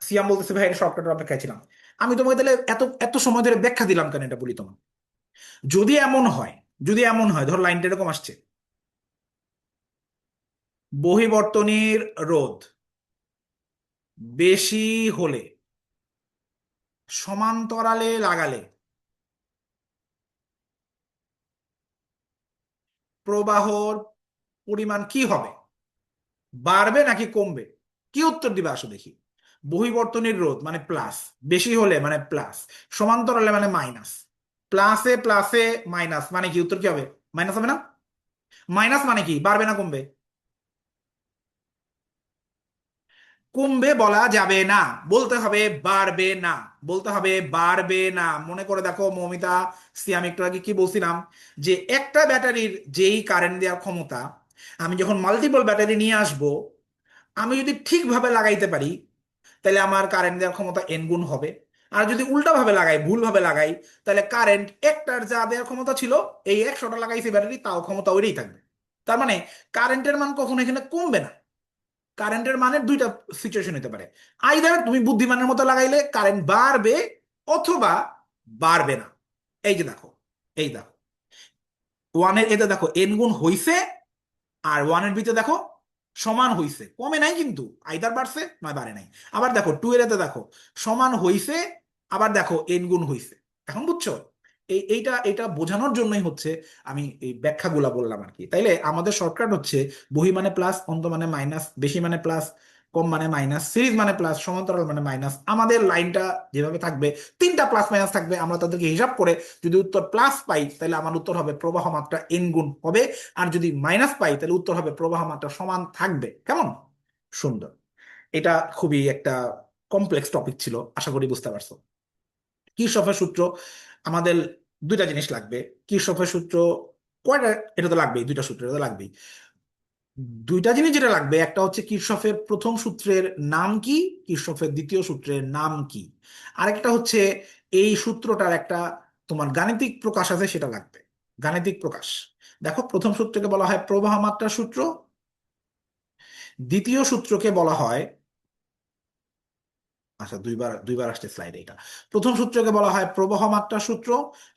সিয়াম বলতেছে ভাই এটা শর্টকাটের অপেক্ষায় ছিলাম। আমি তোমাকে তাহলে এত এত সময় ধরে ব্যাখ্যা দিলাম কেন এটা বলি তোমার। যদি এমন হয়, যদি এমন হয়, ধর লাইনটা এরকম আসছে, বহিবর্তনীর রোধ বেশি হলে সমান্তরালে লাগালে প্রবাহর পরিমাণ কি হবে, বাড়বে নাকি কমবে? কি উত্তর দিবে আসো দেখি। বহিবর্তনীর রোধ মানে প্লাস, বেশি হলে মানে প্লাস, সমান্তরালে মানে মাইনাস। প্লাসে প্লাসে মাইনাস মানে কি, উত্তর কি হবে? মাইনাস হবে না? মাইনাস মানে কি, বাড়বে না কমবে? কমবে বলা যাবে না, বলতে হবে বাড়বে না, বলতে হবে বাড়বে না। মনে করে দেখো মৌমিতা, আমি একটু আগে কি বলছিলাম, যে একটা ব্যাটারির যেই কারেন্ট দেওয়ার ক্ষমতা, আমি যখন মাল্টিপল ব্যাটারি নিয়ে আসব, আমি যদি ঠিকভাবে লাগাইতে পারি, তাহলে আমার কারেন্ট দেওয়ার ক্ষমতা এন গুণ হবে। আর যদি উল্টাভাবে লাগাই, ভুলভাবে লাগাই, তাহলে কারেন্ট একটার যা দেওয়ার ক্ষমতা ছিল, এই 100টা লাগাইছি ব্যাটারি, তাও ক্ষমতা ওইটাই থাকবে। তার মানে কারেন্টের মান কখনো এখানে কমবে না। কারেন্টের মানের দুইটা সিচুয়েশন হতে পারে, আইদার তুমি বুদ্ধিমানের মতো লাগাইলে কারেন্ট বাড়বে, অথবা বাড়বে না। এই যে দেখো, এই দেখো, ওয়ানের এতে দেখো এন গুণ হইছে, আর ওয়ানের ভিতরে দেখো সমান হইছে, কমে নাই কিন্তু, আইদার বাড়ছে নয় বাড়ে নাই। আবার দেখো টু এর এতে দেখো সমান হইছে, আবার দেখো এন গুণ হইছে। এখন বুঝছো? এইটা এটা বোঝানোর জন্যই হচ্ছে আমি এই ব্যাখ্যাগুলা বললাম আর কি। তাইলে আমাদের শর্টকাট হচ্ছে বহি মানে প্লাস, অন্ত মানে মাইনাস, বেশি মানে প্লাস, কম মানে মাইনাস, সিরিজ মানে প্লাস, সমান্তরাল মানে মাইনাস। আমাদের লাইনটা যেভাবে থাকবে, তিনটা প্লাস মাইনাস থাকবে, আমরা তাদেরকে হিসাব করে যদি উত্তর প্লাস পাই, তাহলে আমার উত্তর হবে প্রবাহ মাত্রা এন গুণ হবে। আর যদি মাইনাস পাই, তাহলে উত্তর হবে প্রবাহ মাত্রা সমান থাকবে। কেমন সুন্দর! এটা খুবই একটা কমপ্লেক্স টপিক ছিল, আশা করি বুঝতে পারছো। কিরশফের সূত্র আমাদের দুইটা জিনিস লাগবে। কিরশফের সূত্র কয়টা? এটা তো লাগবেই, দুইটা সূত্র এটা তো লাগবেই। দুইটা জিনিস যেটা লাগবে, একটা হচ্ছে কিরশফের প্রথম সূত্রের নাম কি, কিরশফের দ্বিতীয় সূত্রের নাম কি। আরেকটা হচ্ছে এই সূত্রটার একটা তোমার গাণিতিক প্রকাশ আছে, সেটা লাগবে। গাণিতিক প্রকাশ, দেখো প্রথম সূত্রকে বলা হয় প্রবাহ মাত্রা সূত্র, দ্বিতীয় সূত্রকে বলা হয়, আচ্ছা দুইবার দুইবার আসছে স্লাইডে এটা। প্রথম সূত্রকে বলা হয় প্রবাহ মাত্রা সূত্র,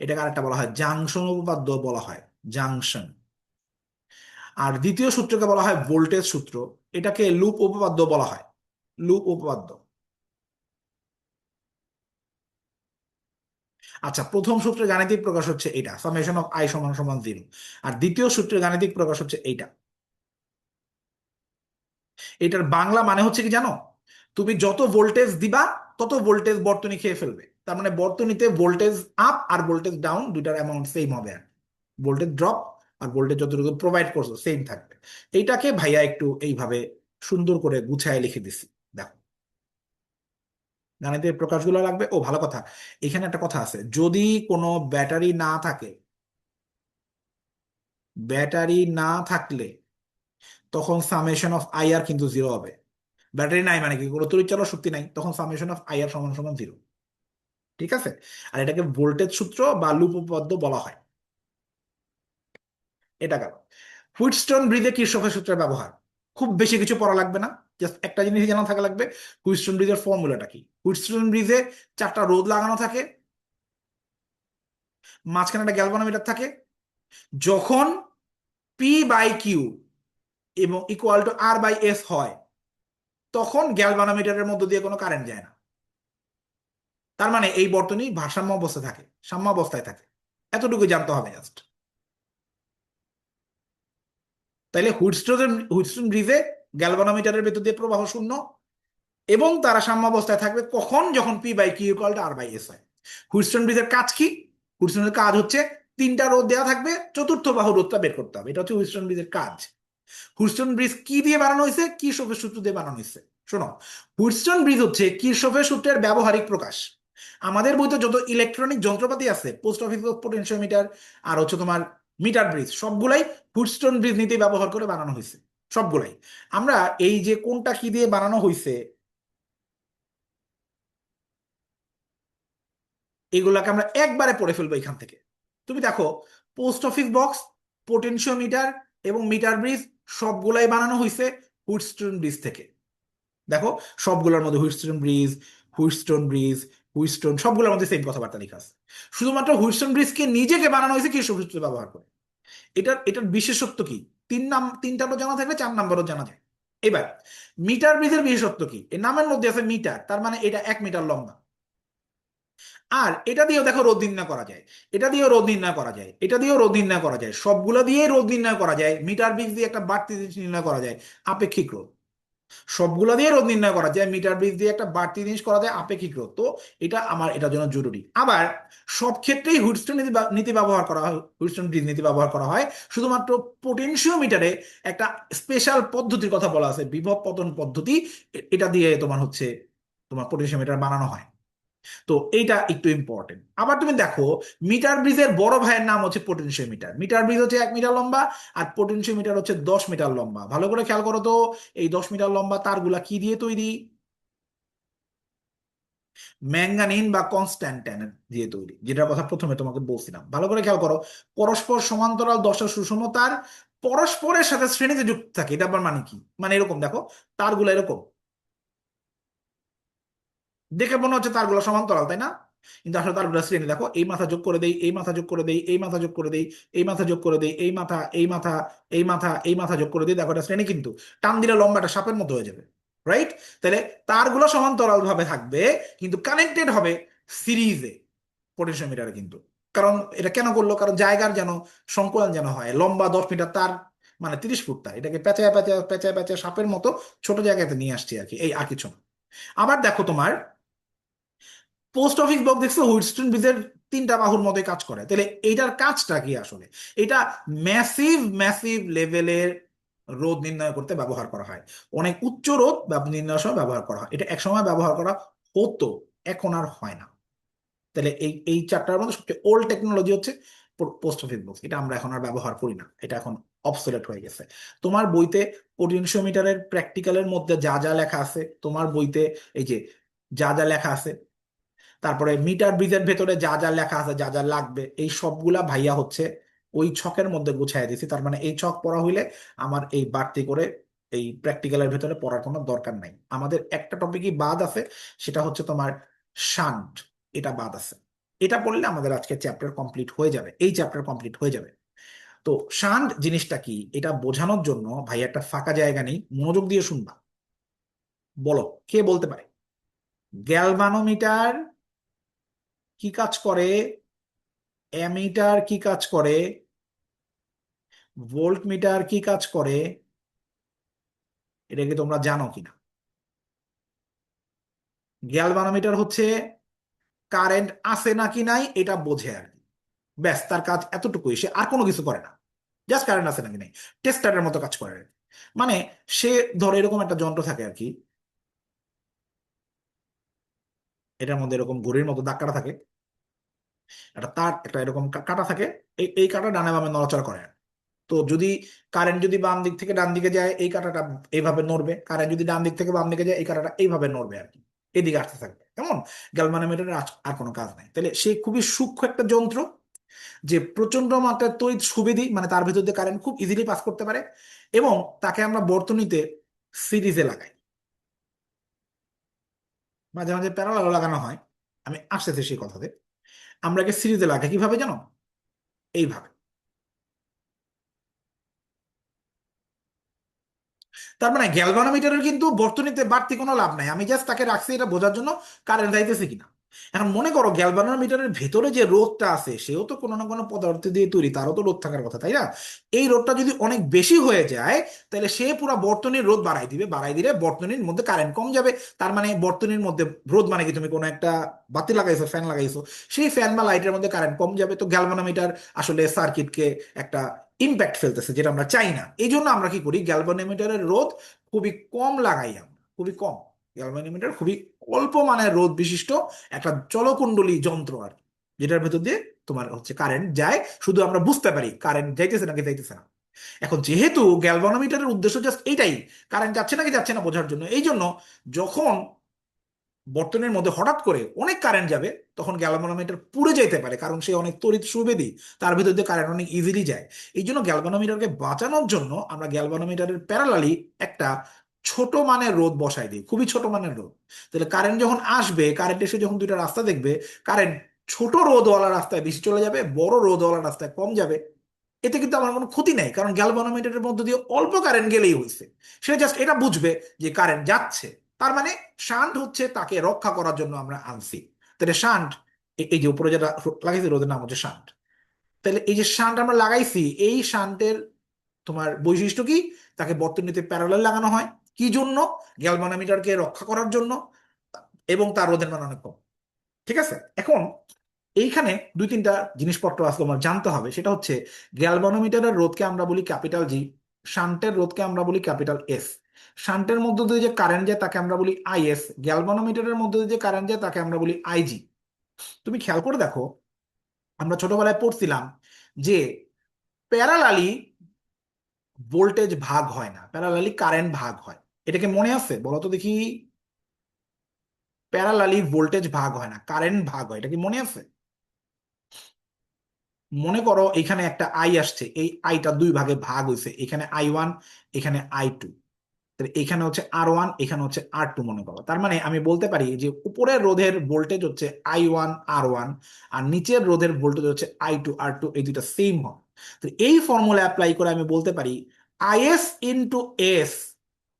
এটাকে আরেকটা বলা হয় জাংশন উপপাদ্য বলা হয়, জাংশন। আর দ্বিতীয় সূত্রকে বলা হয় ভোল্টেজ সূত্র, এটাকে লুপ উপপাদ্য বলা হয়, লুপ উপপাদ্য। আচ্ছা, প্রথম সূত্রের গাণিতিক প্রকাশ হচ্ছে এটা, সামেশন অফ আই সমান সমান 0। আর দ্বিতীয় সূত্রের গাণিতিক প্রকাশ হচ্ছে এইটা। এটার বাংলা মানে হচ্ছে কি জানো? তুমি যত ভোল্টেজ দিবা, তত ভোল্টেজ বর্তনী খেয়ে ফেলবে। তার মানে বর্তনীতে ভোল্টেজ আপ আর ভোল্টেজ ডাউন দুইটার অ্যামাউন্ট সেম হবে, আর ভোল্টেজ ড্রপ আর ভোল্টেজ যতটুকু প্রোভাইড করছো সেম থাকবে। এইটাকে ভাইয়া একটু এইভাবে সুন্দর করে গুছায় লিখে দিছি, দেখো। গাণিতিক প্রকাশগুলো লাগবে। ও ভালো কথা, এখানে একটা কথা আছে, যদি কোনো ব্যাটারি না থাকে, ব্যাটারি না থাকলে তখন সামেশন অফ আই আর কিন্তু 0 হবে। ব্যাটারি নাই মানে কি, কোনো তড়িৎচালক শক্তি নাই, তখন সামেশন অফ আই আর সমান সমান 0। ঠিক আছে? আর এটাকে ভোল্টেজ সূত্র বা লুপ উপপাদ্য বলা হয়। এটা গেল। হুইটস্টোন ব্রিজে কিরশফের সূত্রের ব্যবহার, খুব বেশি কিছু পড়া লাগবে না, জাস্ট একটা জিনিস জানা থাকা লাগবে, হুইটস্টোন ব্রিজের ফর্মুলাটা কি। হুইটস্টোন ব্রিজে চারটা রোধ লাগানো থাকে, মাঝখানে একটা গ্যালভানোমিটার থাকে। যখন পি বাই কিউ এবং equal to R by S হয়, তখন গ্যালভানোমিটারের মধ্য দিয়ে কোনো কারেন্ট যায় না। তার মানে এই বর্তনী ভারসাম্য অবস্থায় থাকে, সাম্য অবস্থায় থাকে। এতটুকু জানতে হবে জাস্ট। তাইলে হুইটস্টোন ব্রিজে গ্যালভানোমিটারের ভেতর দিয়ে প্রবাহ শূন্য, এবং তারা সাম্যাবস্থায় থাকবে কখন, যখন P by Q equal to R by S হয়। হুইটস্টোন ব্রিজের কাজ কি? হুইটস্টোনের কাজ হচ্ছে তিনটা রোধ দেওয়া থাকবে, চতুর্থ বাহু রোধটা বের করতে হবে, এটা হচ্ছে হুইটস্টোন ব্রিজের কাজ। হুইটস্টোন ব্রিজ কি দিয়ে বানানো হয়েছে? কিরশফের সূত্র দিয়ে বানানো হয়েছে। শোনো, হুইটস্টোন ব্রিজ হচ্ছে কিরশফের সূত্রের ব্যবহারিক প্রকাশ। আমাদের বইতে যত ইলেকট্রনিক যন্ত্রপাতি আছে, পোস্ট অফিস পোটেনশিওমিটার আর হচ্ছে তোমার মিটার ব্রিজ, সবগুলাই হুইটস্টোন ব্রিজ নীতি ব্যবহার করে বানানো হয়েছে, সবগুলাই। আমরা এই যে কোনটা কি দিয়ে বানানো হয়েছে, এগুলাকে আমরা একবারে পড়ে ফেলবো এখান থেকে। তুমি দেখো, পোস্ট অফিস বক্স, পোটেনশিওমিটার এবং মিটার ব্রিজ সবগুলাই বানানো হয়েছে হুইটস্টোন ব্রিজ থেকে। দেখো, সবগুলোর মধ্যে Wheatstone bridge, Wheatstone bridge, Wheatstone, সবগুলোর মধ্যে সেম কথাবার্তা লেখা আছে। শুধুমাত্র হুইটস্টোন ব্রিজকে নিজেকে বানানো হয়েছে কৃষ্ণ সূত্র ব্যবহার করে। এটার এটার বিশেষত্ব কি? তিনটারও জানা থাকলে 4 নম্বরও জানা যায়। এবার মিটার ব্রিজের বিশেষত্ব কি? এর নামের মধ্যে আছে মিটার, তার মানে এটা 1 মিটার লম্বা। আর এটা দিয়েও দেখো রোধ নির্ণয় করা যায়, এটা দিয়েও রোধ নির্ণয় করা যায়, এটা দিয়েও রোধ নির্ণয় করা যায়, সবগুলো দিয়ে রোধ নির্ণয় করা যায়। মিটার ব্রিজ দিয়ে একটা বাড়তি জিনিস নির্ণয় করা যায়, আপেক্ষিক রোধ। সবগুলা দিয়ে রোধ নির্ণয় করা যায়, মিটার ব্রিজ দিয়ে একটা বাড়তি জিনিস করা যায়, আপেক্ষিক রোধ। তো এটা আমার এটার জন্য জরুরি। আবার সব ক্ষেত্রেই হুইটস্টোন নীতি নীতি ব্যবহার করা হয়, হুইটস্টোন ব্রিজ নীতি ব্যবহার করা হয়। শুধুমাত্র পোটেনশিওমিটারে একটা স্পেশাল পদ্ধতির কথা বলা আছে, বিভব পতন পদ্ধতি। এটা দিয়ে তোমার হচ্ছে তোমার পোটেনশিওমিটার বানানো হয়। তো এইটা একটু ইম্পর্টেন্ট। আবার তুমি দেখো, মিটার ব্রিজের বড় ভাইয়ের নাম হচ্ছে পোটেনশিওমিটার। মিটার ব্রিজ হচ্ছে 1 মিটার লম্বা, আর পোটেনশিওমিটার হচ্ছে 10 মিটার লম্বা। ভালো করে খেয়াল করো তো, এই 10 মিটার লম্বা তারগুলা কি দিয়ে তৈরি? ম্যাঙ্গানিন বা কনস্ট্যান্টাইন দিয়ে তৈরি, যেটার কথা প্রথমে তোমাকে বলছিলাম। ভালো করে খেয়াল করো, পরস্পর সমান্তরাল দশা সুষম তার পরস্পরের সাথে শ্রেণীতে যুক্ত থাকে। এটা আবার মানে কি? মানে এরকম দেখো, তারগুলো এরকম দেখে মনে হচ্ছে তারগুলো সমান্তরাল, তাই না? কিন্তু আসলে তারগুলো শ্রেণী। দেখো, এই মাথা যোগ করে দেই, এই মাথা যোগ করে দেই, এই মাথা যোগ করে দেই, এই মাথা যোগ করে দেই, এই মাথা, এই মাথা, এই মাথা, এই মাথা যোগ করে দিই, দেখো এটা শ্রেণী। কিন্তু টান দিলে লম্বাটা সাপের মতো হয়ে যাবে, রাইট? তাহলে তারগুলো সমান্তরাল ভাবে থাকবে, কিন্তু কানেক্টেড হবে সিরিজে পোটেনশিওমিটারে কিন্তু। কারণ এটা কেন করলো? কারণ জায়গার যেন সংকুলান যেন হয়। লম্বা 10 মিটার তার মানে 30 ফুট তার, এটাকে পেঁচায় পেঁচায় পেঁচায় পেঁচায় সাপের মতো ছোট জায়গাতে নিয়ে আসছি আর কি, এই আর কিছু না। আবার দেখো তোমার পোস্ট অফিস বক্স দেখছো হুইটস্টোন ব্রিজের 3টা বাহুর মধ্যে কাজ করে। তাহলে এইটার কাজটা কি আসলে? এটা ম্যাসিভ ম্যাসিভ লেভেলের রোধ নির্ণয় করতে ব্যবহার করা হয়। অনেক উচ্চ রোধ নির্ণয়ের সময় ব্যবহার করা হয়। এটা একসময় ব্যবহার করা হতো, এখন আর হয় না। তাহলে এই চ্যাপ্টারের মধ্যে সবচেয়ে ওল্ড টেকনোলজি হচ্ছে পোস্ট অফিস বক্স। এটা আমরা এখন আর ব্যবহার করি না, এটা এখন অবসোলেট হয়ে গেছে। তোমার বইতে পোটেনশিওমিটারের প্র্যাকটিক্যালের মধ্যে যা যা লেখা আছে, তোমার বইতে এই যে যা যা লেখা আছে, তারপরে মিটার ব্রিজের ভেতরে যা যা লেখা আছে, যা যা লাগবে, এই সবগুলা ভাইয়া হচ্ছে ওই ছকের মধ্যে গুছাই দিছি। তার মানে এই ছক পড়া হইলে আমার এই বাড়তি করে এই প্র্যাকটিক্যালের ভেতরে পড়ার কোনো দরকার নাই। আমাদের একটা টপিকই বাদ আছে, সেটা হচ্ছে তোমার শান্ট। এটা বাদ আছে। এটা পড়লে আমাদের আজকে চ্যাপ্টার কমপ্লিট হয়ে যাবে, এই চ্যাপ্টার কমপ্লিট হয়ে যাবে। তো শান্ট জিনিসটা কি এটা বোঝানোর জন্য ভাই একটা ফাঁকা জায়গা নেই, মনোযোগ দিয়ে শুনবা। বলো, কে বলতে পারে গ্যালভানোমিটার কি কাজ করে, অ্যামিটার কি কাজ করে, ভোল্ট মিটার কি কাজ করে? এটা কি তোমরা জানো কিনা? গ্যালভানোমিটার হচ্ছে কারেন্ট আছে নাকি নাই এটা বোঝে আর কি। ব্যাস, তার কাজ এতটুকুই, সে আর কোনো কিছু করে না। জাস্ট কারেন্ট আছে নাকি নাই, টেস্টারের মতো কাজ করে আর কি। মানে সে ধরো এরকম একটা যন্ত্র থাকে আর কি, এটার মধ্যে এরকম ঘড়ির মতো দাগ কাটা থাকে, একটা তার একটা এরকম কাটা থাকে। এই কাটা ডানে বামে নড়াচড়া করে। তো যদি কারেন্ট যদি বাম দিক থেকে ডান দিকে যায়, এই কাঁটাটা এইভাবে নড়বে। কারেন্ট যদি ডান দিক থেকে বাম দিকে যায়, এই কাঁটাটা এইভাবে নড়বে আর কি, এদিকে আসতে থাকবে। কেমন? গ্যালভানোমিটারের আর কোনো কাজ নাই। তাহলে সে খুবই সূক্ষ্ম একটা যন্ত্র, যে প্রচন্ড মাত্রায় তড়িৎ সুবিধি, মানে তার ভিতর দিয়ে কারেন্ট খুব ইজিলি পাস করতে পারে। এবং তাকে আমরা বর্তনীতে সিরিজে লাগাই, মাঝে মাঝে প্যারালাল লাগানো হয়। আমি আসতেছি সেই কথাতে। আমরা একে সিরিজে লাগাই কিভাবে জানো? এইভাবে। তার মানে গ্যালভানোমিটারের কিন্তু বর্তনীতে বাড়তি কোনো লাভ নাই, আমি জাস্ট তাকে রাখছি এটা বোঝার জন্য কারেন্ট যাইতেছে কিনা। এখন মনে করো গ্যালভানোমিটারের ভেতরে যে রোধটা আছে, সেও তো কোনো না কোনো পদার্থ দিয়ে তৈরি, তারও তো রোধ থাকার কথা, তাই না? এই রোধটা যদি অনেক বেশি হয়ে যায়, তাহলে সে পুরো বর্তনীর রোধ বাড়াই দিবে, বাড়াই দিলে বর্তনীর মধ্যে কারেন্ট কম যাবে। তার মানে বর্তনীর মধ্যে রোধ মানে কি? তুমি কোনো একটা বাতি লাগাইছো, ফ্যান লাগাইছো, সেই ফ্যান বা লাইটের মধ্যে কারেন্ট কম যাবে। তো গ্যালভানোমিটার আসলে সার্কিটকে একটা ইম্প্যাক্ট ফেলতেছে, যেটা আমরা চাই না। এই জন্য আমরা কি করি, গ্যালভানোমিটারের রোধ খুবই কম লাগাই আমরা, খুবই কম। গ্যালভানোমিটার খুবই অল্প মানের রোধ বিশিষ্ট একটা চলকুণ্ডলী যন্ত্র আর কি, যেটার ভেতর দিয়ে তোমার হচ্ছে কারেন্ট যায়, শুধু আমরা বুঝতে পারি কারেন্ট যাইতেছে নাকি যাইতেছে না। এখন যেহেতু গ্যালভানোমিটারের উদ্দেশ্য জাস্ট এইটাই, কারেন্ট যাচ্ছে নাকি যাচ্ছে না বোঝার জন্য, এই জন্য যখন বর্তনীর মধ্যে হঠাৎ করে অনেক কারেন্ট যাবে, তখন গ্যালভানোমিটার পুড়ে যেতে পারে, কারণ সে অনেক তড়িৎ সুবেদী, তার ভিতর দিয়ে কারেন্ট অনেক ইজিলি যায়। এই জন্য গ্যালভানোমিটারকে বাঁচানোর জন্য আমরা গ্যালভানোমিটারের প্যারালালি একটা ছোট মানের রোধ বসাই দিই, খুবই ছোট মানের রোধ, তাহলে কারেন্ট যখন আসবে, কারেন্ট এসে যখন দুইটা রাস্তা দেখবে, কারেন্ট ছোট রোধওয়ালা রাস্তায় বেশি চলে যাবে, বড় রোধওয়ালা রাস্তায় কম যাবে। এতে কিন্তু আমার কোনো ক্ষতি নাই, কারণ গ্যালভানোমিটারের মধ্যে দিয়ে অল্প কারেন্ট গেলেই হয়েছে। সে জাস্ট এটা বুঝবে যে কারেন্ট যাচ্ছে, তার মানে শান্ট হচ্ছে তাকে রক্ষা করার জন্য আমরা আনছি। তাহলে শান্ট, এই যে উপরে যেটা লাগাইছি রোদের নাম হচ্ছে শান্ট। তাহলে এই যে শান্ট আমরা লাগাইছি, এই শান্টের তোমার বৈশিষ্ট্য কি? তাকে বর্তনীতে প্যারালাল লাগানো হয় কি জন্য? গ্যালভানোমিটারকে রক্ষা করার জন্য, এবং তার রোধের মান অনেক কম। ঠিক আছে, এখন এইখানে দুই তিনটা জিনিসপত্র আছে তোমার জানতে হবে। সেটা হচ্ছে গ্যালভানোমিটারের রোধকে আমরা বলি ক্যাপিটাল জি, শান্টের রোধকে আমরা বলি ক্যাপিটাল এস। শান্টের মধ্য দিয়ে যে কারেন্ট যায় তাকে আমরা বলি আইএস, গ্যালভানোমিটারের মধ্য দিয়ে যে কারেন্ট যায় তাকে আমরা বলি আইজি। তুমি খেয়াল করে দেখো, আমরা ছোটবেলায় পড়ছিলাম যে প্যারালালি ভোল্টেজ ভাগ হয় না, প্যারালালি কারেন্ট ভাগ হয়। এটাকে মনে আছে বলো তো দেখি? প্যারালালি ভোল্টেজ ভাগ হয় না, কারেন্ট ভাগ হয়, এটা কি মনে আছে? মনে করো এখানে একটা আই আসছে, এই আইটা দুই ভাগে ভাগ হয়েছে, এখানে I1, এখানে I2। তাহলে এখানে হচ্ছে R1, এখানে হচ্ছে R2 মনে করো। তার মানে আমি বলতে পারি যে উপরের রোধের ভোল্টেজ হচ্ছে I1 R1, আর নিচের রোধের ভোল্টেজ হচ্ছে I2 R2, এই দুইটা সেম হয়। তো এই ফর্মুলা অ্যাপ্লাই করে আমি বলতে পারি IS ইন্টু এস,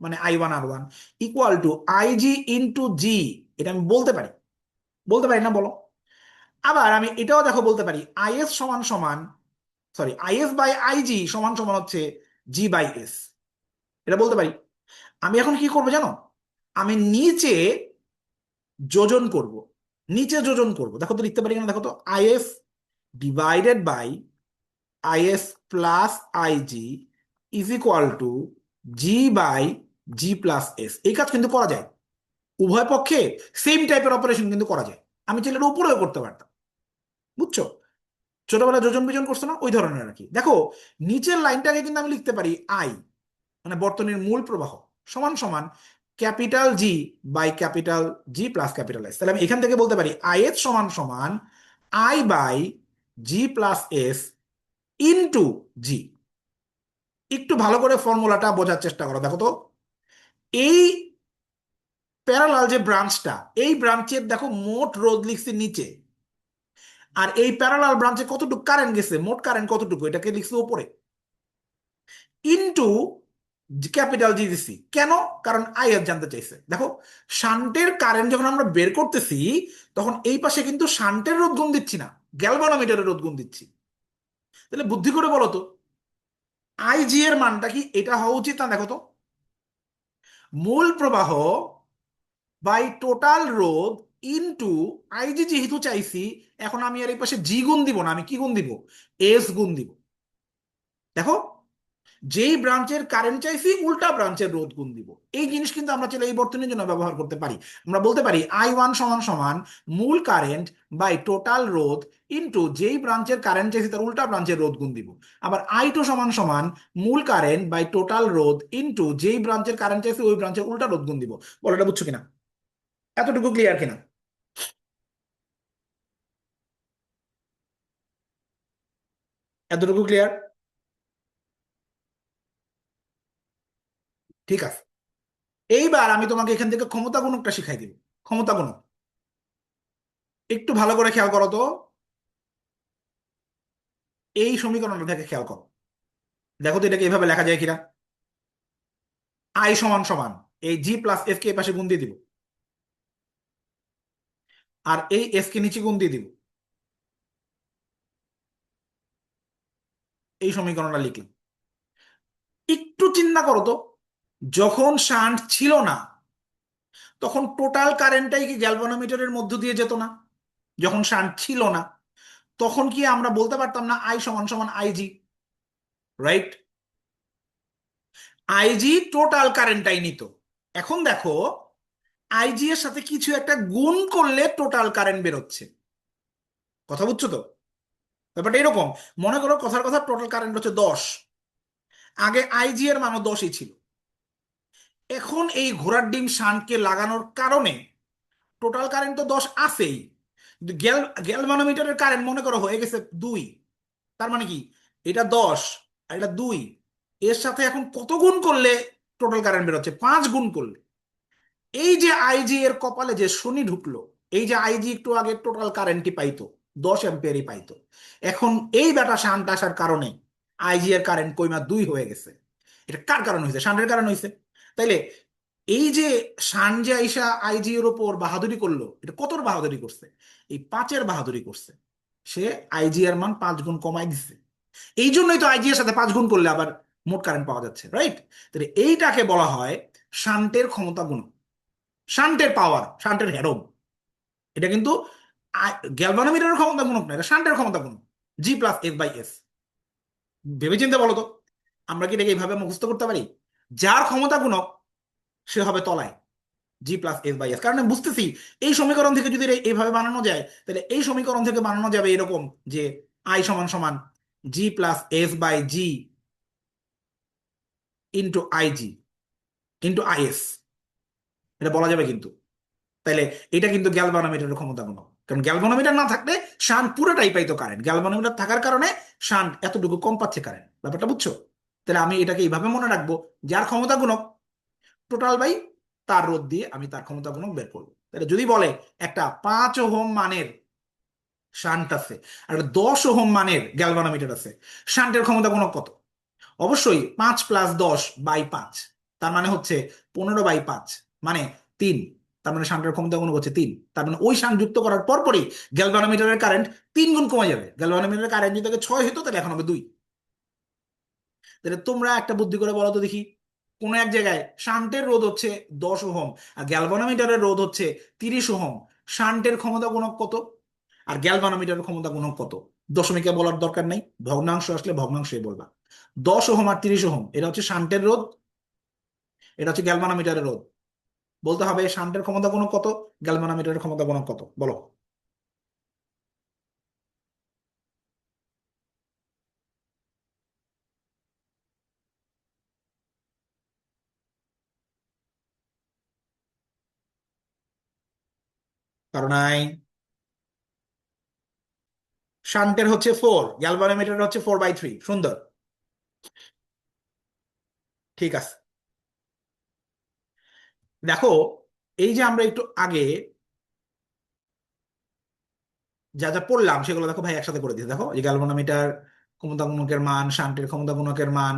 মানে I1 R1 equal to IG into G. এটা আমি বলতে পারি, বলতে পারি না বলো? আবার আমি এটাও দেখো বলতে পারি আইএস সমান সমান, সরি, আইএস বাই আইজি সমান সমান হচ্ছে জি বাই এস। এটা বলতে পারি। আমি এখন কি করবো জানো? আমি নিচে যোজন করব, নিচে যোজন করব। দেখো তো লিখতে পারি কিনা দেখো তো, I S divided by I S plus I G is equal to G by G plus S. এই কাজ কিন্তু করা যায়, উভয় পক্ষে সেম টাইপের অপারেশন কিন্তু করা যায়। আমি চাইলে এর উপরেও করতে পারতাম, বুঝছো? ছোটবেলায় যোজন বিজন করছো না, ওই ধরনের আর কি। দেখো নিচের লাইনটাকে কিন্তু আমি লিখতে পারি আই, মানে বর্তনীর মূল প্রবাহ, সমান সমান capital G by capital G plus capital S. তাহলে আমি এখান থেকে বলতে পারি আই এস সমান সমান I by G plus S into G. একটু ভালো করে ফর্মুলাটা বোঝার চেষ্টা করো। দেখো তো, এই প্যারালাল যে ব্রাঞ্চটা, এই ব্রাঞ্চের দেখো মোট রোধ লিখছি নিচে, আর এই প্যারালাল ব্রাঞ্চে কতটুকু কারেন্ট গেছে, মোট কারেন্ট কতটুকু, এটাকে লিখছি উপরে, ইনটু ক্যাপিটাল জি দিছি। কেন? কারণ আই এর জানতে চাইছে। দেখো শান্টের কারেন্ট যখন আমরা বের করতেছি, তখন এই পাশে কিন্তু শান্টের রোধ গুণ দিচ্ছি না, গ্যালভানোমিটারের রোধ গুণ দিচ্ছি। তাহলে বুদ্ধি করে বলো তো, আই জি এর মানটা কি এটা হওয়া উচিত না? দেখো তো, মূল প্রবাহ বাই টোটাল রোধ ইনটু আইজি যেহেতু চাইছি, এখন আমি আর এই পাশে জি গুণ দিব না, আমি কি গুণ দিব? এস গুণ দিব। দেখো, যেই ব্রাঞ্চের কারেন্ট চাইছি উল্টা ব্রাঞ্চের রোধ গুণ দিব। এই জিনিস কিন্তু আমরা চাইলে এই বর্তনীর জন্য ব্যবহার করতে পারি। আমরা বলতে পারি I1 সমান সমান মূল কারেন্ট বাই টোটাল রোধ ইনটু যেই ব্রাঞ্চের কারেন্ট চাইছি তার উল্টা ব্রাঞ্চের রোধ গুণ দিব। আবার I2 সমান সমান মূল কারেন্ট বাই টোটাল রোধ ইনটু যেই ব্রাঞ্চের কারেন্ট চাইছি ওই ব্রাঞ্চের উল্টা রোধ গুণ দিব। বলো এটা বুঝছো কিনা? এতটুকু ক্লিয়ার কিনা? এতটুকু ক্লিয়ার? ঠিক আছে, এইবার আমি তোমাকে এখান থেকে ক্ষমতা গুণকটা শিখাই দিব। ক্ষমতা গুণক একটু ভালো করে খেয়াল করো তো, এই সমীকরণটা থেকে খেয়াল করো। দেখো তো এটাকে এভাবে লেখা যায় কিনা। আই সমান সমান এই জি প্লাস এফ কে এই পাশে গুণ দিয়ে দিব, আর এই এফ কে নিচে গুণ দিয়ে দিব। এই সমীকরণটা লিখলাম। একটু চিন্তা করো তো, যখন শান্ট ছিল না তখন টোটাল কারেন্টটাই কি গ্যালভানোমিটারের মধ্য দিয়ে যেত না? যখন শান্ট ছিল না তখন কি আমরা বলতে পারতাম না আই সমান সমান আইজি? রাইট? আইজি টোটাল কারেন্টটাই নিত। এখন দেখো, আইজি এর সাথে কিছু একটা গুণ করলে টোটাল কারেন্ট বেরোচ্ছে। কথা বুঝছো তো? ব্যাপারটা এরকম, মনে করো কথার কথা টোটাল কারেন্ট হচ্ছে 10, আগে আইজি এর মানও 10ই ছিল। এখন এই ঘোড়ার ডিম শান্টকে লাগানোর কারণে টোটাল কারেন্ট তো 10 আছেই, কিন্তু গ্যালভানোমিটারের কারেন্ট মনে করো হয়ে গেছে 2। তার মানে কি, এটা 10 আর এটা 2, এর সাথে এখন কত গুণ করলে টোটাল কারেন্ট বেরোচ্ছে, 5 গুণ করলে এই যে আইজি এর কপালে যে শনি ঢুকলো, এই যে আইজি একটু আগে টোটাল কারেন্টই পাইতো, 10 অ্যাম্পিয়ারই পাইতো, এখন এই বেটা শান্ট আসার কারণে আইজি এর কারেন্ট কইমা 2 হয়ে গেছে। এটা কার কারণে হয়েছে? শান্টের কারণে হয়েছে। তাইলে এই যে শান যে আইসা আইজি এর ওপর বাহাদুরি করলো, এটা কত বাহাদুরি করছে? এই 5-এর বাহাদুরি করছে। সে আইজি এর মান 5 গুণ কমাই দিচ্ছে। এই জন্যই তো আইজি এর সাথে 5 গুণ করলে আবার মোট কারেন্ট পাওয়া যাচ্ছে, রাইট? তাহলে এইটাকে বলা হয় শান্টের ক্ষমতা গুণ, শান্টের পাওয়ার, শান্টের হেরম। এটা কিন্তু গ্যালভানোমিটারের ক্ষমতা গুণক না, এটা শান্টের ক্ষমতা গুণক, G+S/S। ভেবে চিন্তে বলো তো, আমরা কি এটাকে এইভাবে মুখস্থ করতে পারি? যার ক্ষমতা গুণক সে হবে তলায়, G+S/S। কারণ আমি বুঝতেছি এই সমীকরণ থেকে যদি এইভাবে বানানো যায়, তাহলে এই সমীকরণ থেকে বানানো যাবে এরকম যে I সমান সমান G+S/G into IG into is, এটা বলা যাবে কিন্তু। তাইলে এটা কিন্তু গ্যালভানোমিটারের ক্ষমতা গুণ, কারণ গ্যালভানোমিটার না থাকলে শান্ট পুরোটাই পাইতো কারেন্ট, গ্যালভানোমিটার থাকার কারণে শান্ট এতটুকু কম পাচ্ছে কারেন্ট। ব্যাপারটা বুঝছো? তাহলে আমি এটাকে এইভাবে মনে রাখবো, যার ক্ষমতা গুণক টোটাল বাই তার রোধ দিয়ে আমি তার ক্ষমতা গুণক বের করবো। তাহলে যদি বলে একটা 5 ওহম মানের শান্ট আছে আর একটা 10 ওহম মানের গ্যালভানোমিটার আছে, শান্টের ক্ষমতা গুণক কত? অবশ্যই 5+10/5, তার মানে হচ্ছে 15/5, মানে 3। তার মানে শান্টের ক্ষমতা গুণক হচ্ছে 3। তার মানে ওই শান্ট যুক্ত করার পরপরই গ্যালভানোমিটারের কারেন্ট 3 গুণ কমে যাবে। গ্যালভানোমিটারের কারেন্ট যদি আগে 6 হতো, তাহলে এখন হবে 2। তাহলে তোমরা একটা বুদ্ধি করে বলো তো দেখি, কোন এক জায়গায় শান্টের রোধ হচ্ছে 10 ওহম আর গ্যালভানোমিটারের রোধ হচ্ছে 30 ওহম, শান্টের ক্ষমতা গুণক কত আর গ্যালভানোমিটারের ক্ষমতা গুণক কত? দশমিকে বলার দরকার নাই, ভগ্নাংশ আসলে ভগ্নাংশে বলবা। 10 ওহম আর 30 ওহম এটা হচ্ছে শান্টের রোধ, এটা হচ্ছে গ্যালভানোমিটারের রোধ। বলতে হবে শান্টের ক্ষমতা গুণক কত, গ্যালভানোমিটারের ক্ষমতা গুণক কত, বলো। কারণ শান্টের হচ্ছে 4, গ্যালভানোমিটারের হচ্ছে 4/3। সুন্দর, ঠিক আছে। দেখো, এই যে আমরা একটু আগে যা যা পড়লাম সেগুলো দেখো ভাই একসাথে করে দিয়েছে। দেখো এই গ্যালভানোমিটার ক্ষমতা গুণকের মান, শান্টের ক্ষমতা গুণকের মান,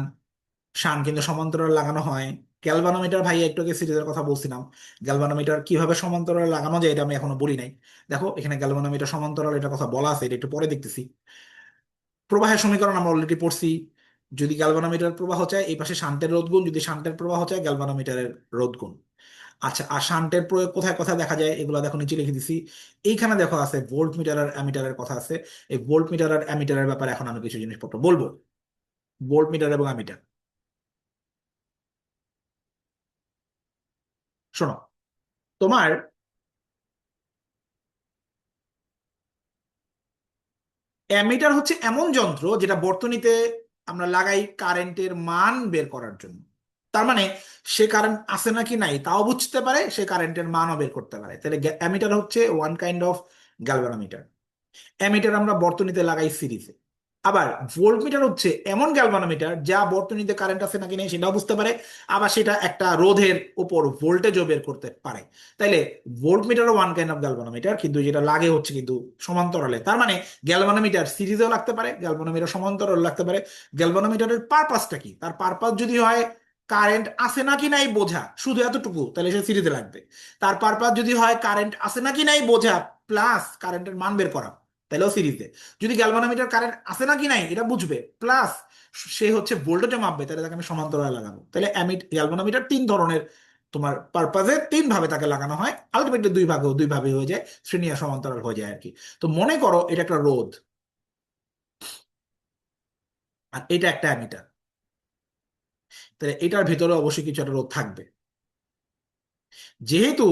শান্ট কিন্তু সমান্তরাল লাগানো হয়। গ্যালভানোমিটার ভাই একটু আগে সিরিজের কথা বলছিলাম, গ্যালভানোমিটার কিভাবে সমান্তরাল লাগানো যায় এটা আমি এখনো বলি নাই। দেখো এখানে গ্যালভানোমিটার সমান্তরাল এটা কথা বলা আছে, এটা একটু পরে দেখতেছি। প্রবাহের সমীকরণ আমরা অলরেডি পড়ছি, যদি গ্যালভানোমিটার প্রবাহ চায় এই পাশে শান্টের রোধ গুণ, যদি শান্টের প্রবাহ চায় গ্যালভানোমিটারের রোধ গুণ। আচ্ছা, আর শান্টের প্রয়োগ কোথায় কোথায় দেখা যায় এগুলো দেখো নিচে লিখে দিছি। এইখানে দেখো আছে ভোল্ট মিটার আর অ্যামিটারের কথা আছে। এই ভোল্ট মিটার আর অ্যামিটারের ব্যাপারে এখন আমি কিছু জিনিসপত্র বলবো। ভোল্ট মিটার এবং অ্যামিটার, শোনো। তোমার অ্যামিটার হচ্ছে এমন যন্ত্র যেটা বর্তনীতে আমরা লাগাই কারেন্টের মান বের করার জন্য। তার মানে সে কারেন্ট আছে নাকি নাই তাও বুঝতে পারে, সে কারেন্টের মানও বের করতে পারে। তাহলে অ্যামিটার হচ্ছে one kind of galvanometer. Ammeter আমরা বর্তনীতে লাগাই সিরিজে। আবার ভোল্টমিটার হচ্ছে এমন গ্যালভানোমিটার যা বর্তনীতে কারেন্ট আছে নাকি নেই সেটাও বুঝতে পারে, আবার সেটা একটা রোধের উপর ভোল্টেজও বের করতে পারে। তাইলে ভোল্টমিটারও ওয়ান কাইন্ড অফ গ্যালভানোমিটার, কিন্তু যেটা লাগে হচ্ছে কিন্তু সমান্তরালে। তার মানে গ্যালভানোমিটার সিরিজেও লাগতে পারে, গ্যালভানোমিটার সমান্তরাল লাগতে পারে। গ্যালভানোমিটারের পারপাসটা কি? তার পারপাস যদি হয় কারেন্ট আছে নাকি নাই বোঝা, শুধু এতটুকু, তাহলে সে সিরিজে লাগবে। তার পারপাস যদি হয় কারেন্ট আছে নাকি নাই বোঝা প্লাস কারেন্টের মান বের করা, তাহলেও সিরিজে। যদি গ্যালভানোমিটার কারেন্ট আছে নাকি নাই এটা বুঝবে প্লাস সে হচ্ছে ভোল্টেজও মাপবে, তাহলে তাকে আমি সমান্তরালে লাগাবো। তাহলে গ্যালভানোমিটার 3 ধরনের, তোমার পারপাজে 3 ভাবে তাকে লাগানো হয়, আলটিমেটলি 2 ভাগেও 2 ভাবে হয়ে যায়, শ্রেণী আর সমান্তরাল হয়ে যায় আর কি। তো মনে করো এটা একটা রোধ আর এটা একটা অ্যামিটার, তাহলে এটার ভিতরে অবশ্যই কিছু একটা রোধ থাকবে। যেহেতু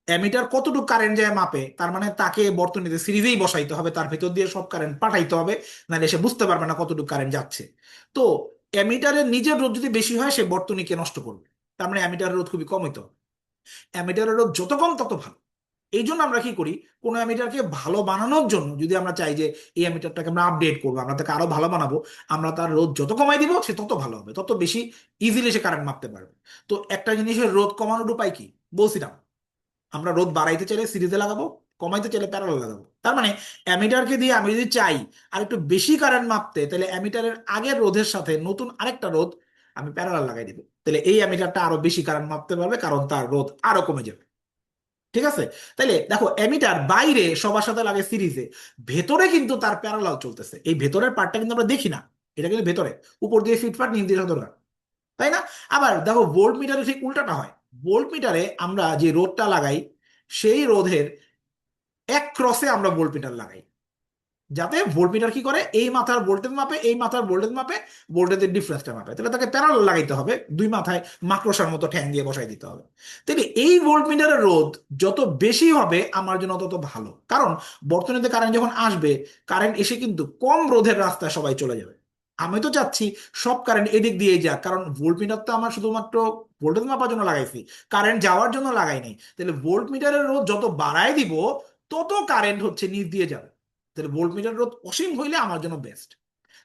অ্যামিটার কতটুকু কারেন্ট যায় মাপে, তার মানে তাকে বর্তনীতে সিরিজেই বসাইতে হবে, তার ভেতর দিয়ে সব কারেন্ট পাঠাইতে হবে, নাহলে সে বুঝতে পারবে না কতটুকু কারেন্ট যাচ্ছে। তো অ্যামিটারের নিজের রোধ যদি বেশি হয় সে বর্তনীকে নষ্ট করবে, তার মানে অ্যামিটারের রোধ খুবই কম হইতে হবে। অ্যামিটারের রোধ যত কম তত ভালো। এই জন্য আমরা কি করি, কোনো অ্যামিটারকে ভালো বানানোর জন্য যদি আমরা চাই যে এই অ্যামিটারটাকে আমরা আপডেট করবো, আমরা তাকে আরো ভালো বানাবো, আমরা তার রোধ যত কমাই দিব সে তত ভালো হবে, তত বেশি ইজিলি সে কারেন্ট মাপতে পারবে। তো একটা জিনিসের রোধ কমানোর উপায় কি বলছিলাম, আমরা রোধ বাড়াইতে চাইলে সিরিজে লাগাবো, কমাইতে চাইলে প্যারালাল লাগাবো। তার মানে অ্যামিটারকে দিয়ে আমি যদি চাই আর একটু বেশি কারেন্ট মাপতে, তাহলে অ্যামিটারের আগের রোধের সাথে নতুন আরেকটা রোধ আমি প্যারালাল লাগাই দিব, তাহলে এই অ্যামিটারটা আরো বেশি কারেন্ট মাপতে পারবে কারণ তার রোধ আরো কমে যাবে। ঠিক আছে? তাইলে দেখো অ্যামিটার বাইরে সবার সাথে লাগে সিরিজে, ভেতরে কিন্তু তার প্যারালাল চলতেছে, এই ভেতরের পার্টটা কিন্তু আমরা দেখি না, এটা কিন্তু ভেতরে, উপর দিয়ে ফিটফাট নিচ দিয়ে দরকার, তাই না? আবার দেখো ভোল্ট মিটারে ঠিক উল্টাটা হয়, ভোল্ট মিটারে আমরা যে রোধটা লাগাই সেই রোধের এক ক্রসে আমরা ভোল্ট মিটার লাগাই, যাতে ভোল্টমিটার কি করে এই মাথার ভোল্টেজ মাপে এই মাথার ভোল্টেজ মাপে, ভোল্টেজের ডিফারেন্সটা মাপে, তাহলে তাকে প্যারালাল লাগাইতে হবে, দুই মাথায় মাকড়সার মতো ঠ্যাং দিয়ে বসাই দিতে হবে। তাহলে এই ভোল্টমিটারের রোধ যত বেশি হবে আমার জন্য তত ভালো, কারণ বর্তনীতে কারেন্ট যখন আসবে, কারেন্ট এসে কিন্তু কম রোধের রাস্তায় সবাই চলে যাবে। আমি তো চাচ্ছি সব কারেন্ট এদিক দিয়ে যাক, কারণ ভোল্টমিটার তো আমার শুধুমাত্র ভোল্টেজ মাপার জন্য লাগাইছি, কারেন্ট যাওয়ার জন্য লাগাইনি। তাহলে ভোল্টমিটারের রোধ যত বাড়ায় দিব তত কারেন্ট হচ্ছে নিচ দিয়ে যাবে, তাহলে ভোল্ট মিটার রোধ অসীম হইলে আমার জন্য বেস্ট।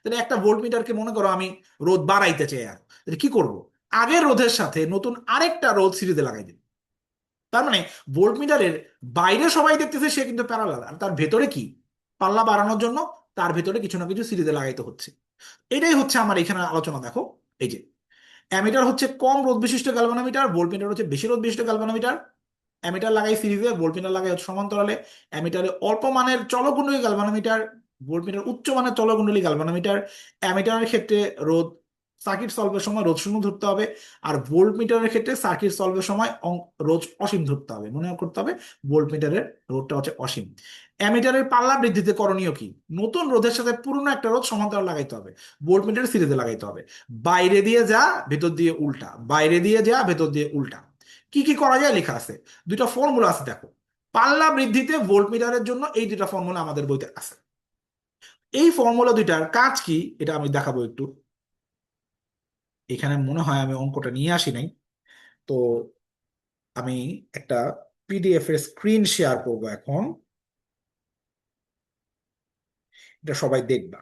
তাহলে একটা ভোল্ট মিটারকে মনে করো আমি রোধ বাড়াইতে চাই, আর তাহলে কি করব, আগের রোধের সাথে নতুন আরেকটা রোধ সিরিজে লাগাই দিই। তার মানে ভোল্ট মিটারের বাইরে সবাই দেখতেছে সে কিন্তু প্যারালাল, আর তার ভেতরে কি, পাল্লা বাড়ানোর জন্য তার ভেতরে কিছু না কিছু সিরিজে লাগাইতে হচ্ছে। এটাই হচ্ছে আমার এখানে আলোচনা। দেখো এই যে অ্যামিটার হচ্ছে কম রোধ বিশিষ্ট গ্যালভানোমিটার, ভোল্টমিটার হচ্ছে বেশি রোধ বিশিষ্ট গ্যালভানোমিটার। অ্যামিটার লাগাই সিরিজে, ভোল্টমিটার লাগাই হচ্ছে সমান্তরালে। অ্যামিটারে অল্প মানের চলকুণ্ডলী গ্যালভানোমিটার, ভোল্টমিটার উচ্চ মানের চলকুণ্ডলী গ্যালভানোমিটার। অ্যামিটারের ক্ষেত্রে রোধ সার্কিট সলভের সময় রোধ শূন্য ধরতে হবে, আর ভোল্টমিটারের ক্ষেত্রে সার্কিট সলভের সময় রোধ অসীম ধরতে হবে, মনে করতে হবে ভোল্টমিটারের রোধটা হচ্ছে অসীম। অ্যামিটারের পাল্লা বৃদ্ধিতে করণীয় কি, নতুন রোধের সাথে পুরনো একটা রোধ সমান্তরাল লাগাইতে হবে, ভোল্টমিটার সিরিজে লাগাইতে হবে, বাইরে দিয়ে যা ভেতর দিয়ে উল্টা, বাইরে দিয়ে যা ভেতর দিয়ে উল্টা। কি কি করা যায় লেখা আছে, দুইটা ফর্মুলা আছে দেখো, পাল্লা বৃদ্ধিতে ভোল্টমিটারের জন্য এই দুইটা ফর্মুলা আমাদের বইতে আছে। এই ফর্মুলা দুইটার কাজ কি এটা আমি দেখাবো একটু। এখানে মনে হয় আমি অঙ্কটা নিয়ে আসি নাই, তো আমি একটা পিডিএফ এর স্ক্রিন শেয়ার করব এখন, এটা সবাই দেখবা।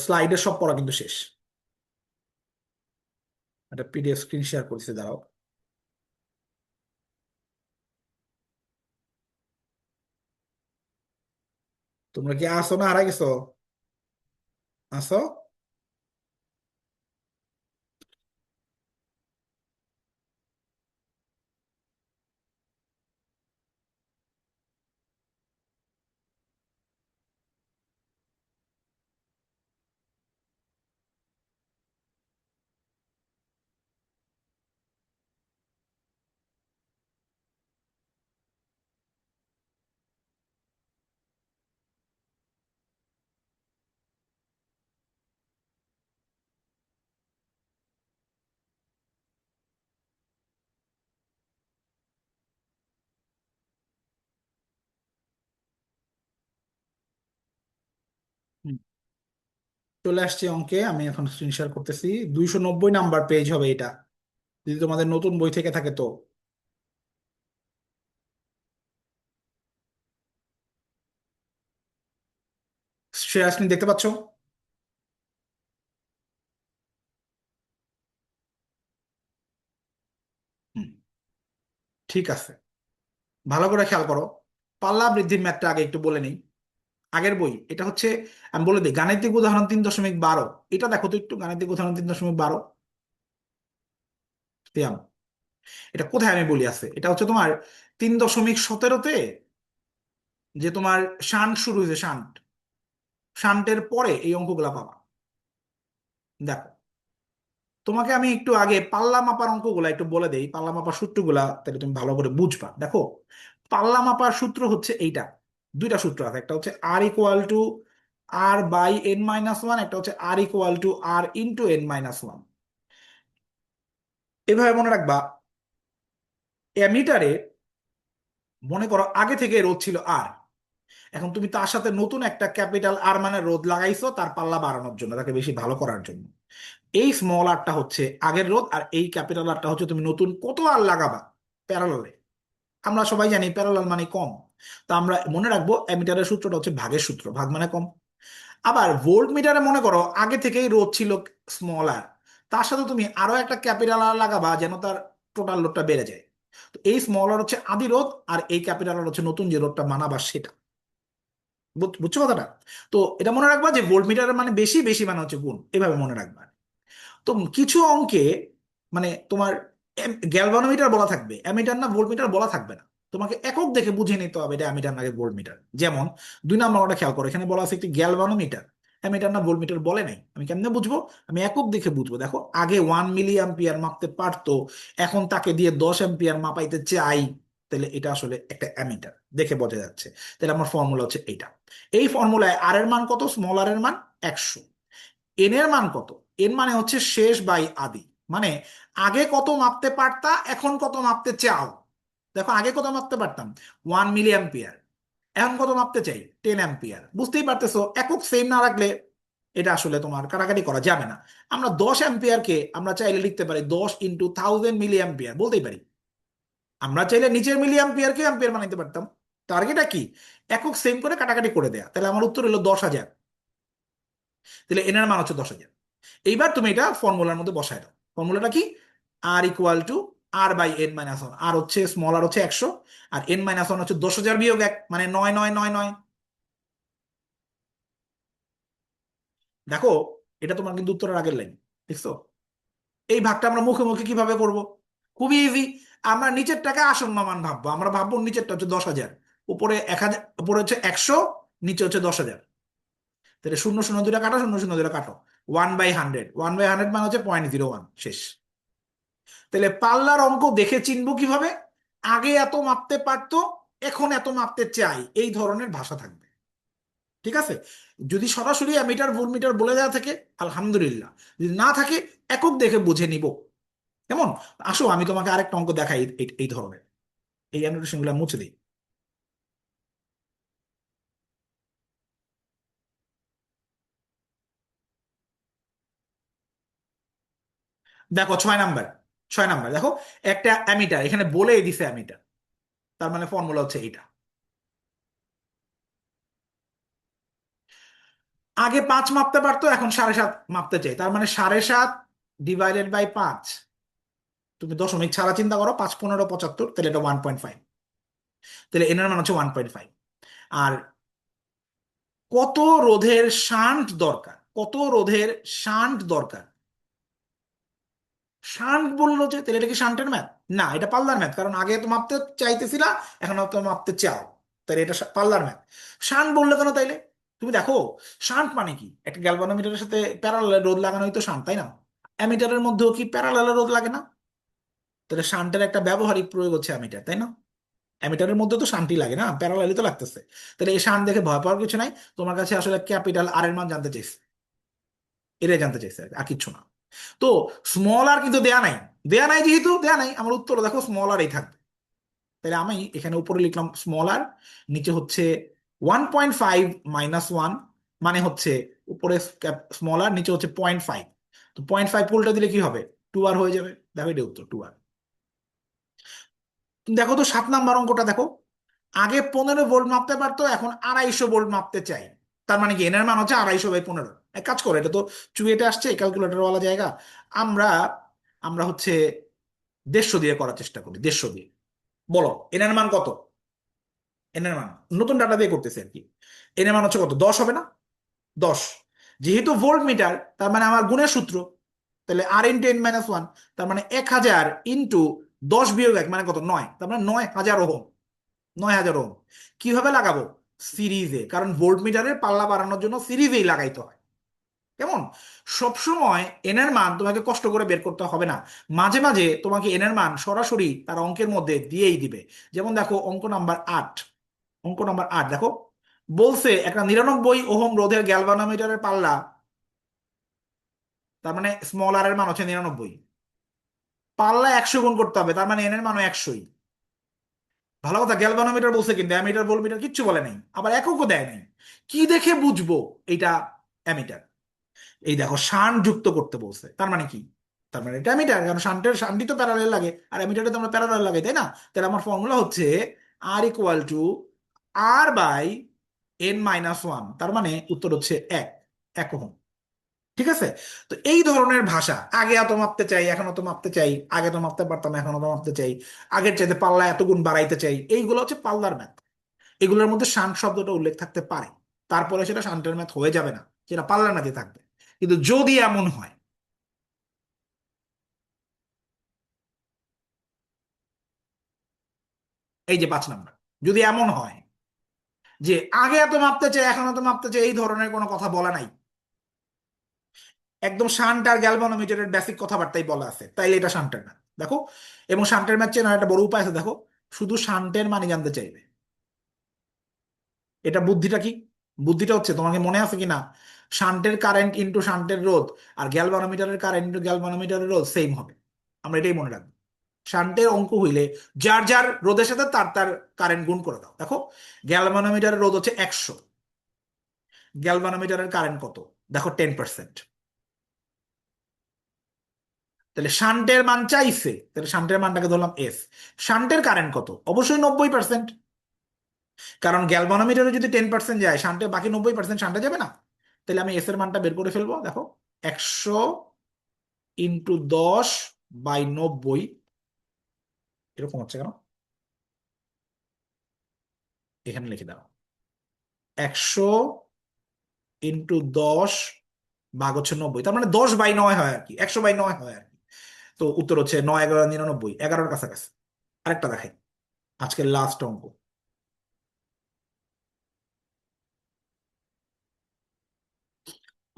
স্লাইডের সব পড়া কিন্তু শেষ, একটা পিডিএফ স্ক্রিন শেয়ার করছি, দাঁড়াও। তোমরা কি আসো না হারা গেছো? আসো? হুম, চলে আসছে অঙ্কে, আমি এখন স্ক্রিন শেয়ার করতেছি। 290 নাম্বার পেজ হবে এটা, যদি তোমাদের নতুন বই থেকে থাকে তো। শ্রেয়া স্ক্রিন দেখতে পাচ্ছ? হুম, ঠিক আছে, ভালো করে খেয়াল করো। পাল্লা বৃদ্ধির ম্যাথটা আগে একটু বলে নেই, আগের বই এটা হচ্ছে, আমি বলে দিই গাণিতিক উদাহরণ 3.12, এটা দেখো তো একটু, গাণিতিক উদাহরণ 3.12 দিয়াম, এটা কোথায় আমি বলি আছে, এটা হচ্ছে তোমার 3.17-তে, যে তোমার শান্ট শুরু হয়েছে, শান্ট, শান্টের পরে এই অঙ্কগুলা পাবা। দেখো তোমাকে আমি একটু আগে পাল্লা মাপার অঙ্কগুলা একটু বলে দেই, পাল্লা মাপার সূত্রগুলা, তাহলে তুমি ভালো করে বুঝবা। দেখো পাল্লা মাপার সূত্র হচ্ছে এইটা, দুইটা সূত্র আছে, একটা হচ্ছে R = R/n-1, একটা হচ্ছে R = R*(n-1)। এভাবে মনে রাখবা, অ্যামিটারে মনে করো আগে থেকে রোধ ছিল আর, এখন তুমি তার সাথে নতুন একটা ক্যাপিটাল আর মানে রোধ লাগাইছো তার পাল্লা বাড়ানোর জন্য, তাকে বেশি ভালো করার জন্য। এই স্মল আরটা হচ্ছে আগের রোধ, আর এই ক্যাপিটাল আরটা হচ্ছে তুমি নতুন কত আর লাগাবা প্যারালালে। আমরা সবাই জানি প্যারালাল মানে কম। তা আমরা মনে রাখবো অ্যামিটারের সূত্রটা হচ্ছে ভাগের সূত্র, ভাগ মানে কম। আবার ভোল্ট মিটারে মনে করো আগে থেকেই রোধ ছিল স্মল আর, তার সাথে তুমি আরো একটা ক্যাপিটাল আর লাগাবা যেন তার টোটাল লোডটা বেড়ে যায়। তো এই স্মল আর হচ্ছে আদি রোধ, আর এই ক্যাপিটাল আর হচ্ছে নতুন যে রোধটা মানাবা সেটা। বুঝছো কথাটা? তো এটা মনে রাখবা যে ভোল্ট মিটারের মানে বেশি, বেশি মানে হচ্ছে গুণ, এভাবে মনে রাখবা। তো কিছু অঙ্কে মানে তোমার গ্যালভানোমিটার বলা থাকবে, অ্যামিটার না ভোল্টমিটার বলা থাকবে না। তোমাকে একক দেখে বুঝে নিতে হবে এটা অ্যামিটার না ভোল্টমিটার। যেমন 2 নম্বরটা খেয়াল করো, এখানে বলা আছে একটি গ্যালভানোমিটার, অ্যামিটার না ভোল্টমিটার বলে নাই। আমি কেমনে বুঝবো? আমি একক দেখে বুঝবো। দেখো আগে 1 মিলি অ্যাম্পিয়ার মাপতে পারতো, এখন তাকে দিয়ে 10 অ্যাম্পিয়ার মাপাইতে চাই, তাহলে এটা আসলে একটা অ্যামিটার, দেখে বোঝা যাচ্ছে। তাহলে আমার ফর্মুলা হচ্ছে এইটা। এই ফর্মুলায় আর এর মান কত? স্মল আর এর মান 100। এন এর মান কত? এন মানে হচ্ছে শেষ বাই আদি, মানে আগে কত মাপতে পারতা এখন কত মাপতে চাও। দেখো আগে কত মাপতে পারতাম 1 মিলি অ্যাম্পিয়ার, এখন কত মাপতে চাই 10 অ্যাম্পিয়ার। বুঝতেই পারতেছো একক সেম না রাখলে এটা আসলে তোমার কাটাকাটি করা যাবে না। আমরা 10 অ্যাম্পিয়ারকে আমরা চাইলে লিখতে পারি 10 × 1000 মিলি অ্যাম্পিয়ার বলতেই পারি। আমরা চাইলে নিচের মিলি অ্যাম্পিয়ারকে অ্যাম্পিয়ার বানাইতে পারতাম। টার্গেটটা কি? একক সেম করে কাটাকাটি করে দেয়া। তাহলে আমার উত্তর হলো 10,000। তাহলে এনার মান হচ্ছে 10,000। এইবার তুমি এটা ফর্মুলার মধ্যে বসায় দাও। ফর্মুলাটা কি? R equal to R by N minus one. R হচ্ছে স্মল আর হচ্ছে 100, আর এন মাইনাস ওয়ান হচ্ছে 10,000 বিয়োগ 1 মানে 9,999। দেখো এটা তোমার কিন্তু উত্তরের আগের লাইন, দেখছো? এই ভাগটা আমরা মুখে মুখে কিভাবে করব? খুবই ইজি। আমরা নিচেরটাকে আসন্ন মান ভাববো, আমরা ভাববো নিচেরটা হচ্ছে 10,000, উপরে 1,000, উপরে হচ্ছে 100, নিচে হচ্ছে 10,000। তাহলে শূন্য শূন্য দুটা কাটো, শূন্য শূন্য দুটা কাটো। 1/100, 1/100 মানে হচ্ছে 0.01, শেষ। তাহলে পাল্লার অঙ্ক দেখে চিনবো কিভাবে? আগে এত মাপতে পারতো, এখন এত মাপতে চাই, এই ধরনের ভাষা থাকবে। ঠিক আছে? যদি সরাসরি অ্যামিটার ভোল্টমিটার বলে দেওয়া থাকে আলহামদুলিল্লাহ, যদি না থাকে একক দেখে বুঝে নিব। কেমন? আসো আমি তোমাকে আরেকটা অঙ্ক দেখাই এই এই ধরনের। এই অ্যানোটেশন গুলো মুছে দিই। দেখো 6 নাম্বার, 6 নাম্বার দেখো, একটা অ্যামিটার এখানে বলেই দিছে অ্যামিটার, তার মানে ফর্মুলা হচ্ছে এইটা। আগে 5 মাপতে পারতো, এখন 7.5 মাপতে চাই, তার মানে 7.5 ডিভাইডেড বাই 5। তুমি দশমিক ছাড়া চিন্তা করো, 5 15 75, তাহলে এটা 1.5। তাহলে এনার মান হচ্ছে 1.5। আর কত রোধের শান্ট দরকার? কত রোধের শান্ট দরকার? শান্ট বললো যে, তাহলে এটা কি শান্টের ম্যাথ? না, এটা পাল্লার ম্যাথ, কারণ আগে তো মাপতে চাইতেছিলা, এখন তো মাপতে চাও, তাহলে এটা পাল্লার ম্যাথ। শান্ট বললে কেন তাইলে? তুমি দেখো শান্ট মানে কি, একটা গ্যালভানোমিটারের সাথে প্যারালাল রোধ লাগানোই তো শান্ট, তাই না? অ্যামিটারের মধ্যেও কি প্যারালাল রোধ লাগে না? তাহলে শান্টের একটা ব্যবহারিক প্রয়োগ হচ্ছে অ্যামিটার, তাই না? অ্যামিটারের মধ্যে তো শান্তি লাগে না, প্যারালালি তো লাগতেছে। তাহলে এই শান্ট দেখে ভয় পাওয়ার কিছু নাই। তোমার কাছে আসলে ক্যাপিটাল আর এর মান জানতে চাইছে, এটাই জানতে চাইছে, আর কিচ্ছু না। তো স্মল আর কিন্তু দেয়া নাই। দেয়া নাই যেহেতু দেয়া নাই, আমার উত্তর দেখো স্মল আর এই থাকবে। তাহলে আমি এখানে উপরে লিখলাম স্মল আর, নিচে হচ্ছে 1.5 -1, মানে হচ্ছে উপরে স্মল আর, নিচে হচ্ছে 0.5। তো 0.5 উল্টা দিলে কি হবে? 2 আর হয়ে যাবে। দেখো এটা উত্তর 2 আর। তুমি দেখো তো 7 নাম্বার অঙ্কটা দেখো, আগে 15 ভোল্ট মাপতে পারতো, এখন 250 ভোল্ট মাপতে চাই। তার মানে কি এনার মান হচ্ছে 250/15। এক কাজ করো, এটা তো চুয়েটে আসছে, ক্যালকুলেটর ওয়ালা জায়গা। আমরা আমরা হচ্ছে 150 দিয়ে করার চেষ্টা করি, 150 দিয়ে। বলো এনার মান কত? এনার মান নতুন ডাটা দিয়ে করতেছে আর কি। এনার মান হচ্ছে কত? 10 হবে না? 10। যেহেতু ভোল্ট মিটার, তার মানে আমার গুণের সূত্র, তাহলে R × 10 - 1, তার মানে 1000 ইন্টু 10 - 1 মানে কত? 9, তার মানে 9,000 ওহম। 9,000 ওহম। কিভাবে লাগাবো? সিরিজে, কারণ ভোল্ট মিটারের পাল্লা বাড়ানোর জন্য সিরিজেই লাগাইতে হয়। কেমন? সবসময় এনের মান তোমাকে কষ্ট করে বের করতে হবে না, মাঝে মাঝে তোমাকে এনের মান সরাসরি তার অঙ্কের মধ্যে দিয়েই দিবে। যেমন দেখো অঙ্ক নাম্বার 8, অঙ্ক নাম্বার 8 দেখো, বলছে একটা 99 ওহম রোধের গ্যালভানোমিটারের পাল্লা, তার মানে স্মল আর এর মান হচ্ছে 99, পাল্লা 100 গুণ করতে হবে, তার মানে এন এর মানও 100ই। ভালো কথা, গ্যালভানোমিটার বলছে কিন্তু অ্যামিটার ভোল্টমিটার কিচ্ছু বলে নাই, আবার এককও দেয় নাই। কি দেখে বুঝবো এটা অ্যামিটার? এই দেখো শান্ট যুক্ত করতে বলছে, তার মানে কি? তার মানে এটা অ্যামিটার, কারণ শান্টই তো প্যারালাল লাগে, আর অ্যামিটারে তো আমরা প্যারালাল লাগে, তাই না? তাহলে আমার ফর্মুলা হচ্ছে আর ইকুয়াল টু R/n-1, তার মানে উত্তর হচ্ছে 1 ওহম। ঠিক আছে? তো এই ধরনের ভাষা, আগে এত মাপতে চাই এখন অত মাপতে চাই, আগে তো মাপতে পারতাম এখন অত মাপতে চাই, আগের চাইতে পাল্লা এত গুণ বাড়াইতে চাই, এইগুলো হচ্ছে পাল্লার ম্যাথ। এগুলোর মধ্যে শান্ট শব্দটা উল্লেখ থাকতে পারে, তারপরে সেটা শান্টের ম্যাথ হয়ে যাবে না, সেটা পাল্লার ম্যাথে থাকবে। কিন্তু যদি এমন হয়, এই যে 5 নাম্বার, যদি এমন হয় যে আগে এত মাপতে চাই এখন এত মাপতে চাই, এই ধরনের কোনো কথা বলা নাই, একদম শান্ট আর গ্যালভানোমিটারের বেসিক কথাবার্তাই বলা আছে, তাইলে এটা শান্টের ম্যাথ। দেখো, এবং শান্টের ম্যাথ চেনার একটা বড় উপায় আছে, দেখো, শুধু শান্টের মানে জানতে চাইবে। এটা বুদ্ধিটা কি? বুদ্ধিটা হচ্ছে, তোমাকে মনে আছে কিনা, শান্টের কারেন্ট ইনটু শান্টের রোধ আর গ্যালভানোমিটারের কারেন্ট ইনটু গ্যালভানোমিটারের রোধ সেম হবে। আমরা এটাই মনে রাখবো। শান্টের অঙ্ক হইলে যার যার রোধের সাথে তার তার কারেন্ট গুণ করে দাও। দেখো, গ্যালভানোমিটারের রোধ হচ্ছে 100, গ্যালভানোমিটারের কারেন্ট কত? দেখো 10%। তাহলে শান্টের মান চাইছে, তাহলে শান্টের মানটাকে ধরলাম এস। শান্টের কারেন্ট কত? অবশ্যই 90%, কারণ গ্যালভানোমিটারে যদি 10% যায়, শান্টে বাকি 90% শান্টে যাবে না। তাহলে আমি এস এর মানটা বের করে ফেলবো। দেখো, 100 × 10/90, এরকম হচ্ছে কেন? এখানে লিখে দাও, 100 × 10 ভাগ হচ্ছে 90, তার মানে 10/9 হয় আর কি, 100/9 হয় আর কি। তো উত্তর হচ্ছে 9 × 11 = 99, 11-এর কাছাকাছি। আরেকটা দেখাই, আজকের লাস্ট অঙ্ক।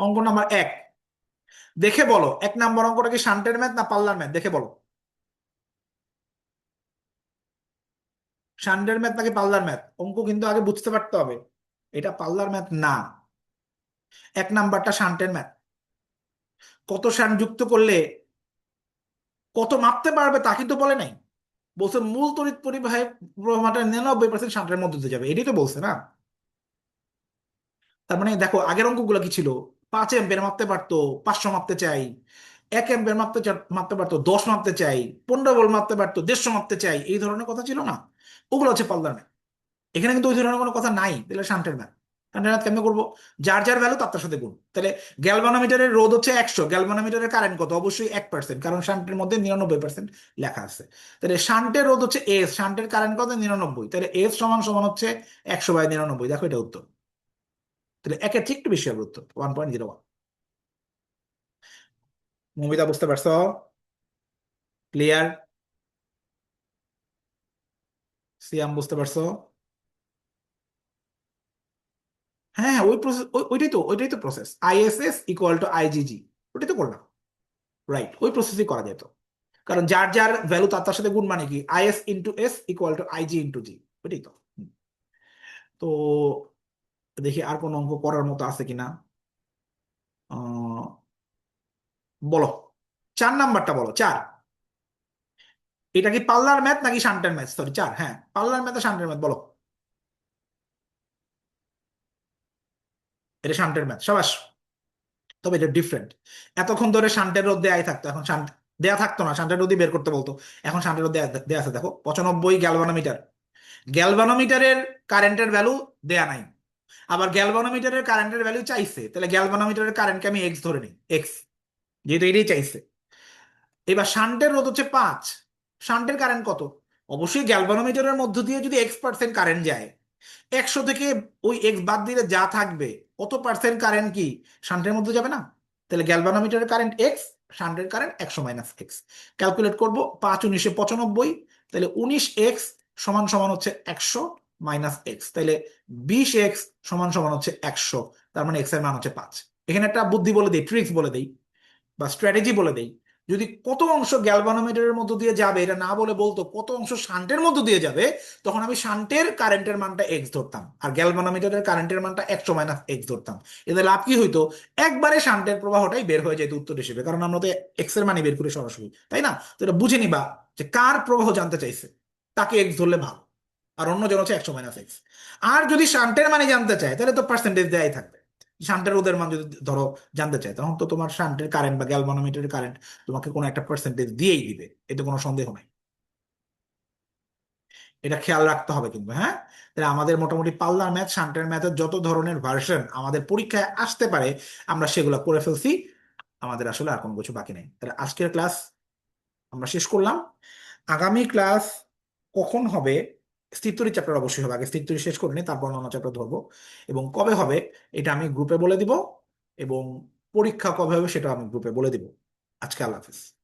অঙ্ক নাম্বার 1, দেখে বলো 1 নম্বর অঙ্কটা কি শান্টের ম্যাথ না পাল্লার ম্যাথ, দেখে বলো। শান্টের ম্যাথ নাকি পাল্লার ম্যাথ? অঙ্ক কিন্তু আগে বুঝতে পারতে হবে, এটা পাল্লার ম্যাথ না। 1 নাম্বারটা শান্টের ম্যাথ। কত শান্ট যুক্ত করলে কত মাপতে পারবে তা কিন্তু বলে নাই, বলছে মূল তড়িৎ পরিবাহের প্রবাহটা 99% শান্টের মধ্যে দিয়ে যাবে, এটাই তো বলছে না? তার মানে দেখো, আগের অঙ্কগুলো কি ছিল? 5 অ্যাম্পিয়ার মাপতে পারতো, 500 মাপতে চাই। 1 অ্যাম্পিয়ার মাপতে পারতো, 10 মাপতে চাই। 15 ভোল্ট মাপতে পারতো, 150 মাপতে চাই, এই ধরনের কথা ছিল না? ওগুলো হচ্ছে পাল্লার ম্যাথ। এখানে কিন্তু ওই ধরনের কোনো কথা নাই, তাহলে শান্টের ম্যাথ। শান্টের ম্যাথ কেমনে করবো? যার যার ভ্যালু তার তার সাথে গুণ। তাহলে গ্যালভানোমিটারের রোধ হচ্ছে 100, গ্যালভানোমিটারের কারেন্ট কত? অবশ্যই 1%, কারণ শান্টের মধ্যে 99% লেখা আছে। তাহলে শান্টের রোধ হচ্ছে এস, শান্টের কারেন্ট কত? 99, তাহলে এস সমান সমান হচ্ছে 100/99। দেখো, এটা উত্তর। তাহলে একের চেয়ে একটু বেশি হবে উত্তর, 1.01। মুভিটা বুঝতে পারছো? ক্লিয়ার? সিয়াম বুঝতে পারছো? হ্যাঁ হ্যাঁ, ওই প্রসেস, ওইটাই তো process, ISS equal to IgG, ওটাই তো করলাম। রাইট, ওই প্রসেসই করা যেত, কারণ যার যার ভ্যালু তার তার সাথে গুণ, মানে কি IS into S equal to IG into G, ওইটাই তো। তো দেখি আর কোন অঙ্ক করার মতো আছে কিনা। আহ, বলো, 4 নাম্বারটা বলো, 4। এটা কি পাল্লার ম্যাথ নাকি শান্টের ম্যাথ? সরি, 4, হ্যাঁ পাল্লার ম্যাথ আর শান্টের ম্যাথ, বলো। এটা শান্টের ম্যাথ, সাবাস। তবে এটা ডিফারেন্ট। এতক্ষণ ধরে শান্টের রোধ দেয়াই থাকতো, এখন শান্ট দেয়া থাকতো না, শান্টের রোধই বের করতে বলতো। এখন শান্টের রোধ দেয়া দেয়া আছে, দেখো 95 গ্যালভানোমিটার। গ্যালভানোমিটারের কারেন্টের ভ্যালু দেয়া নাই, আবার গ্যালভানোমিটারের কারেন্টের ভ্যালু চাইছে, তাহলে গ্যালভানোমিটারের কারেন্টকে আমি এক্স ধরে নিই, এক্স, যেহেতু এটাই চাইছে। এবার শান্টের রোধ হচ্ছে 5, শান্টের কারেন্ট কত? অবশ্যই গ্যালভানোমিটারের মধ্য দিয়ে যদি X% কারেন্ট যায়, 100 থেকে ওই এক্স বাদ দিলে যা থাকবে, অত পার্সেন্ট কারেন্ট কি শান্টের মধ্যে যাবে না? তাহলে গ্যালভানোমিটারের কারেন্ট এক্স, শান্টের কারেন্ট 100 - এক্স। ক্যালকুলেট করব, 5×9 = 95, তাহলে 19x সমান সমান হচ্ছে 100 - এক্স, তাহলে 20x সমান সমান হচ্ছে 100, তার মানে এক্স এর মান হচ্ছে 5। এখানে একটা বুদ্ধি বলে দিই, ট্রিক্স বলে দিই, বা স্ট্র্যাটেজি বলে দেই। যদি কত অংশ গ্যালভানোমিটারের মধ্য দিয়ে যাবে এটা না বলে বলতো কত অংশ শান্টের মধ্য দিয়ে যাবে, তখন আমি শান্টের কারেন্টের মানটা এক্স ধরতাম আর গ্যালভানোমিটারের কারেন্টের মানটা 100 - এক্স ধরতাম। এতে লাভ কি হইতো? একবারে শান্টের প্রবাহটাই বের হয়ে যেত উত্তর হিসেবে, কারণ আমরা তো এক্স এর মানে বের করি সরাসরি, তাই না? তো এটা বুঝে নিবা যে কার প্রবাহ জানতে চাইছে, তাকে এক্স ধরলে ভালো। আর অন্য জন হচ্ছে 100 - x। আর যদি শান্টের মানে জানতে চায় তাহলে তো পার্সেন্টেজ দেয়াই থাকবে। শান্টের রোধের মান যদি ধরো জানতে চায়, তখন তো তোমার শান্টের কারেন্ট বা গ্যালভানোমিটারের কারেন্ট তোমাকে কোনো একটা পার্সেন্টেজ দিয়েই দিবে, এতে কোনো সন্দেহ নাই। এটা খেয়াল রাখতে হবে কিন্তু, হ্যাঁ। তাহলে আমাদের মোটামুটি পাল্লার ম্যাথ, শান্টের ম্যাথের যত ধরনের ভার্সন আমাদের পরীক্ষায় আসতে পারে আমরা সেগুলো করে ফেলছি। আমাদের আসলে আর কোনো কিছু বাকি নেই। তাহলে আজকের ক্লাস আমরা শেষ করলাম। আগামী ক্লাস কখন হবে? স্থিরতরি চ্যাপ্টার অবশ্যই হবে, আগে স্থিরতরি শেষ করে নিই, তারপর অন্য চ্যাপ্টার ধরবো। এবং কবে হবে এটা আমি গ্রুপে বলে দিব, এবং পরীক্ষা কবে হবে সেটা আমি গ্রুপে বলে দিব। আজকে আল্লাহ হাফিজ।